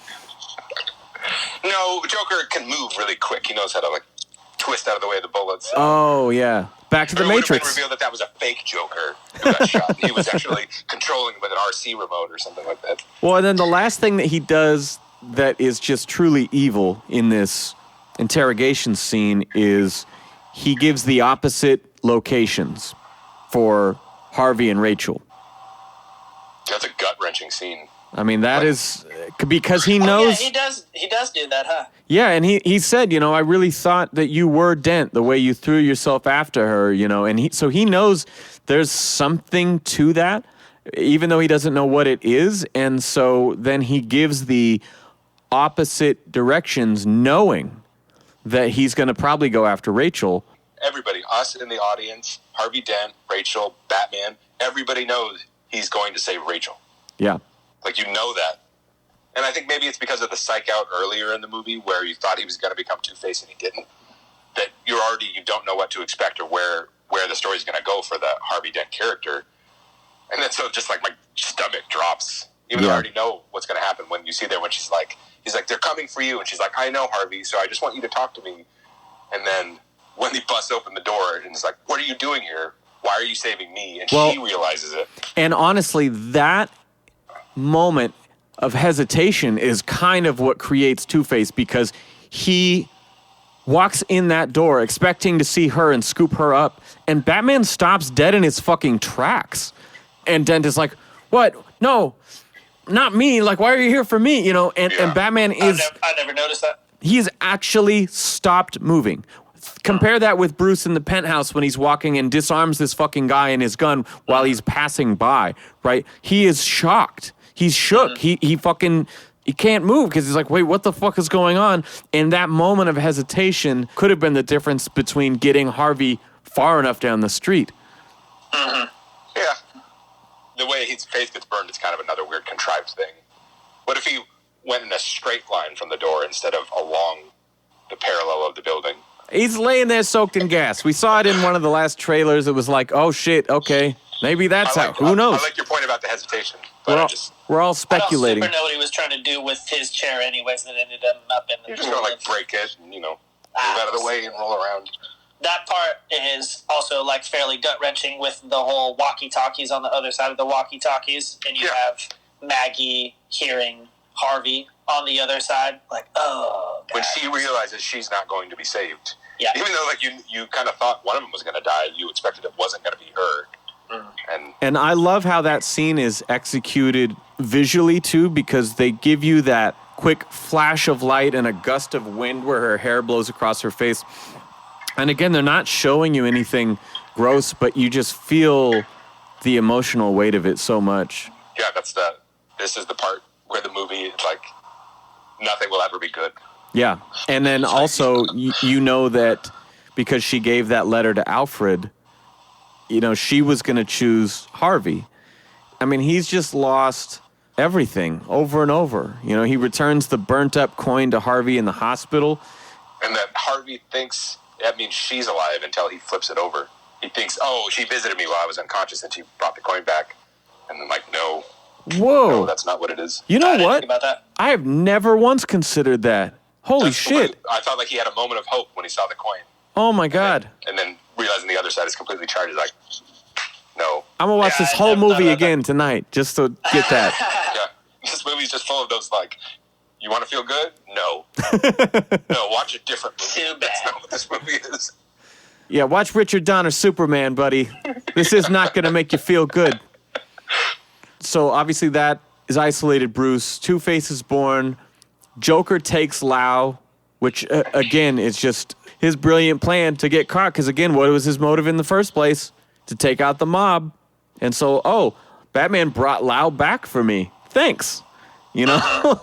No, Joker can move really quick. He knows how to, like, twist out of the way of the bullets. Oh, yeah. Back to the It would have been Matrix. revealed that was a fake Joker who got shot. He was actually controlling with an RC remote or something like that. Well, and then the last thing that he does that is just truly evil in this interrogation scene is he gives the opposite locations for Harvey and Rachel. That's a gut-wrenching scene. I mean, that is because he Oh, knows... yeah, he does do that, huh? Yeah, and he said, you know, I really thought that you were Dent the way you threw yourself after her, you know, and so he knows there's something to that, even though he doesn't know what it is, and so then he gives the opposite directions, knowing that he's going to probably go after Rachel. Everybody, us in the audience, Harvey Dent, Rachel, Batman, everybody knows he's going to save Rachel. Yeah. Like, you know that. And I think maybe it's because of the psych out earlier in the movie where you thought he was going to become Two-Face and he didn't. That you don't know what to expect or where the story's going to go for the Harvey Dent character. And then so just like my stomach drops. Even though I already know what's going to happen when you see there when he's like, they're coming for you. And she's like, I know, Harvey, so I just want you to talk to me. And then when he busts open the door and he's like, what are you doing here? Why are you saving me? And she realizes it. And honestly, that moment of hesitation is kind of what creates Two-Face, because he walks in that door expecting to see her and scoop her up, and Batman stops dead in his fucking tracks. And Dent is like, what? No, not me. Like, why are you here for me? You know, and Batman is... I never noticed that. He's actually stopped moving. Compare that with Bruce in the penthouse when he's walking and disarms this fucking guy and his gun while he's passing by, right? He is shocked. He's shook. He can't move because he's like, wait, what the fuck is going on? And that moment of hesitation could have been the difference between getting Harvey far enough down the street. Yeah. The way his face gets burned is kind of another weird contrived thing. What if he went in a straight line from the door instead of along the parallel of the building? He's laying there soaked in gas. We saw it in one of the last trailers. It was like, oh shit, okay. Maybe that's how. Who knows? I like your point about the hesitation. But We're all speculating. I don't super know what he was trying to do with his chair anyways that ended up in the You're just going to, like, break it and, move out of the way and roll around. That part is also, like, fairly gut-wrenching with the whole walkie-talkies on the other side of the walkie-talkies. And you have Maggie hearing Harvey on the other side. Like, oh, God. When she realizes she's not going to be saved. Yeah. Even though, like, you kind of thought one of them was going to die, you expected it wasn't going to be her. And I love how that scene is executed visually, too, because they give you that quick flash of light and a gust of wind where her hair blows across her face. And again, they're not showing you anything gross, but you just feel the emotional weight of it so much. Yeah, this is the part where the movie, it's like, nothing will ever be good. Yeah. And then also, you know that because she gave that letter to Alfred, you know, she was going to choose Harvey. I mean, he's just lost everything over and over. You know, he returns the burnt up coin to Harvey in the hospital. And that Harvey thinks that means she's alive until he flips it over. He thinks, oh, she visited me while I was unconscious and she brought the coin back. And then, like, no. Whoa. No, that's not what it is. You know I didn't what? think about that. I have never once considered that. Holy That's shit. I felt like he had a moment of hope when he saw the coin. Oh, my God. And then realizing the other side is completely charged, he's like, no. I'm going to watch Yeah, this I whole never thought movie about again tonight just to get that. Yeah. This movie's just full of those, like, you want to feel good? No. No, watch a different movie. Too bad. That's not what this movie is. Yeah, watch Richard Donner Superman, buddy. This is not going to make you feel good. So obviously that is isolated Bruce. Two-Face is born. Joker takes Lau, which, again, is just his brilliant plan to get caught. Because, again, what was his motive in the first place? To take out the mob. And so, oh, Batman brought Lau back for me. Thanks. You know?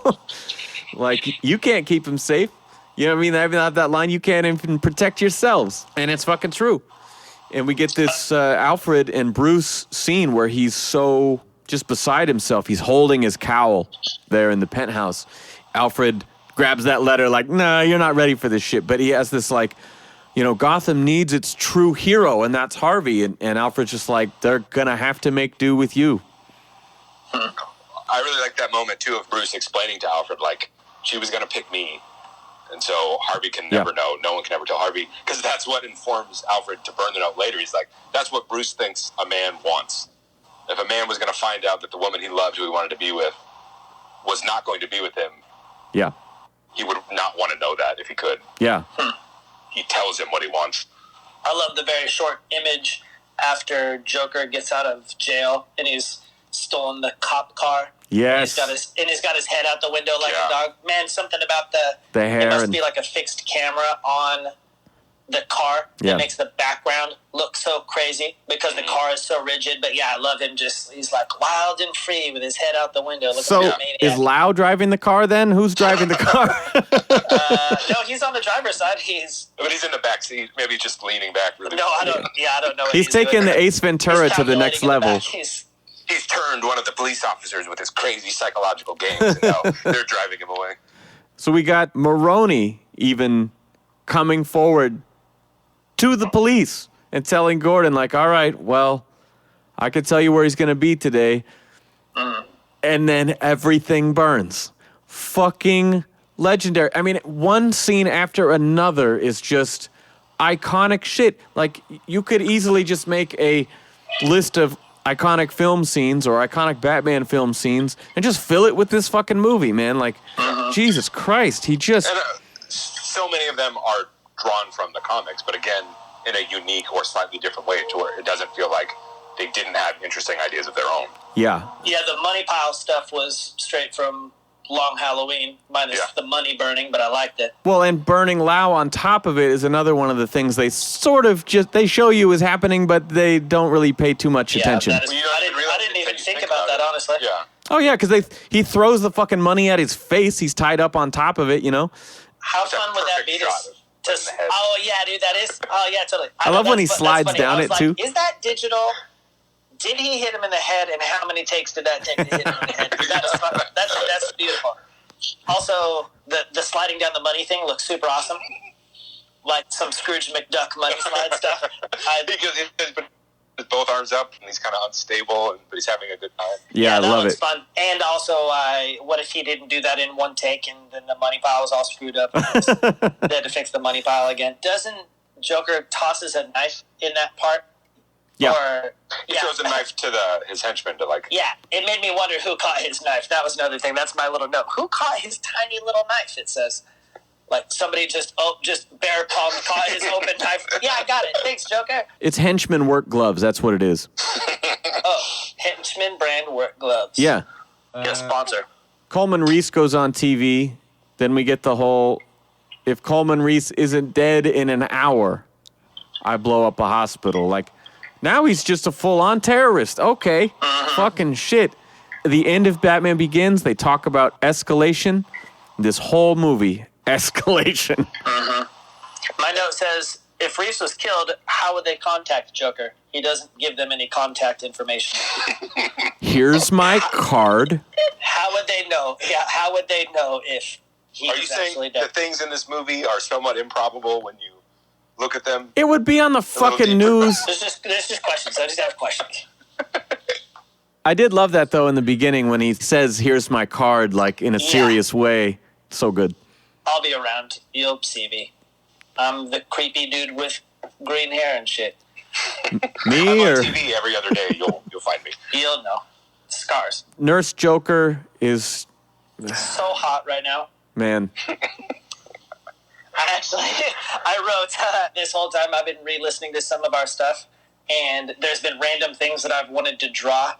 Like, you can't keep him safe. You know what I mean? Without that line, you can't even protect yourselves. And it's fucking true. And we get this Alfred and Bruce scene where he's so just beside himself. He's holding his cowl there in the penthouse. Alfred grabs that letter like, nah, you're not ready for this shit. But he has this like, you know, Gotham needs its true hero, and that's Harvey. And Alfred's just like, they're going to have to make do with you. I really like that moment, too, of Bruce explaining to Alfred, like, she was going to pick me. And so Harvey can never know. No one can ever tell Harvey. Because that's what informs Alfred to burn the note later. He's like, that's what Bruce thinks a man wants. If a man was going to find out that the woman he loved, who he wanted to be with, was not going to be with him, Yeah. he would not want to know that if he could. Yeah. He tells him what he wants. I love the very short image after Joker gets out of jail and he's stolen the cop car. Yes. He's got his head out the window like Yeah. a dog. Man, something about The hair it must and- be like a fixed camera on the car that Yeah. makes the background look so crazy because the car is so rigid. But yeah, I love him. He's like wild and free with his head out the window. Looking So like a maniac. is Lau driving the car then? Who's driving the car? No, he's on the driver's side. But he's in the back seat. Maybe he's just leaning back really. No, I don't know. What He's taking doing. the Ace Ventura He's to the next calculating in level. back. He's turned one of the police officers with his crazy psychological games, and now they're driving him away. So we got Maroni even coming forward to the police and telling Gordon, like, all right, well, I could tell you where he's going to be today. And then everything burns. Fucking legendary. I mean, one scene after another is just iconic shit. Like, you could easily just make a list of iconic film scenes or iconic Batman film scenes and just fill it with this fucking movie, man. Like, Jesus Christ, he just... And so many of them are drawn from the comics, but again, in a unique or slightly different way to where it doesn't feel like they didn't have interesting ideas of their own. Yeah. Yeah, the money pile stuff was straight from Long Halloween, minus the money burning, but I liked it. Well, and burning Lau on top of it is another one of the things they sort of just, they show you is happening, but they don't really pay too much attention. That is, Well, you don't even I didn't even think about that, honestly. Yeah. Oh, yeah, because he throws the fucking money at his face. He's tied up on top of it, you know? How It's a fun would that perfect be shot to right in the head. oh, yeah, dude, that is, oh, yeah, totally. I know love when that's he fu- slides that's funny. down I it, was too. Is that digital? Did he hit him in the head, and how many takes did that take to hit him in the head? That's fun. That's beautiful. Also, the sliding down the money thing looks super awesome. Like some Scrooge McDuck money slide stuff. Because he put his both arms up and he's kind of unstable, but he's having a good time. Yeah, I that love looks it. fun. And also, what if he didn't do that in one take and then the money pile was all screwed up? And they had to fix the money pile again. Doesn't Joker tosses a knife in that part? Yeah. Or, He throws a knife to his henchman to like. Yeah, it made me wonder who caught his knife. That was another thing. That's my little note. Who caught his tiny little knife? It says, like somebody just bare palm caught his open knife. Yeah, I got it. Thanks, Joker. It's henchman work gloves. That's what it is. Oh, Henchman brand work gloves. Yeah. Get a sponsor. Coleman Reese goes on TV. Then we get the whole, if Coleman Reese isn't dead in an hour, I blow up a hospital. Like, now he's just a full-on terrorist. Okay. Fucking shit. The end of Batman Begins, they talk about escalation. This whole movie, escalation. My note says, if Reeves was killed, how would they contact Joker? He doesn't give them any contact information. Here's my card. How would they know? Yeah, how would they know if he Are you was saying actually dead? the things in this movie are somewhat improbable when you look at them? It would be on the fucking deeper. news. There's just questions. I just have questions. I did love that, though, in the beginning when he says, here's my card, like, in a serious way. So good. I'll be around. You'll see me. I'm the creepy dude with green hair and shit. Me I'm or on TV every other day. You'll find me. You'll know. Scars. Nurse Joker is, So hot right now. man. I wrote this whole time I've been re-listening to some of our stuff, and there's been random things that I've wanted to draw,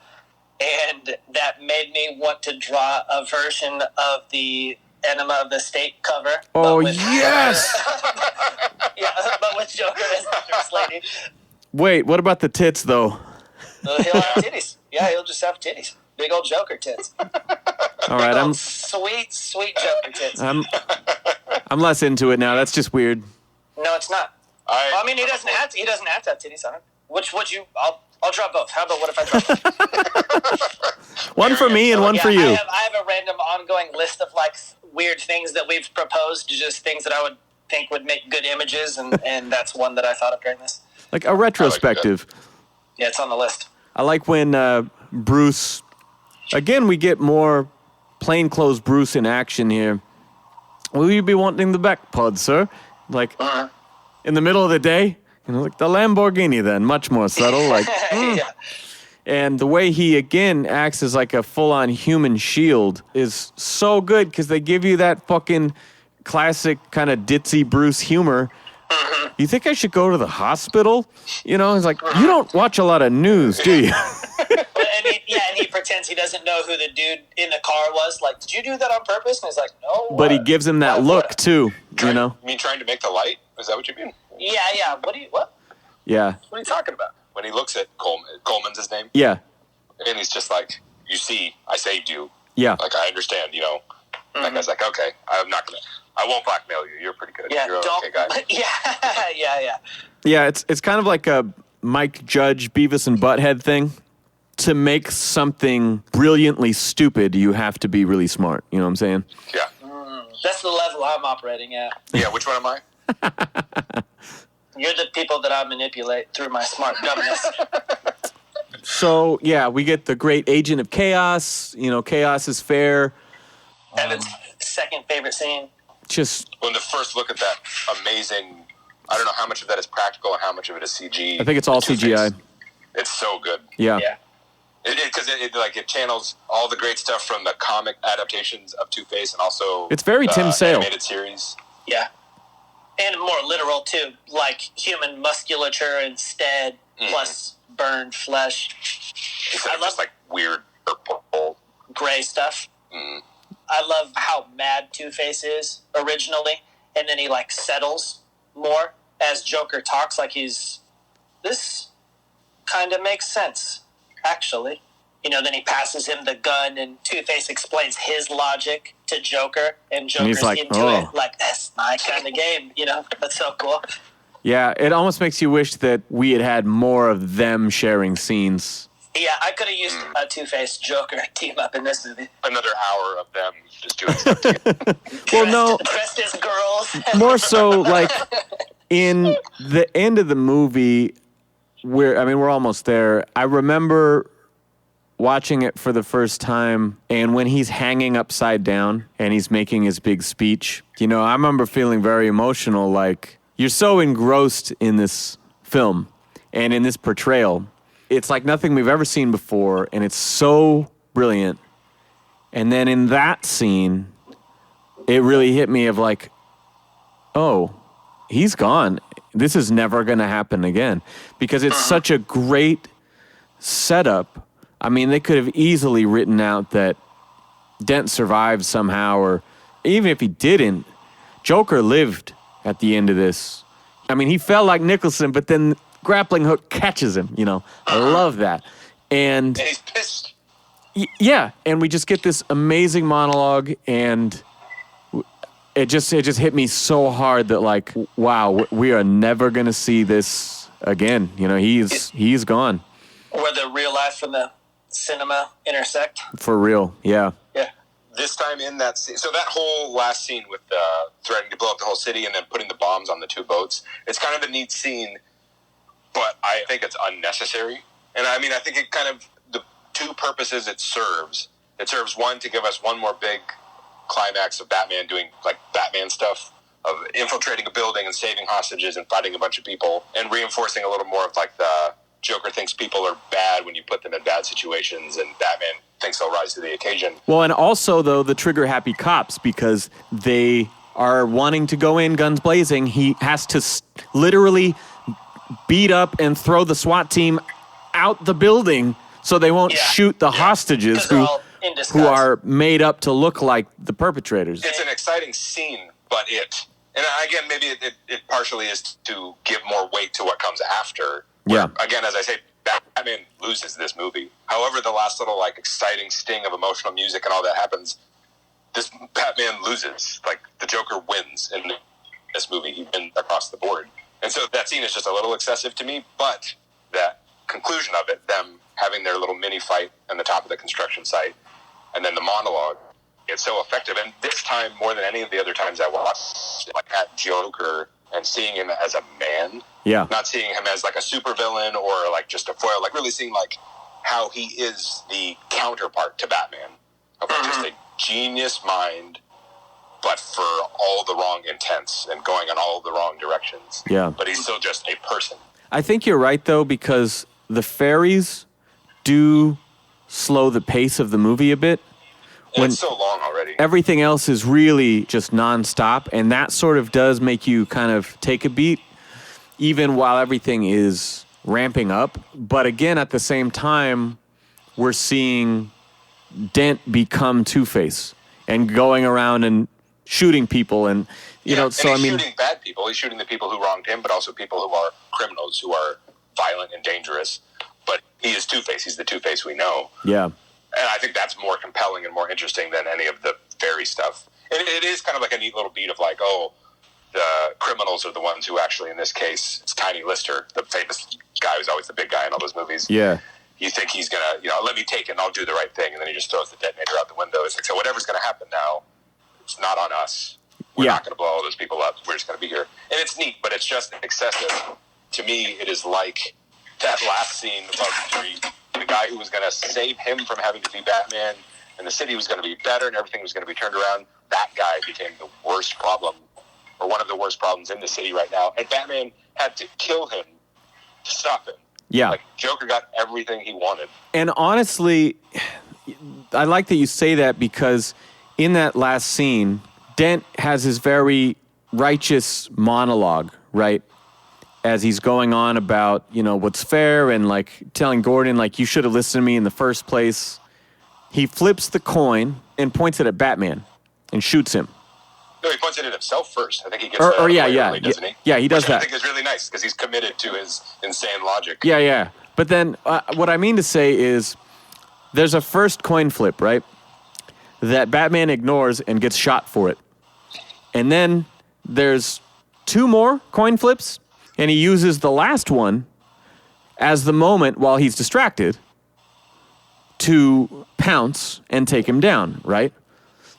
and that made me want to draw a version of the Enema of the State cover. Oh, but with yes! yeah, but with Joker as the nurse lady. Wait, what about the tits, though? He'll have titties. Yeah, he'll just have titties. Big old Joker tits. All right, I'm Sweet Joker tits. I'm less into it now. That's just weird. No, it's not. I mean, he doesn't have to have titties on him. Which would you? I'll draw both. How about what if I draw both? One for me and one for you. I have a random ongoing list of like weird things that we've proposed, just things that I would think would make good images, and that's one that I thought of during this. Like a retrospective. Yeah, it's on the list. I like when Bruce. Again, we get more plainclothes Bruce in action here. Will you be wanting the back pod, sir? Like, in the middle of the day? You know, like the Lamborghini then, much more subtle. Like, Yeah. And the way he, again, acts as like a full-on human shield is so good because they give you that fucking classic kind of ditzy Bruce humor. You think I should go to the hospital? You know, he's like, you don't watch a lot of news, do you? And he pretends he doesn't know who the dude in the car was. Like, did you do that on purpose? And he's like, no. But he gives him that look, too, you know? You mean trying to make the light? Is that what you mean? Yeah. What? Yeah. What are you talking about? When he looks at Coleman's his name? Yeah. And he's just like, you see, I saved you. Yeah. Like, I understand, you know. That guy's like, okay, I won't blackmail you. You're pretty good. Yeah, You're an okay guy. Yeah. Yeah, it's kind of like a Mike Judge, Beavis and Butthead thing. To make something brilliantly stupid, you have to be really smart. You know what I'm saying? Yeah. That's the level I'm operating at. Yeah, which one am I? You're the people that I manipulate through my smart dumbness. So, yeah, we get the great Agent of Chaos. You know, Chaos is fair. Evan's second favorite scene. Just, When the first look at that amazing, I don't know how much of that is practical and how much of it is CG. I think it's all The Two-Face. CGI. It's so good. Yeah. Because it channels all the great stuff from the comic adaptations of Two-Face and also It's very Tim Sale. animated series. Yeah. And more literal, too. Like human musculature instead, plus burned flesh. Instead of love- just like weird purple. Gray stuff. I love how mad Two-Face is originally, and then he like settles more as Joker talks. Like this kind of makes sense, actually. You know, then he passes him the gun, and Two-Face explains his logic to Joker, and Joker's like, into oh. it. Like, that's my kind of game. You know, that's so cool. Yeah, it almost makes you wish that we had had more of them sharing scenes. Yeah, I could have used a Two-Face Joker team up in this movie. Another hour of them just doing stuff together. Well, no, Dressed as girls. more so like in the end of the movie, we're almost there. I remember watching it for the first time, and when he's hanging upside down and he's making his big speech, you know, I remember feeling very emotional. Like, you're so engrossed in this film and in this portrayal. It's like nothing we've ever seen before, and it's so brilliant. And then in that scene, it really hit me of like, oh, he's gone. This is never going to happen again. Because it's such a great setup. I mean, they could have easily written out that Dent survived somehow, or even if he didn't, Joker lived at the end of this. I mean, he fell like Nicholson, but then grappling hook catches him, you know. I love that. And And he's pissed. yeah, and we just get this amazing monologue, and it just hit me so hard that like, wow, we are never gonna see this again. You know, he's gone. Where the real life and the cinema intersect. For real, yeah. Yeah. This time in that scene, so that whole last scene with threatening to blow up the whole city and then putting the bombs on the 2 boats, it's kind of a neat scene, but I think it's unnecessary. And I mean, I think it kind of, the 2 purposes it serves. It serves, one, to give us one more big climax of Batman doing like Batman stuff, of infiltrating a building and saving hostages and fighting a bunch of people, and reinforcing a little more of like the Joker thinks people are bad when you put them in bad situations, and Batman thinks they'll rise to the occasion. Well, and also, though, the trigger-happy cops, because they are wanting to go in guns blazing, he has to literally beat up and throw the SWAT team out the building so they won't shoot the hostages who are made up to look like the perpetrators. It's an exciting scene, but and again, maybe it partially is to give more weight to what comes after. Yeah. Again, as I say, Batman loses this movie. However, the last little like exciting sting of emotional music and all that happens, this Batman loses. Like the Joker wins in this movie. He wins across the board. And so that scene is just a little excessive to me, but that conclusion of it, them having their little mini fight on the top of the construction site, and then the monologue, it's so effective. And this time, more than any of the other times I watched, like at Joker and seeing him as a man. Yeah. Not seeing him as like a supervillain or like just a foil, like really seeing like how he is the counterpart to Batman. Of just a genius mind, but for all the wrong intents and going in all the wrong directions. Yeah. But he's still just a person. I think you're right, though, because the fairies do slow the pace of the movie a bit. When it's so long already. Everything else is really just nonstop, and that sort of does make you kind of take a beat, even while everything is ramping up. But again, at the same time, we're seeing Dent become Two-Face and going around and shooting people, and you know. So and he's I mean, shooting bad people. He's shooting the people who wronged him, but also people who are criminals, who are violent and dangerous. But he is Two-Face. He's the Two-Face we know. Yeah. And I think that's more compelling and more interesting than any of the fairy stuff. And it is kind of like a neat little beat of like, oh, the criminals are the ones who actually, in this case, it's Tiny Lister, the famous guy who's always the big guy in all those movies. Yeah. You think he's going to, let me take it and I'll do the right thing. And then he just throws the detonator out the window. It's like, so whatever's going to happen now, it's not on us. We're not going to blow all those people up. We're just going to be here. And it's neat, but it's just excessive. To me, it is like that last scene of the guy who was going to save him from having to be Batman, and the city was going to be better and everything was going to be turned around. That guy became the worst problem, or one of the worst problems in the city right now. And Batman had to kill him to stop him. Yeah. Like, Joker got everything he wanted. And honestly, I like that you say that, because in that last scene, Dent has his very righteous monologue, right? As he's going on about, what's fair, and like telling Gordon, like, you should have listened to me in the first place. He flips the coin and points it at Batman and shoots him. No, he points it at himself first. I think he gets early, doesn't he? Yeah, he does Which that. I think is really nice, because he's committed to his insane logic. Yeah. But then what I mean to say is there's a first coin flip, right, that Batman ignores and gets shot for it. And then there's 2 more coin flips, and he uses the last one as the moment while he's distracted to pounce and take him down, right?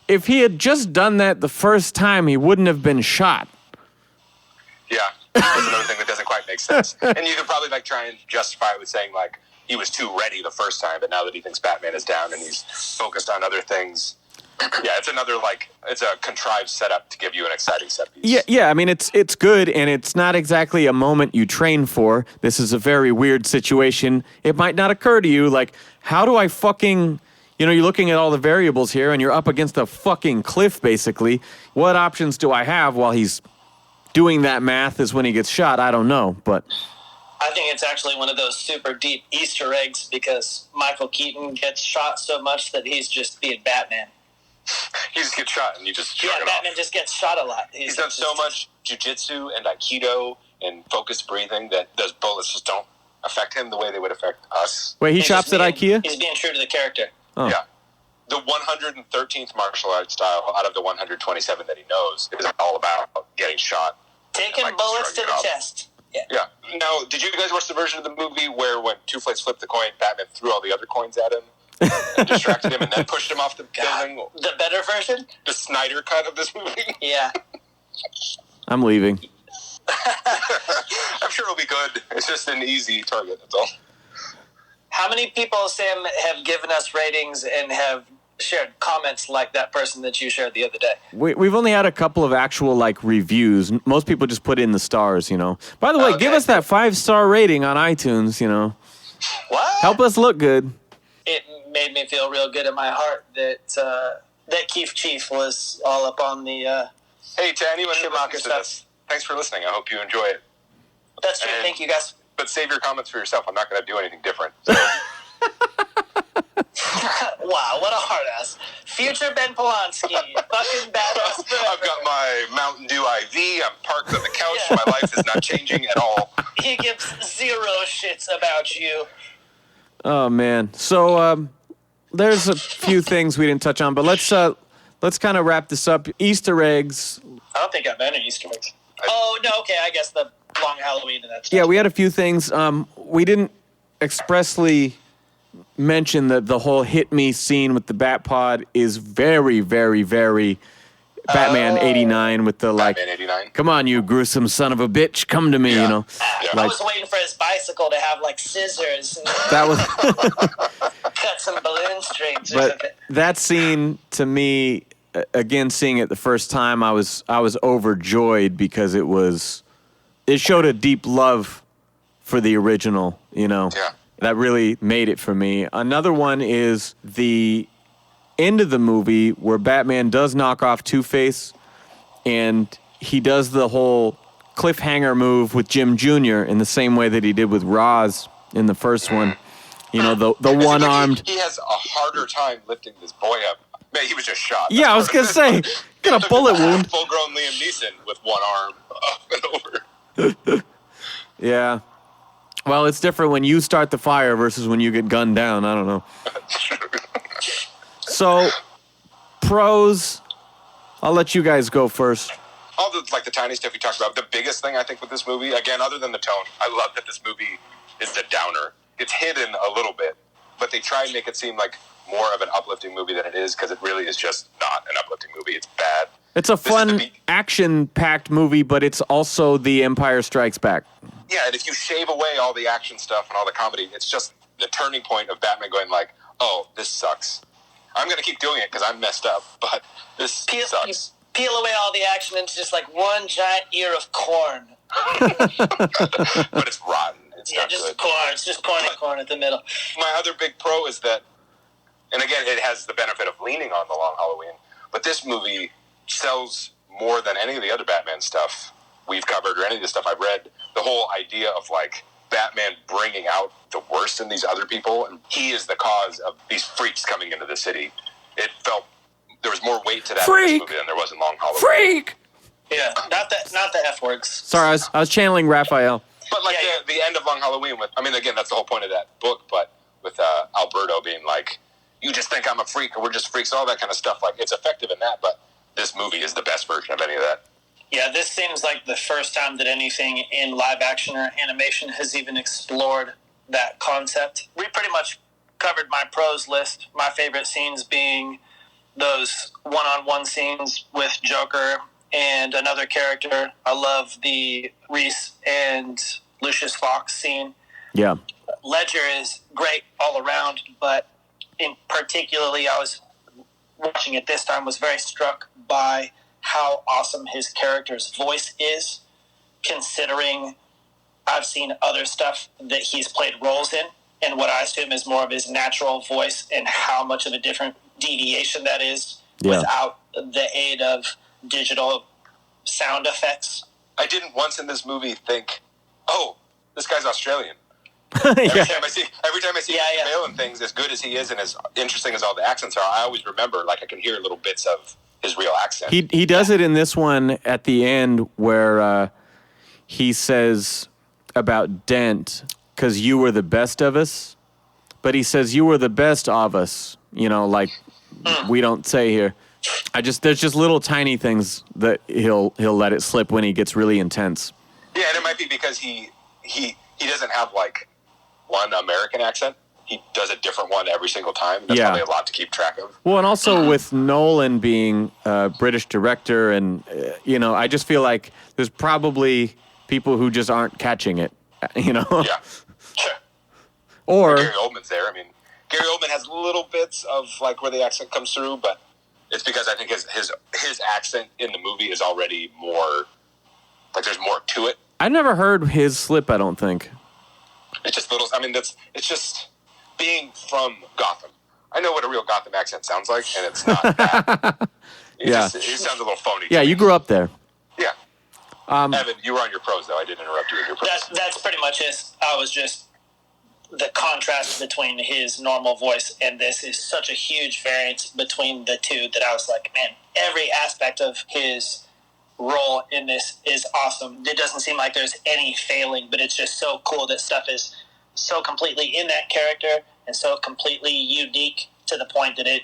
If he had just done that the first time, he wouldn't have been shot. Yeah, that's another thing that doesn't quite make sense. And you could probably try and justify it with saying he was too ready the first time, but now that he thinks Batman is down and he's focused on other things. Yeah, it's another it's a contrived setup to give you an exciting set piece. Yeah. I mean, it's good, and it's not exactly a moment you train for. This is a very weird situation. It might not occur to you, like, how do I fucking, you're looking at all the variables here, and you're up against a fucking cliff, basically. What options do I have while he's doing that math is when he gets shot? I don't know, but I think it's actually one of those super deep Easter eggs, because Michael Keaton gets shot so much that he's just being Batman. He just gets shot, and you just shrug it Batman off. just gets shot a lot. He's done so much jiu-jitsu and aikido and focused breathing that those bullets just don't affect him the way they would affect us. Wait, he shops at IKEA? He's being true to the character. Oh. Yeah. the 113th martial arts style out of the 127 that he knows is all about getting shot. Taking and, bullets to shrugging the it off. chest. Yeah. Yeah. Now, did you guys watch the version of the movie where when Two-Face flipped the coin, Batman threw all the other coins at him and distracted him and then pushed him off the building? The better version? The Snyder cut of this movie? Yeah. I'm leaving. I'm sure it'll be good. It's just an easy target, that's all. How many people, Sam, have given us ratings and have shared comments like that person that you shared the other day? We've only had a couple of actual like reviews. Most people just put in the stars, you know. By the way, give us that 5-star rating on iTunes, you know. What? Help us look good. It made me feel real good in my heart that that Keith Chief was all up on the Hey, to anyone who Schumacher listens to this, thanks for listening. I hope you enjoy it. That's true. And- Thank you, guys. But save your comments for yourself. I'm not going to do anything different. So. Wow, what a hard ass. Future Ben Polanski. Fucking badass forever. I've got my Mountain Dew IV. I'm parked on the couch. Yeah. My life is not changing at all. He gives zero shits about you. Oh man. So there's a few things we didn't touch on, but let's kind of wrap this up. Easter eggs. I don't think I've been in Easter eggs. Oh, no, okay, I guess the long Halloween and that stuff. Yeah, we had a few things. We didn't expressly mention that the whole hit me scene with the Bat Pod is very, very, very Batman 89 with the like, Batman 89. come on, you gruesome son of a bitch, come to me, you know. Yeah. I was waiting for his bicycle to have like scissors and That was, cut some balloon strings or but something. that scene to me, again, seeing it the first time, I was overjoyed because it showed a deep love for the original, you know. Yeah. That really made it for me. Another one is the end of the movie where Batman does knock off Two-Face and he does the whole cliffhanger move with Jim Jr. in the same way that he did with Roz in the first one. You know, the one-armed... He has a harder time lifting this boy up. Man, he was just shot. Yeah, I was going to say, got a bullet wound. Full-grown Liam Neeson with one arm up and over. Yeah. Well, it's different when you start the fire versus when you get gunned down. I don't know. So, pros, I'll let you guys go first. All the tiny stuff we talked about. The biggest thing I think with this movie, again, other than the tone, I love that this movie is the downer. It's hidden a little bit, but they try and make it seem like more of an uplifting movie than it is because it really is just not an uplifting movie. It's bad. It's a fun, action-packed movie, but it's also The Empire Strikes Back. Yeah, and if you shave away all the action stuff and all the comedy, it's just the turning point of Batman going like, oh, this sucks. I'm going to keep doing it because I'm messed up, but this sucks. Peel away all the action and it's just like one giant ear of corn. But it's rotten. It's not just good. corn. It's just corn and corn at the middle. My other big pro is that, and again, it has the benefit of leaning on the Long Halloween, but this movie sells more than any of the other Batman stuff we've covered or any of the stuff I've read. The whole idea of like Batman bringing out the worst in these other people, and he is the cause of these freaks coming into the city. It felt there was more weight to that in this movie than there was in Long Halloween. Freak! Yeah, not the F words. Sorry, I was channeling Raphael. But like the end of Long Halloween with, I mean, again, that's the whole point of that book, but with Alberto being like, you just think I'm a freak or we're just freaks, all that kind of stuff. Like, it's effective in that, but this movie is the best version of any of that. Yeah, this seems like the first time that anything in live action or animation has even explored that concept. We pretty much covered my pros list, my favorite scenes being those one-on-one scenes with Joker and another character. I love the Reese and Lucius Fox scene. Yeah. Ledger is great all around, but in particularly I was watching it this time, was very struck by how awesome his character's voice is, considering I've seen other stuff that he's played roles in, and what I assume is more of his natural voice, and how much of a different deviation that is without the aid of digital sound effects. I didn't once in this movie think, oh, this guy's Australian. Yeah. Every time I see him Vale and things, as good as he is and as interesting as all the accents are, I always remember, like, I can hear little bits of his real accent. He does it in this one at the end where he says about Dent, because you were the best of us, but he says you were the best of us, you know, like we don't say here. There's just little tiny things that he'll let it slip when he gets really intense. Yeah, and it might be because he doesn't have like one American accent. He does a different one every single time. That's probably a lot to keep track of. Well, and also with Nolan being a British director, and I just feel like there's probably people who just aren't catching it. Yeah. Or Gary Oldman's there. I mean, Gary Oldman has little bits of like where the accent comes through, but it's because I think his accent in the movie is already more like there's more to it. I never heard his slip. I don't think. It's just little. I mean, it's just being from Gotham. I know what a real Gotham accent sounds like, and it's not that. It sounds a little phony. Yeah, you grew up there. Yeah. Evan, you were on your pros, though. I didn't interrupt you with your pros. That's pretty much it. I was just the contrast between his normal voice and this is such a huge variance between the two that I was like, man, every aspect of his role in this is awesome. It doesn't seem like there's any failing, but it's just so cool that stuff is so completely in that character and so completely unique to the point that it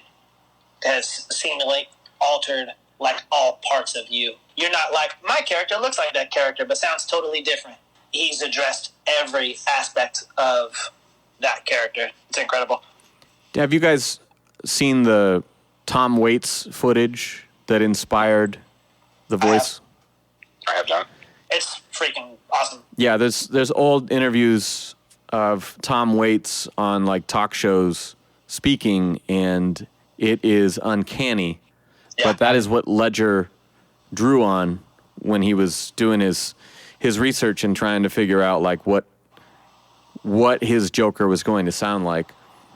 has seemingly altered like all parts of you. You're not like, my character looks like that character, but sounds totally different. He's addressed every aspect of that character. It's incredible. Have you guys seen the Tom Waits footage that inspired the voice? I have not. It's freaking awesome. Yeah, there's old interviews of Tom Waits on like talk shows speaking, and it is uncanny. Yeah. But that is what Ledger drew on when he was doing his research and trying to figure out like what his Joker was going to sound like.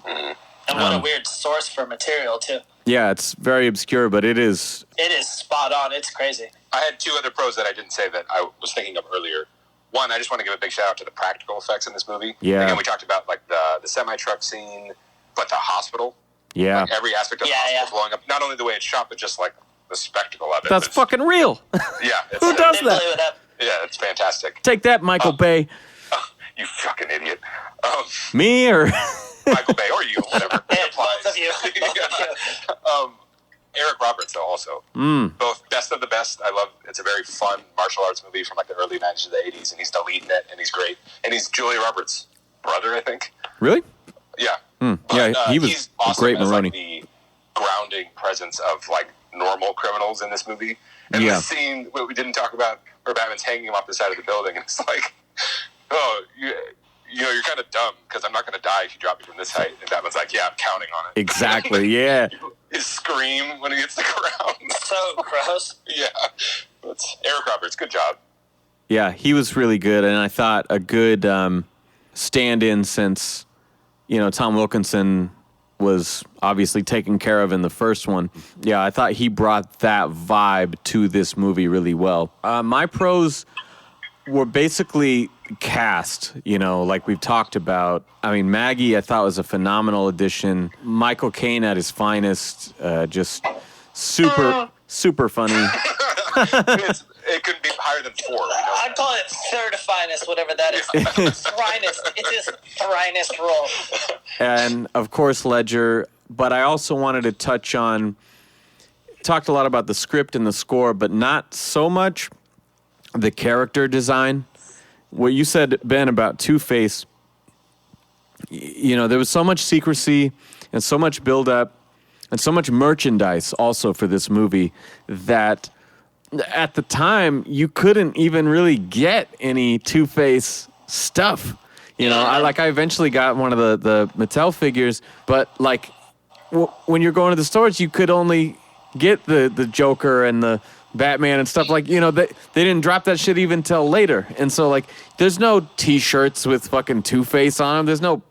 And what a weird source for material too. Yeah, it's very obscure, but it is. It is spot on. It's crazy. I had two other pros that I didn't say that I was thinking of earlier. One, I just want to give a big shout out to the practical effects in this movie. Yeah. Again, we talked about like the semi-truck scene, but the hospital. Yeah. Like, every aspect of the hospital blowing up. Not only the way it's shot, but just like the spectacle of it. That's fucking real. Yeah. Who does that? Yeah, it's fantastic. Take that, Michael Bay. You fucking idiot. Me or Michael Bay or you, whatever. Both of you. Eric Roberts, though, also. Both best of the best. I love. It's a very fun martial arts movie from like the early 90s to the 80s, and he's the lead in it, and he's great. And he's Julia Roberts' brother, I think. Really? Yeah. Yeah, he was he's awesome a great as, Maroni. like, the grounding presence of like normal criminals in this movie. And the scene what we didn't talk about, where Batman's hanging him off the side of the building, and it's like, oh, you know, you're kind of dumb because I'm not going to die if you drop me from this height. And Batman's like, yeah, I'm counting on it. Exactly. Yeah. His scream when he hits the ground. So gross. Yeah. But Eric Roberts, good job. Yeah, he was really good, and I thought a good stand-in since, Tom Wilkinson was obviously taken care of in the first one. Yeah, I thought he brought that vibe to this movie really well. My pros were basically cast, like we've talked about. I mean, Maggie, I thought was a phenomenal addition. Michael Caine at his finest, just super funny. It couldn't be higher than 4. I'd call it third finest, whatever that is. Finest. It's his finest role. And, of course, Ledger. But I also wanted to touch on, talked a lot about the script and the score, but not so much the character design. What you said, Ben, about Two-Face, there was so much secrecy and so much build-up and so much merchandise also for this movie that at the time you couldn't even really get any Two-Face stuff. I eventually got one of the Mattel figures, but like when you're going to the stores, you could only get the Joker and the Batman and stuff, like, they didn't drop that shit even till later. And so, like, there's no T-shirts with fucking Two-Face on them. There's none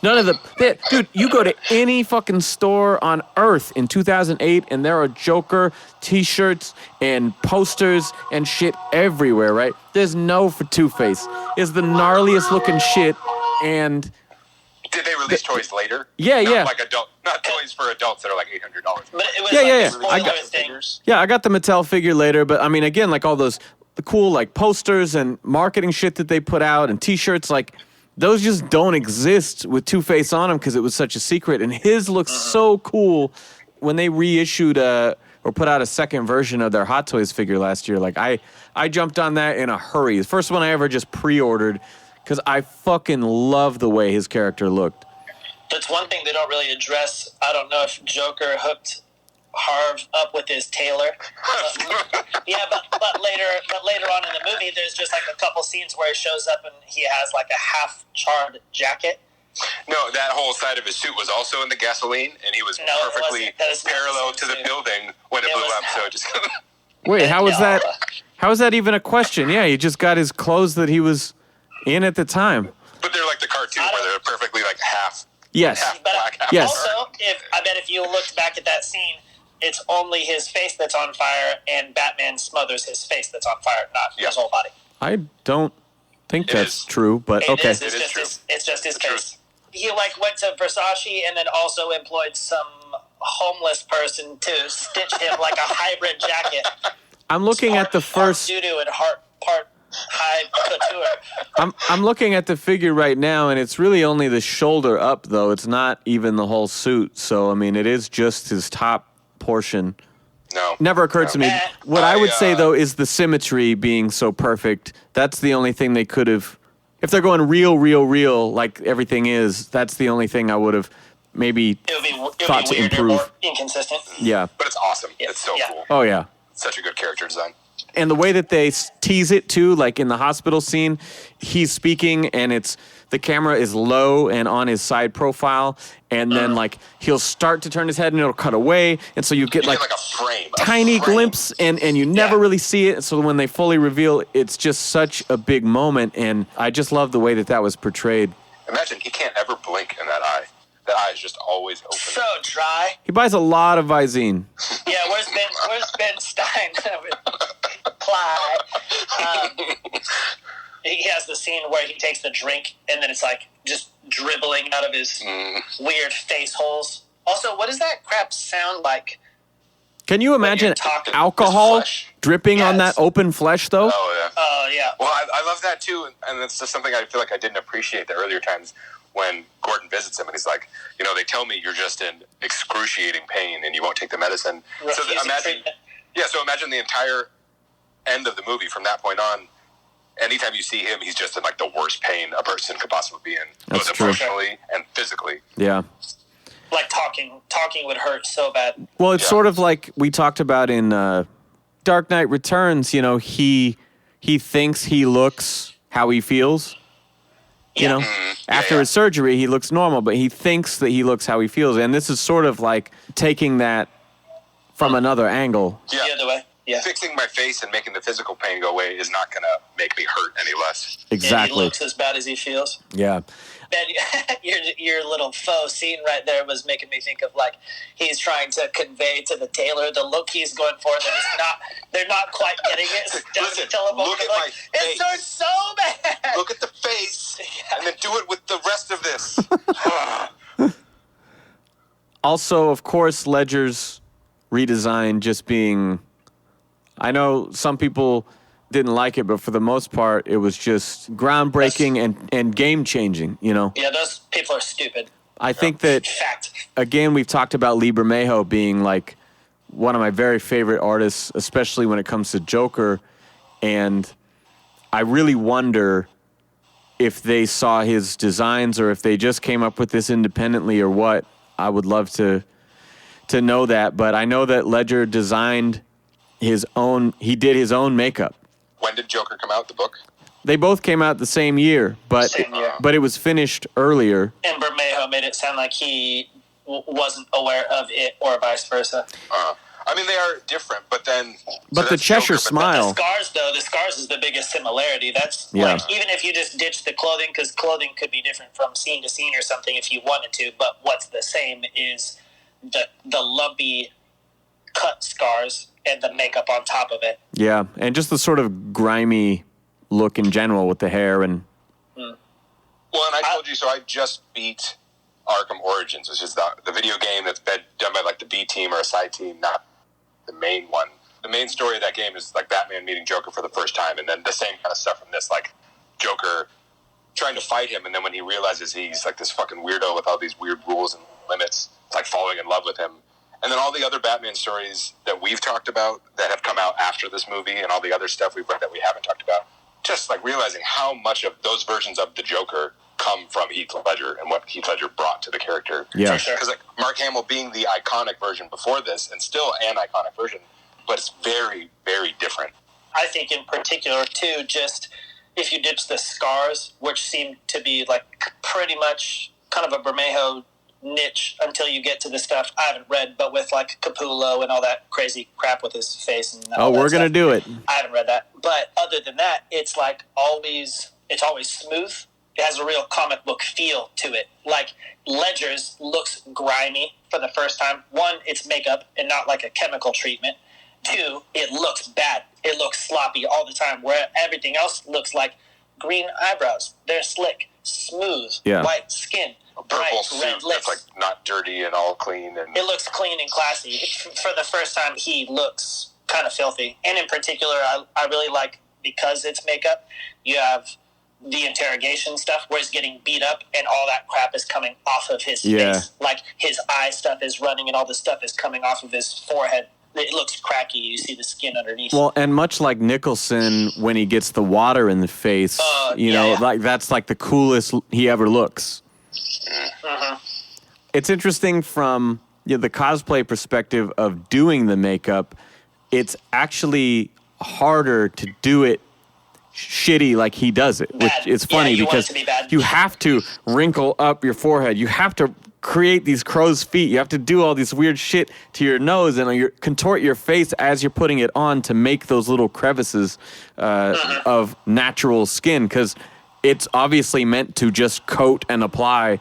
of the... Dude, you go to any fucking store on Earth in 2008 and there are Joker T-shirts and posters and shit everywhere, right? There's no for Two-Face. It's the gnarliest looking shit, and... Did they release toys later? Yeah, not yeah. Like not toys for adults that are like $800. But it was I got the Mattel figure later, but I mean, again, like all the cool like posters and marketing shit that they put out and T-shirts, like those just don't exist with Two-Face on them because it was such a secret. And his looks so cool when they reissued or put out a second version of their Hot Toys figure last year, like I jumped on that in a hurry. The first one I ever just pre-ordered because I fucking love the way his character looked. That's one thing they don't really address. I don't know if Joker hooked Harv up with his tailor. But later on in the movie, there's just like a couple scenes where he shows up and he has like a half charred jacket. No, that whole side of his suit was also in the gasoline, and he was perfectly parallel to the building when it blew up. So just wait, how was that? How is that even a question? Yeah, he just got his clothes that he was in at the time. But they're like the cartoon where they're perfectly like half. Yes. Half black, half yes. Also, I bet if you looked back at that scene, it's only his face that's on fire, and Batman smothers his face that's on fire, not his whole body. I don't think that's true, but okay. It's just his face. He went to Versace and then also employed some homeless person to stitch him like a hybrid jacket. I'm looking at the first doo-doo and part high couture. I'm looking at the figure right now, and it's really only the shoulder up, though. It's not even the whole suit. So, I mean, it is just his top portion. No. Never occurred to me. What I would say, though, is the symmetry being so perfect. That's the only thing they could have... If they're going real, like everything is, that's the only thing I would have maybe thought to improve. More inconsistent. Yeah. But it's awesome. Yeah. It's so cool. Oh, yeah. Such a good character design. And the way that they tease it, too, like in the hospital scene, he's speaking, and the camera is low and on his side profile, and then, like, he'll start to turn his head, and it'll cut away, and so you get, like a frame. Tiny glimpse, and you never really see it, so when they fully reveal, it's just such a big moment, and I just love the way that was portrayed. Imagine he can't ever blink in that eye. That eye is just always open. So dry. He buys a lot of Visine. Yeah, where's Ben Stein? Clyde. He has the scene where he takes the drink and then it's like just dribbling out of his weird face holes. Also, what does that crap sound like? Can you imagine alcohol dripping on that open flesh, though? Oh, yeah. Yeah. Well, I love that, too, and it's just something I feel like I didn't appreciate the earlier times when Gordon visits him, and he's like, they tell me you're just in excruciating pain and you won't take the medicine. So imagine the entire end of the movie from that point on. Anytime you see him, he's just in like the worst pain a person could possibly be in, both emotionally and physically. Yeah. Like talking would hurt so bad. Well, it's sort of like we talked about in Dark Knight Returns. He thinks he looks how he feels. After his surgery, he looks normal, but he thinks that he looks how he feels. And this is sort of like taking that from another angle. Yeah. The other way. Yeah. Fixing my face and making the physical pain go away is not going to make me hurt any less. Exactly. He looks as bad as he feels. Yeah. Ben, your little faux scene right there was making me think of like he's trying to convey to the tailor the look he's going for. They're not quite getting it. Listen, look at my face. It hurts so bad. Look at the face, and then do it with the rest of this. Also, of course, Ledger's redesign just being... I know some people didn't like it, but for the most part, it was just groundbreaking and game-changing, Yeah, those people are stupid. I think that, again, we've talked about Lee Bermejo being, like, one of my very favorite artists, especially when it comes to Joker, and I really wonder if they saw his designs or if they just came up with this independently or what. I would love to know that, but I know that Ledger designed he did his own makeup. When did Joker come out, the book? They both came out the same year, but it was finished earlier. And Bermejo made it sound like he wasn't aware of it or vice versa. I mean, they are different, but then... But the Cheshire Smile... But the scars is the biggest similarity. That's like, even if you just ditch the clothing, because clothing could be different from scene to scene or something if you wanted to, but what's the same is the lumpy cut scars and the makeup on top of it. Yeah, and just the sort of grimy look in general with the hair and... Well, and I told you, so I just beat Arkham Origins, which is the video game that's been done by like the B team or a side team, not the main one. The main story of that game is like Batman meeting Joker for the first time, and then the same kind of stuff from this, like Joker trying to fight him, and then when he realizes he's like this fucking weirdo with all these weird rules and limits, it's like falling in love with him. And then all the other Batman stories that we've talked about that have come out after this movie and all the other stuff we've read that we haven't talked about, just like realizing how much of those versions of the Joker come from Heath Ledger and what Heath Ledger brought to the character. Yeah. Because like Mark Hamill being the iconic version before this and still an iconic version, but it's very, very different. I think in particular, too, just if you ditch the scars, which seem to be like pretty much kind of a Bermejo niche until you get to the stuff I haven't read, but with like Capullo and all that crazy crap with his face. And all we're going to do it. I haven't read that. But other than that, it's like it's always smooth. It has a real comic book feel to it. Like Ledger's looks grimy for the first time. One, it's makeup and not like a chemical treatment. Two, it looks bad. It looks sloppy all the time, where everything else looks like green eyebrows. They're slick, smooth, white skin, bright Purple red suit lips. that's like not dirty and all clean. And It looks clean and classy. For the first time, he looks kind of filthy. And in particular, I really like, because it's makeup, you have the interrogation stuff where he's getting beat up and all that crap is coming off of his face. Like his eye stuff is running and all the stuff is coming off of his forehead. It looks cracky. You see the skin underneath. Well, and much like Nicholson when he gets the water in the face, like that's like the coolest he ever looks. It's interesting from the cosplay perspective of doing the makeup. It's actually harder to do it shitty like he does it, which is funny because you have to wrinkle up your forehead. You have to create these crow's feet. You have to do all this weird shit to your nose and contort your face as you're putting it on to make those little crevices of natural skin, because it's obviously meant to just coat and apply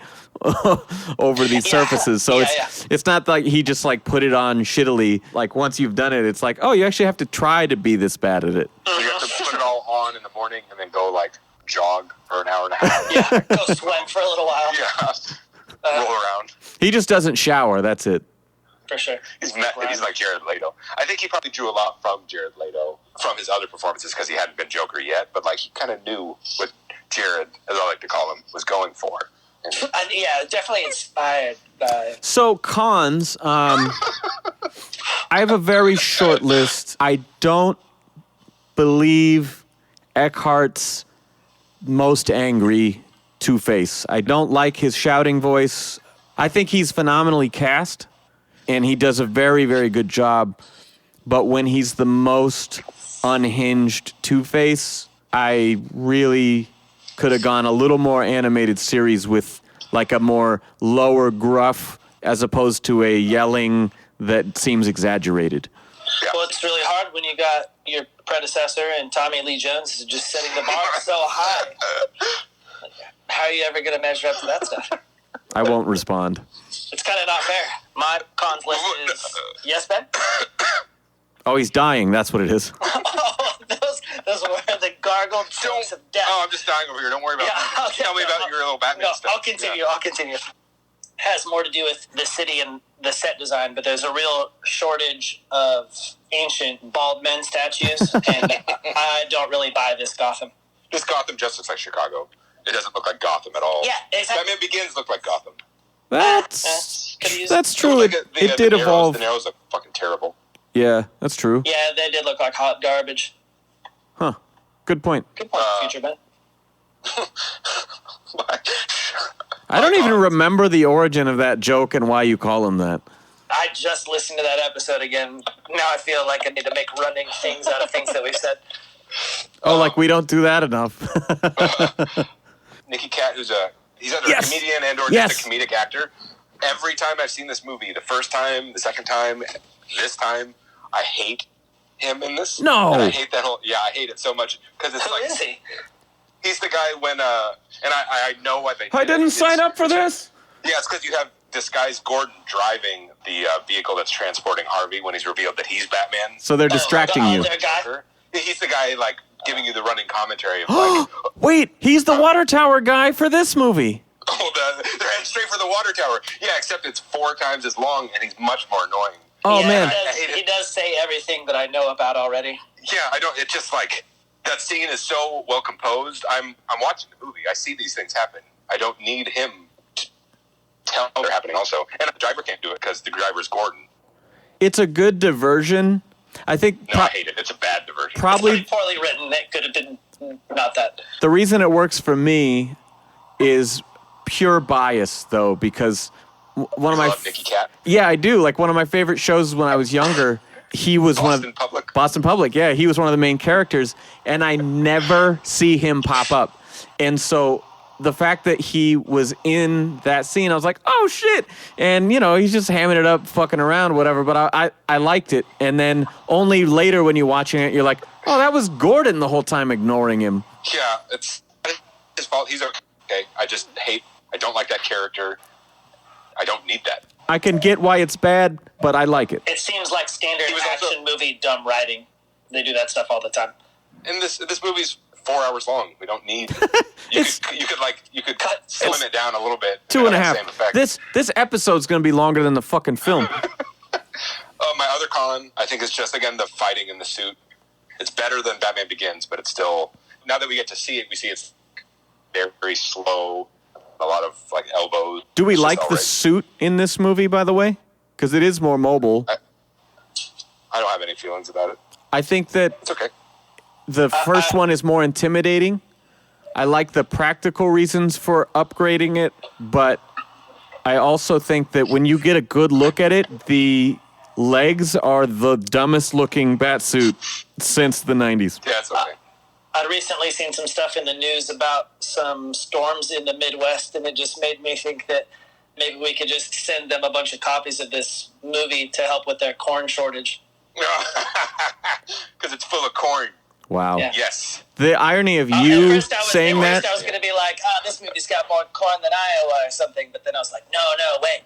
over these surfaces. So it's not like he just like put it on shittily. Like once you've done it, it's like, oh, you actually have to try to be this bad at it. So you have to put it all on in the morning and then go like jog for an hour and a half. Go sweat for a little while. Roll around. He just doesn't shower. That's it. For sure. He's like Jared Leto. I think he probably drew a lot from Jared Leto from his other performances because he hadn't been Joker yet. But like he kind of knew what Jared, as I like to call him, was going for. Definitely inspired by. So cons. I have a very short list. I don't believe Eckhart's most angry Two-Face. I don't like his shouting voice. I think he's phenomenally cast, and he does a very, very good job. But when he's the most unhinged Two-Face, I really could have gone a little more animated series with like a more lower gruff as opposed to a yelling that seems exaggerated. Well, it's really hard when you got your predecessor and Tommy Lee Jones just setting the bar so high. How are you ever going to measure up to that stuff? I won't respond. It's kind of not fair. My cons list is... Yes, Ben? Oh, he's dying. That's what it is. those were the gargled jokes of death. Oh, I'm just dying over here. Don't worry about it. Tell me about your little Batman stuff. I'll continue. It has more to do with the city and the set design, but there's a real shortage of ancient bald men statues, and I don't really buy this Gotham. This Gotham just looks like Chicago. It doesn't look like Gotham at all. Yeah, exactly. Batman Begins looked like Gotham. That's true. It did evolve. The narrows look fucking terrible. Yeah, that's true. Yeah, they did look like hot garbage. Huh. Good point. Good point, future Ben. I don't even remember the origin of that joke and why you call him that. I just listened to that episode again. Now I feel like I need to make running things out of things that we've said. Oh, like we don't do that enough. Nicky Cat, he's either a comedian and or just a comedic actor. Every time I've seen this movie, the first time, the second time, this time, I hate him in this. No. And I hate that whole... Yeah, I hate it so much. Because it's Who is he? He's the guy when... and I know why they did I didn't sign up for this. Yeah, it's because you have this guy's Gordon driving the vehicle that's transporting Harvey when he's revealed that he's Batman. So they're distracting you. He's the guy, like, giving you the running commentary of, like... Wait, he's the water tower guy for this movie. Oh, they're heading straight for the water tower. Yeah, except it's 4 times as long, and he's much more annoying. Oh, man. He does say everything that I know about already. Yeah, I don't... It's just, like... That scene is so well composed. I'm watching the movie. I see these things happen. I don't need him to tell they're happening also. And the driver can't do it because the driver's Gordon. It's a good diversion. I think... No, I hate it. It's a bad diversion. Probably... It's poorly written. It could have been not that. The reason it works for me is pure bias, though, because one of my... love Nicky Cat. Yeah, I do. Like, one of my favorite shows when I was younger, he was Boston Public. Boston Public, yeah. He was one of the main characters, and I never see him pop up. And so the fact that he was in that scene, I was like, oh, shit. And, you know, he's just hamming it up, fucking around, whatever. But I liked it. And then only later when you're watching it, you're like, oh, that was Gordon the whole time ignoring him. Yeah, it's his fault. He's okay. I don't like that character. I don't need that. I can get why it's bad, but I like it. It seems like standard He was action movie dumb writing. They do that stuff all the time. And this movie's 4 hours long. We don't need. You could slim it down a little bit. 2.5. Same effect. This episode's gonna be longer than the fucking film. My other con, I think, is just again the fighting in the suit. It's better than Batman Begins, but it's still. Now that we get to see it, we see it's very, very slow. A lot of like elbows. Do we like the suit in this movie, by the way? Because it is more mobile. I don't have any feelings about it. I think that It's okay. the first one is more intimidating. I like the practical reasons for upgrading it, but I also think that when you get a good look at it, the legs are the dumbest looking batsuit since the 90s. Yeah, it's okay. I'd recently seen some stuff in the news about some storms in the Midwest, and it just made me think that maybe we could just send them a bunch of copies of this movie to help with their corn shortage. Because it's full of corn. Wow. Yeah. Yes. The irony of At you first saying that. I was going to be like, this movie's got more corn than Iowa or something, but then I was like, no, wait.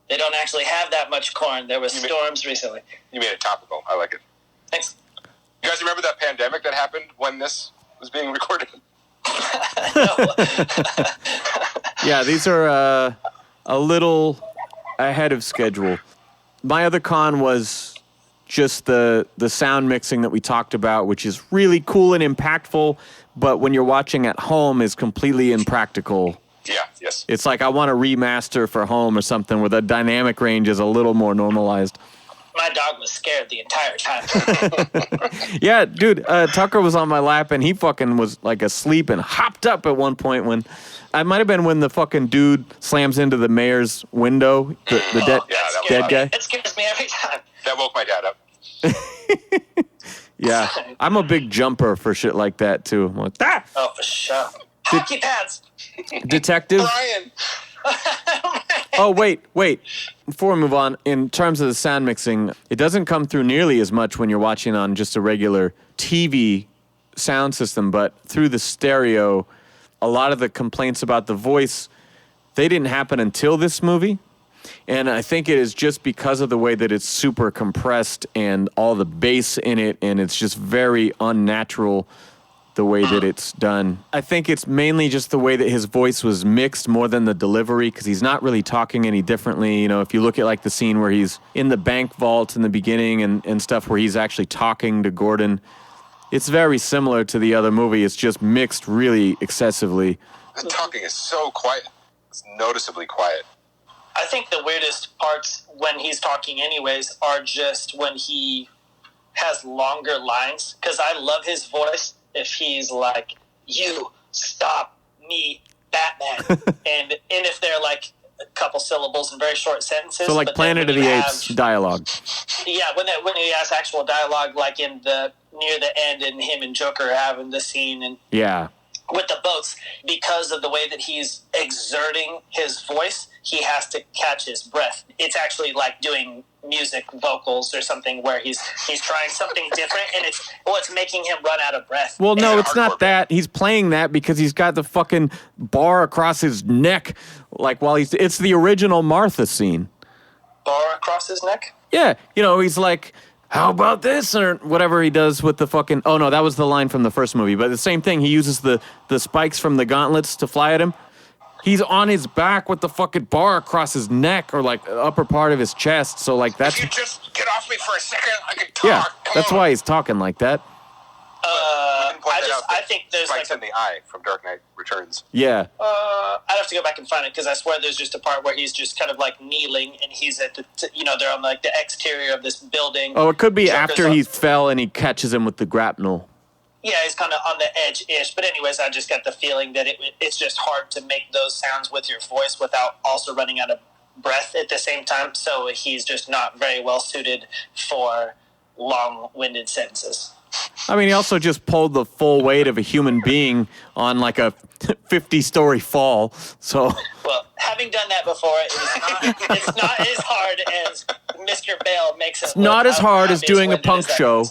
They don't actually have that much corn. There was storms recently. You made it topical. I like it. Thanks. You guys remember that pandemic that happened when this was being recorded? Yeah, these are a little ahead of schedule. My other con was just the sound mixing that we talked about, which is really cool and impactful, but when you're watching at home is completely impractical. Yeah, yes. It's like I want to remaster for home or something where the dynamic range is a little more normalized. My dog was scared the entire time. Yeah, dude, Tucker was on my lap and he fucking was like asleep and hopped up at one point when... I might have been when the fucking dude slams into the mayor's window, the dead guy. It scares me every time. That woke my dad up. Yeah, I'm a big jumper for shit like that too. I'm like, ah! Oh, for sure. Hockey pads. Detective. Brian! Oh, wait. Before we move on, in terms of the sound mixing, it doesn't come through nearly as much when you're watching on just a regular TV sound system, but through the stereo, a lot of the complaints about the voice, they didn't happen until this movie. And I think it is just because of the way that it's super compressed and all the bass in it, and it's just very unnatural the way that it's done. I think it's mainly just the way that his voice was mixed more than the delivery, because he's not really talking any differently. You know, if you look at like the scene where he's in the bank vault in the beginning and stuff where he's actually talking to Gordon, it's very similar to the other movie. It's just mixed really excessively. The talking is so quiet. It's noticeably quiet. I think the weirdest parts when he's talking anyways are just when he has longer lines, because I love his voice. If he's like, you stop me, Batman. and if they're like a couple syllables and very short sentences. So like Planet of the Apes dialogue. Yeah, when he has actual dialogue, like in the near the end, and him and Joker are having the scene, and yeah, with the boats, because of the way that he's exerting his voice, he has to catch his breath. It's actually like doing music vocals or something where he's trying something different, and it's making him run out of breath. Well, no, it's not that. He's playing that because he's got the fucking bar across his neck, like while it's the original Martha scene. Bar across his neck? Yeah, he's like, how about this? Or whatever he does with the fucking... Oh, no, that was the line from the first movie. But the same thing, he uses the spikes from the gauntlets to fly at him. He's on his back with the fucking bar across his neck or, like, the upper part of his chest. So, like, that's... If you just get off me for a second, I can talk. Yeah, that's why he's talking like that. Within point that out. I think there's spikes in the eye from Dark Knight Returns. Yeah. I'd have to go back and find it because I swear there's just a part where he's just kind of like kneeling and he's at the they're on like the exterior of this building. Oh, it could be Joker's after he fell and he catches him with the grapnel. Yeah, he's kind of on the edge-ish. But anyways, I just got the feeling that it's just hard to make those sounds with your voice without also running out of breath at the same time. So he's just not very well suited for long-winded sentences. I mean, he also just pulled the full weight of a human being on like a 50-story fall. So, well, having done that before, it's not as hard as Mr. Bale makes it. It's not as hard as doing a punk show.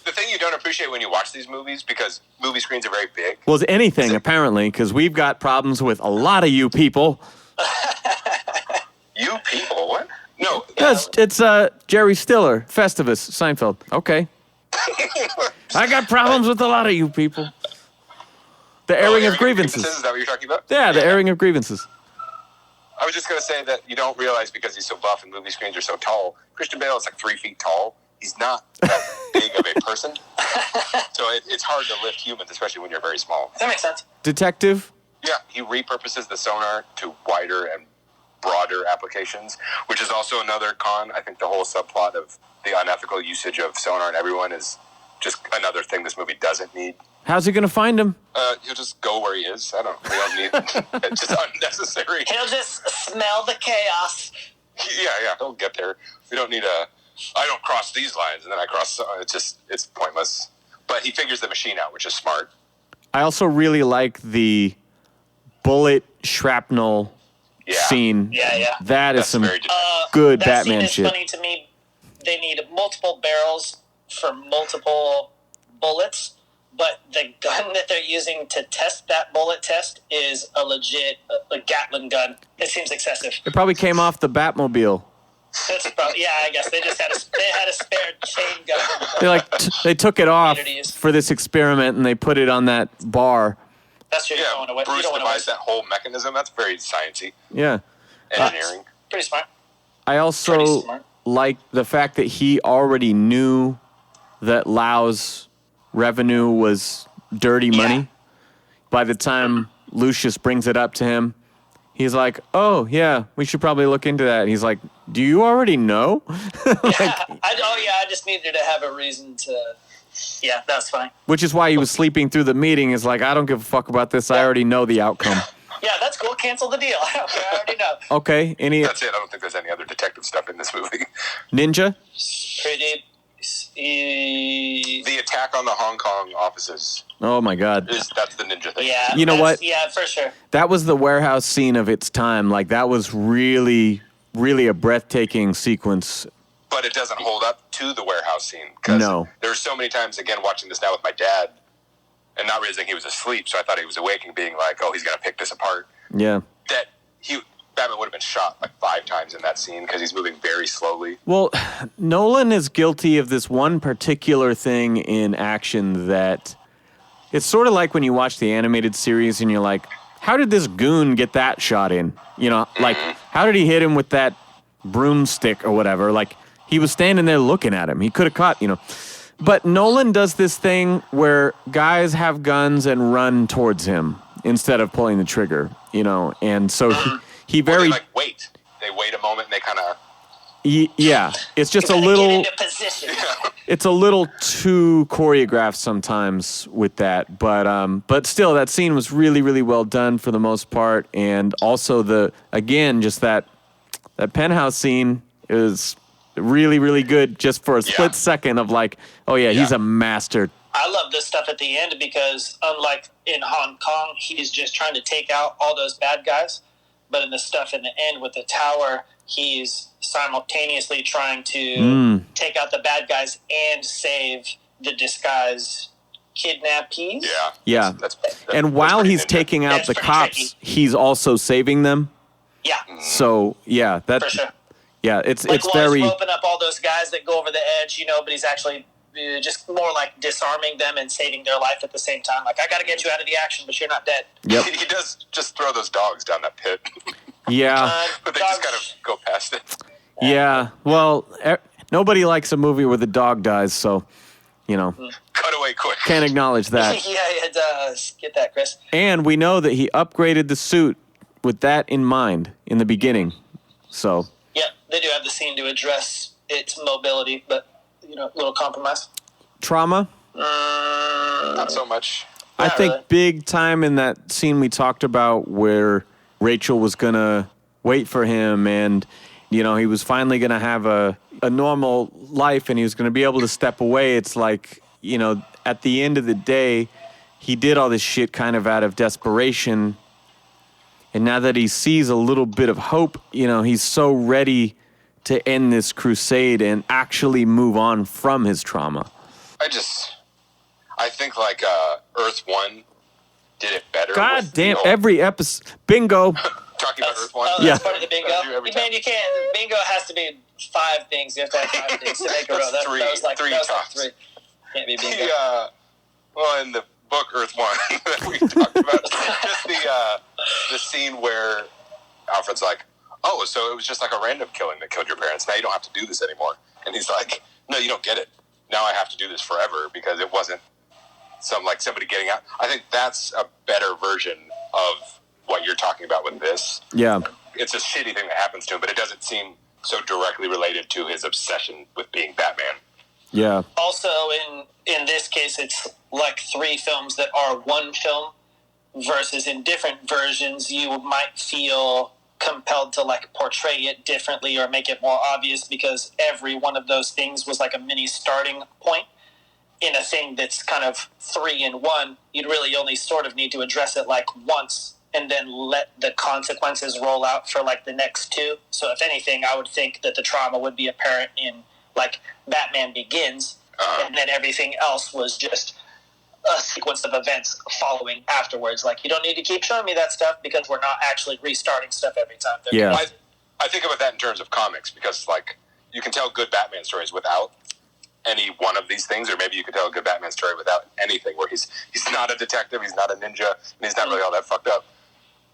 The thing you don't appreciate when you watch these movies, because movie screens are very big. Well, it's anything, apparently, because we've got problems with a lot of you people. You people? What? No. It's Jerry Stiller, Festivus, Seinfeld. Okay. I got problems with a lot of you people. The airing of grievances. Is that what you're talking about? Yeah, the airing of grievances. I was just going to say that you don't realize because he's so buff and movie screens are so tall. Christian Bale is like 3 feet tall. He's not that big of a person. So it's hard to lift humans, especially when you're very small. That makes sense. Detective? Yeah, he repurposes the sonar to wider and broader applications, which is also another con. I think the whole subplot of the unethical usage of sonar and everyone is just another thing this movie doesn't need. How's he going to find him? He'll just go where he is. We don't need it's just unnecessary. He'll just smell the chaos. Yeah, he'll get there. We don't need I don't cross these lines and then I cross. It's pointless. But he figures the machine out, which is smart. I also really like the bullet shrapnel scene. Yeah. That's some that good Batman scene is shit. Funny to me. They need multiple barrels for multiple bullets, but the gun that they're using to test that bullet test is a legit a Gatling gun. It seems excessive. It probably came off the Batmobile. That's probably, I guess they just had a spare chain gun. They took it off for this experiment and they put it on that bar. That's true. Yeah, Bruce devised that whole mechanism. That's very sciencey. Yeah. Engineering. Pretty smart. I also like the fact that he already knew that Lau's revenue was dirty money. By the time Lucius brings it up to him, he's like, oh, yeah, we should probably look into that. And he's like, do you already know? I just needed to have a reason to... Yeah, that's fine. Which is why he was sleeping through the meeting. Is like, I don't give a fuck about this. I already know the outcome. Yeah, that's cool. Cancel the deal. I already know. Okay. That's it. I don't think there's any other detective stuff in this movie. Ninja? Pretty... The attack on the Hong Kong offices. Oh, my God. That's the ninja thing. Yeah. You know what? Yeah, for sure. That was the warehouse scene of its time. Like, that was really, really a breathtaking sequence. But it doesn't hold up to the warehouse scene. Because there's so many times, again, watching this now with my dad and not realizing he was asleep, so I thought he was awake and being like, oh, he's going to pick this apart. Yeah. That Batman would have been shot like 5 times in that scene because he's moving very slowly. Well, Nolan is guilty of this one particular thing in action that it's sort of like when you watch the animated series and you're like, how did this goon get that shot in? You know, like, how did he hit him with that broomstick or whatever? Like, he was standing there looking at him. He could have caught, But Nolan does this thing where guys have guns and run towards him instead of pulling the trigger, and so he very... They wait. They wait a moment and they kind of... Yeah, it's just a little... Get into position. It's a little too choreographed sometimes with that, but still, that scene was really, really well done for the most part, and also that penthouse scene is really, really good just for a split second of like, oh yeah, he's a master. I love this stuff at the end because unlike in Hong Kong, he's just trying to take out all those bad guys. But in the stuff in the end with the tower, he's simultaneously trying to take out the bad guys and save the disguised kidnappees. Yeah. And while he's taking out the cops, he's also saving them. Yeah. So, yeah, that's... For sure. Yeah, it's very... He's open up all those guys that go over the edge, but he's actually just more like disarming them and saving their life at the same time. Like, I got to get you out of the action, but you're not dead. Yep. He does just throw those dogs down that pit. Yeah. But they just kind of go past it. Yeah. Well, nobody likes a movie where the dog dies, so, Cutaway way quick. Can't acknowledge that. Yeah, it does. Get that, Chris. And we know that he upgraded the suit with that in mind in the beginning. So. Yeah, they do have the scene to address its mobility, but, a little compromise. Trauma? Not so much. I think really. big time in that scene we talked about where Rachel was going to wait for him and, he was finally going to have a normal life and he was going to be able to step away. It's like, at the end of the day, he did all this shit kind of out of desperation. And now that he sees a little bit of hope, he's so ready to end this crusade and actually move on from his trauma. I think like Earth 1 did it better. God with, damn, every episode. Bingo. Talking about Earth 1. Yeah. That's part of the bingo. Every Man, time. you can't. Bingo has to be 5 things. You have to have 5 things to make a row. That's That was like three that was like tops. 3. Can't be bingo. Well, in the book Earth 1 that we talked about, just the scene where Alfred's like, oh, so it was just like a random killing that killed your parents. Now you don't have to do this anymore. And he's like, no, you don't get it. Now I have to do this forever because it wasn't somebody getting out. I think that's a better version of what you're talking about with this. Yeah. It's a shitty thing that happens to him, but it doesn't seem so directly related to his obsession with being Batman. Yeah. Also, in this case, it's like 3 films that are one film versus in different versions, you might feel compelled to like portray it differently or make it more obvious because every one of those things was like a mini starting point. In a thing that's kind of 3 in 1, you'd really only sort of need to address it like once and then let the consequences roll out for like the next 2. So if anything, I would think that the trauma would be apparent in like Batman Begins, and then everything else was just a sequence of events following afterwards. Like, you don't need to keep showing me that stuff because we're not actually restarting stuff every time. Yeah. I think about that in terms of comics because, like, you can tell good Batman stories without any one of these things, or maybe you could tell a good Batman story without anything, where he's not a detective, he's not a ninja, and he's not really all that fucked up.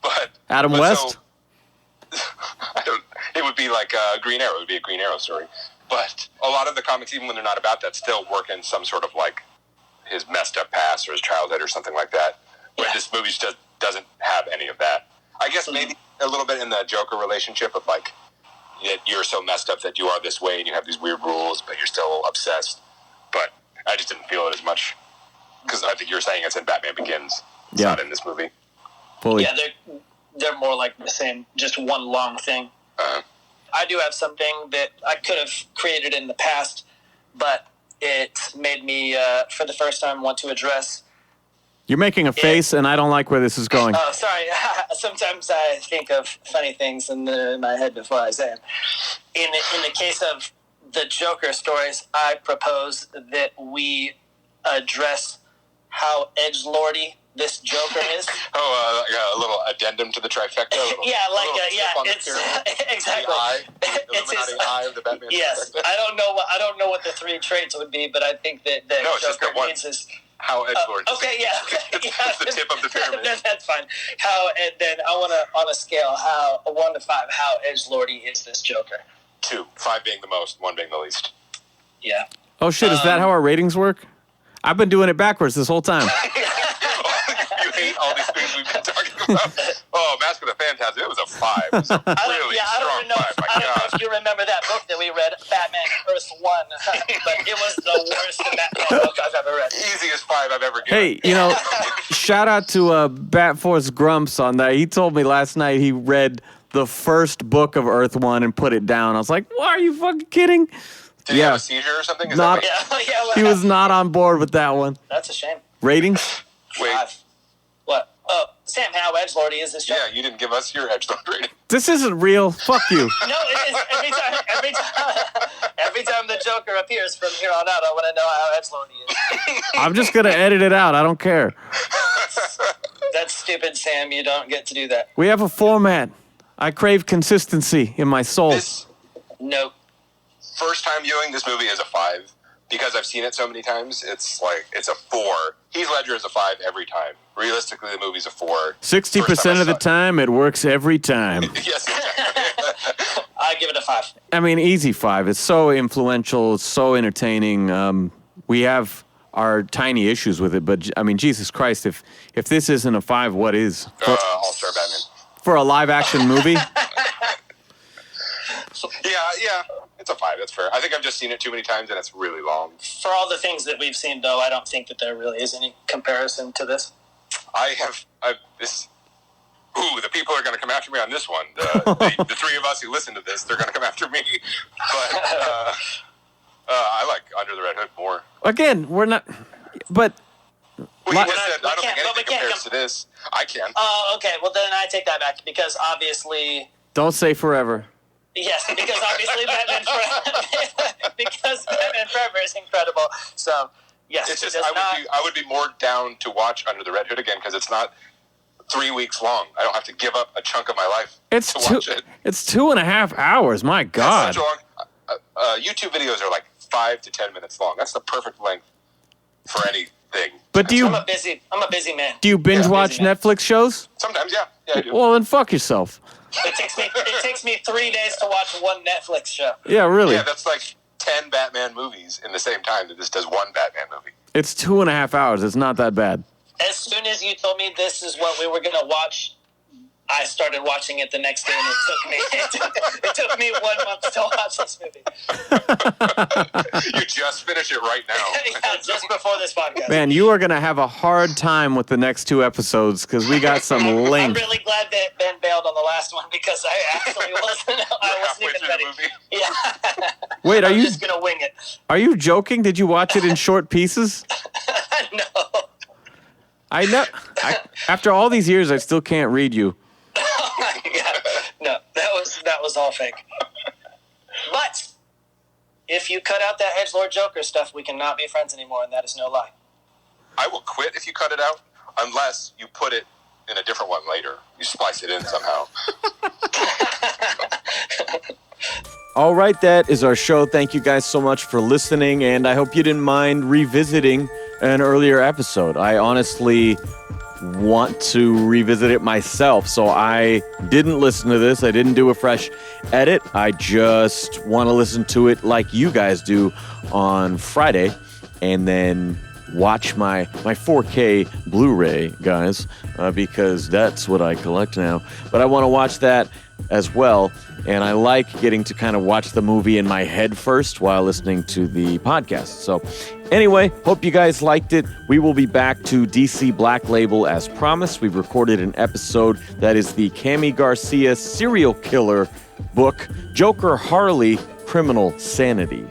But Adam West? So, it would be like Green Arrow. It would be a Green Arrow story. But a lot of the comics, even when they're not about that, still work in some sort of like his messed up past or his childhood or something like that. Where this movie just doesn't have any of that. I guess maybe a little bit in the Joker relationship of like, you're so messed up that you are this way and you have these weird rules, but you're still obsessed. But I just didn't feel it as much because I think you're saying it's in Batman Begins. It's not in this movie. Fully. Yeah, they're more like the same, just one long thing. I do have something that I could have created in the past, but it made me, for the first time, want to address. You're making a face, and I don't like where this is going. Oh, sorry. Sometimes I think of funny things in my head before I say them. In the case of the Joker stories, I propose that we address how edgelordy this Joker is. A little addendum to the trifecta. It's exactly. The Illuminati eye of the Batman. Yes, trifecta. I don't know what the 3 traits would be, but I think that it's just Joker the one. needs his. How edgelord. Okay, yeah. It's the tip of the pyramid. That's fine. And then I want to, on a scale, 1 to 5, how edgelordy is this Joker? 2, 5 being the most, 1 being the least. Yeah. Oh, shit, is that how our ratings work? I've been doing it backwards this whole time. You hate all these things we've been talking about. Oh, Mask of the Phantasm, it was a 5. It was a really I strong don't know. 5. My I don't know God. if you remember that book that we read, Batman Earth 1, but it was the worst Batman book I've ever read. Easiest 5 I've ever given. Hey, shout out to Bat Force Grumps on that. He told me last night he read the first book of Earth 1 and put it down. I was like, why are you fucking kidding? Did he have a seizure or something? Is Not- that what Yeah, He was not on board with that one. That's a shame. Ratings? Wait. 5. What? Oh, Sam, how edgelordy is this Joker? Yeah, you didn't give us your edgelord rating. This isn't real. Fuck you. No, it is. Every time the Joker appears from here on out, I want to know how edgelordy he is. I'm just going to edit it out. I don't care. That's stupid, Sam. You don't get to do that. We have a format. I crave consistency in my soul. This Nope. first time viewing this movie is a 5. Because I've seen it so many times, it's a 4. Heath Ledger is a 5 every time. Realistically, the movie's a 4. 60% of the time, it works every time. Yes. I give it a 5. I mean, easy 5. It's so influential. It's so entertaining. We have our tiny issues with it. But I mean, Jesus Christ, if this isn't a 5, what is? All-Star Batman. For a live action movie? Yeah, it's a 5. That's fair. I think I've just seen it too many times, and it's really long. For all the things that we've seen, though, I don't think that there really is any comparison to this. The people are going to come after me on this one. The three of us who listen to this, they're going to come after me. But I like Under the Red Hood more. Again, we're not... But... Well, you just said, I don't think anything compares to this. I can. Oh, okay. Well, then I take that back, because obviously... Don't say forever. Yes, because obviously Batman Forever is incredible. So, yes. It's just, I would be more down to watch Under the Red Hood again, because it's not 3 weeks long. I don't have to give up a chunk of my life to watch it. It's 2.5 hours. My God. That's such long. YouTube videos are like 5 to 10 minutes long. That's the perfect length for anything. But I'm a busy man. Do you binge watch Netflix shows? Sometimes, yeah. Yeah, I do. Well, then fuck yourself. It takes me 3 days to watch one Netflix show. Yeah, really. Yeah, that's like 10 Batman movies in the same time that this does one Batman movie. It's 2.5 hours. It's not that bad. As soon as you told me this is what we were going to watch, I started watching it the next day, and it took me 1 month to watch this movie. You just finished it right now. Yeah, just before this podcast. Man, you are going to have a hard time with the next 2 episodes, because we got some I'm length. really glad that Ben bailed on the last one, because I actually wasn't even ready. Yeah. Wait, I'm just going to wing it. Are you joking? Did you watch it in short pieces? No. I know. After all these years, I still can't read you. Oh my God. No, that was all fake. But if you cut out that Edgelord Joker stuff, we cannot be friends anymore, and that is no lie. I will quit if you cut it out, unless you put it in a different one later. You splice it in somehow. All right, that is our show. Thank you guys so much for listening, and I hope you didn't mind revisiting an earlier episode. I honestly want to revisit it myself, so I didn't listen to this. I didn't do a fresh edit. I just want to listen to it like you guys do on Friday, and then watch my 4K Blu-ray, guys, because that's what I collect now. But I want to watch that as well, and I like getting to kind of watch the movie in my head first while listening to the podcast. So anyway, hope you guys liked it. We will be back to DC Black Label as promised. We've recorded an episode that is the Cami Garcia serial killer book, Joker Harley, Criminal Sanity.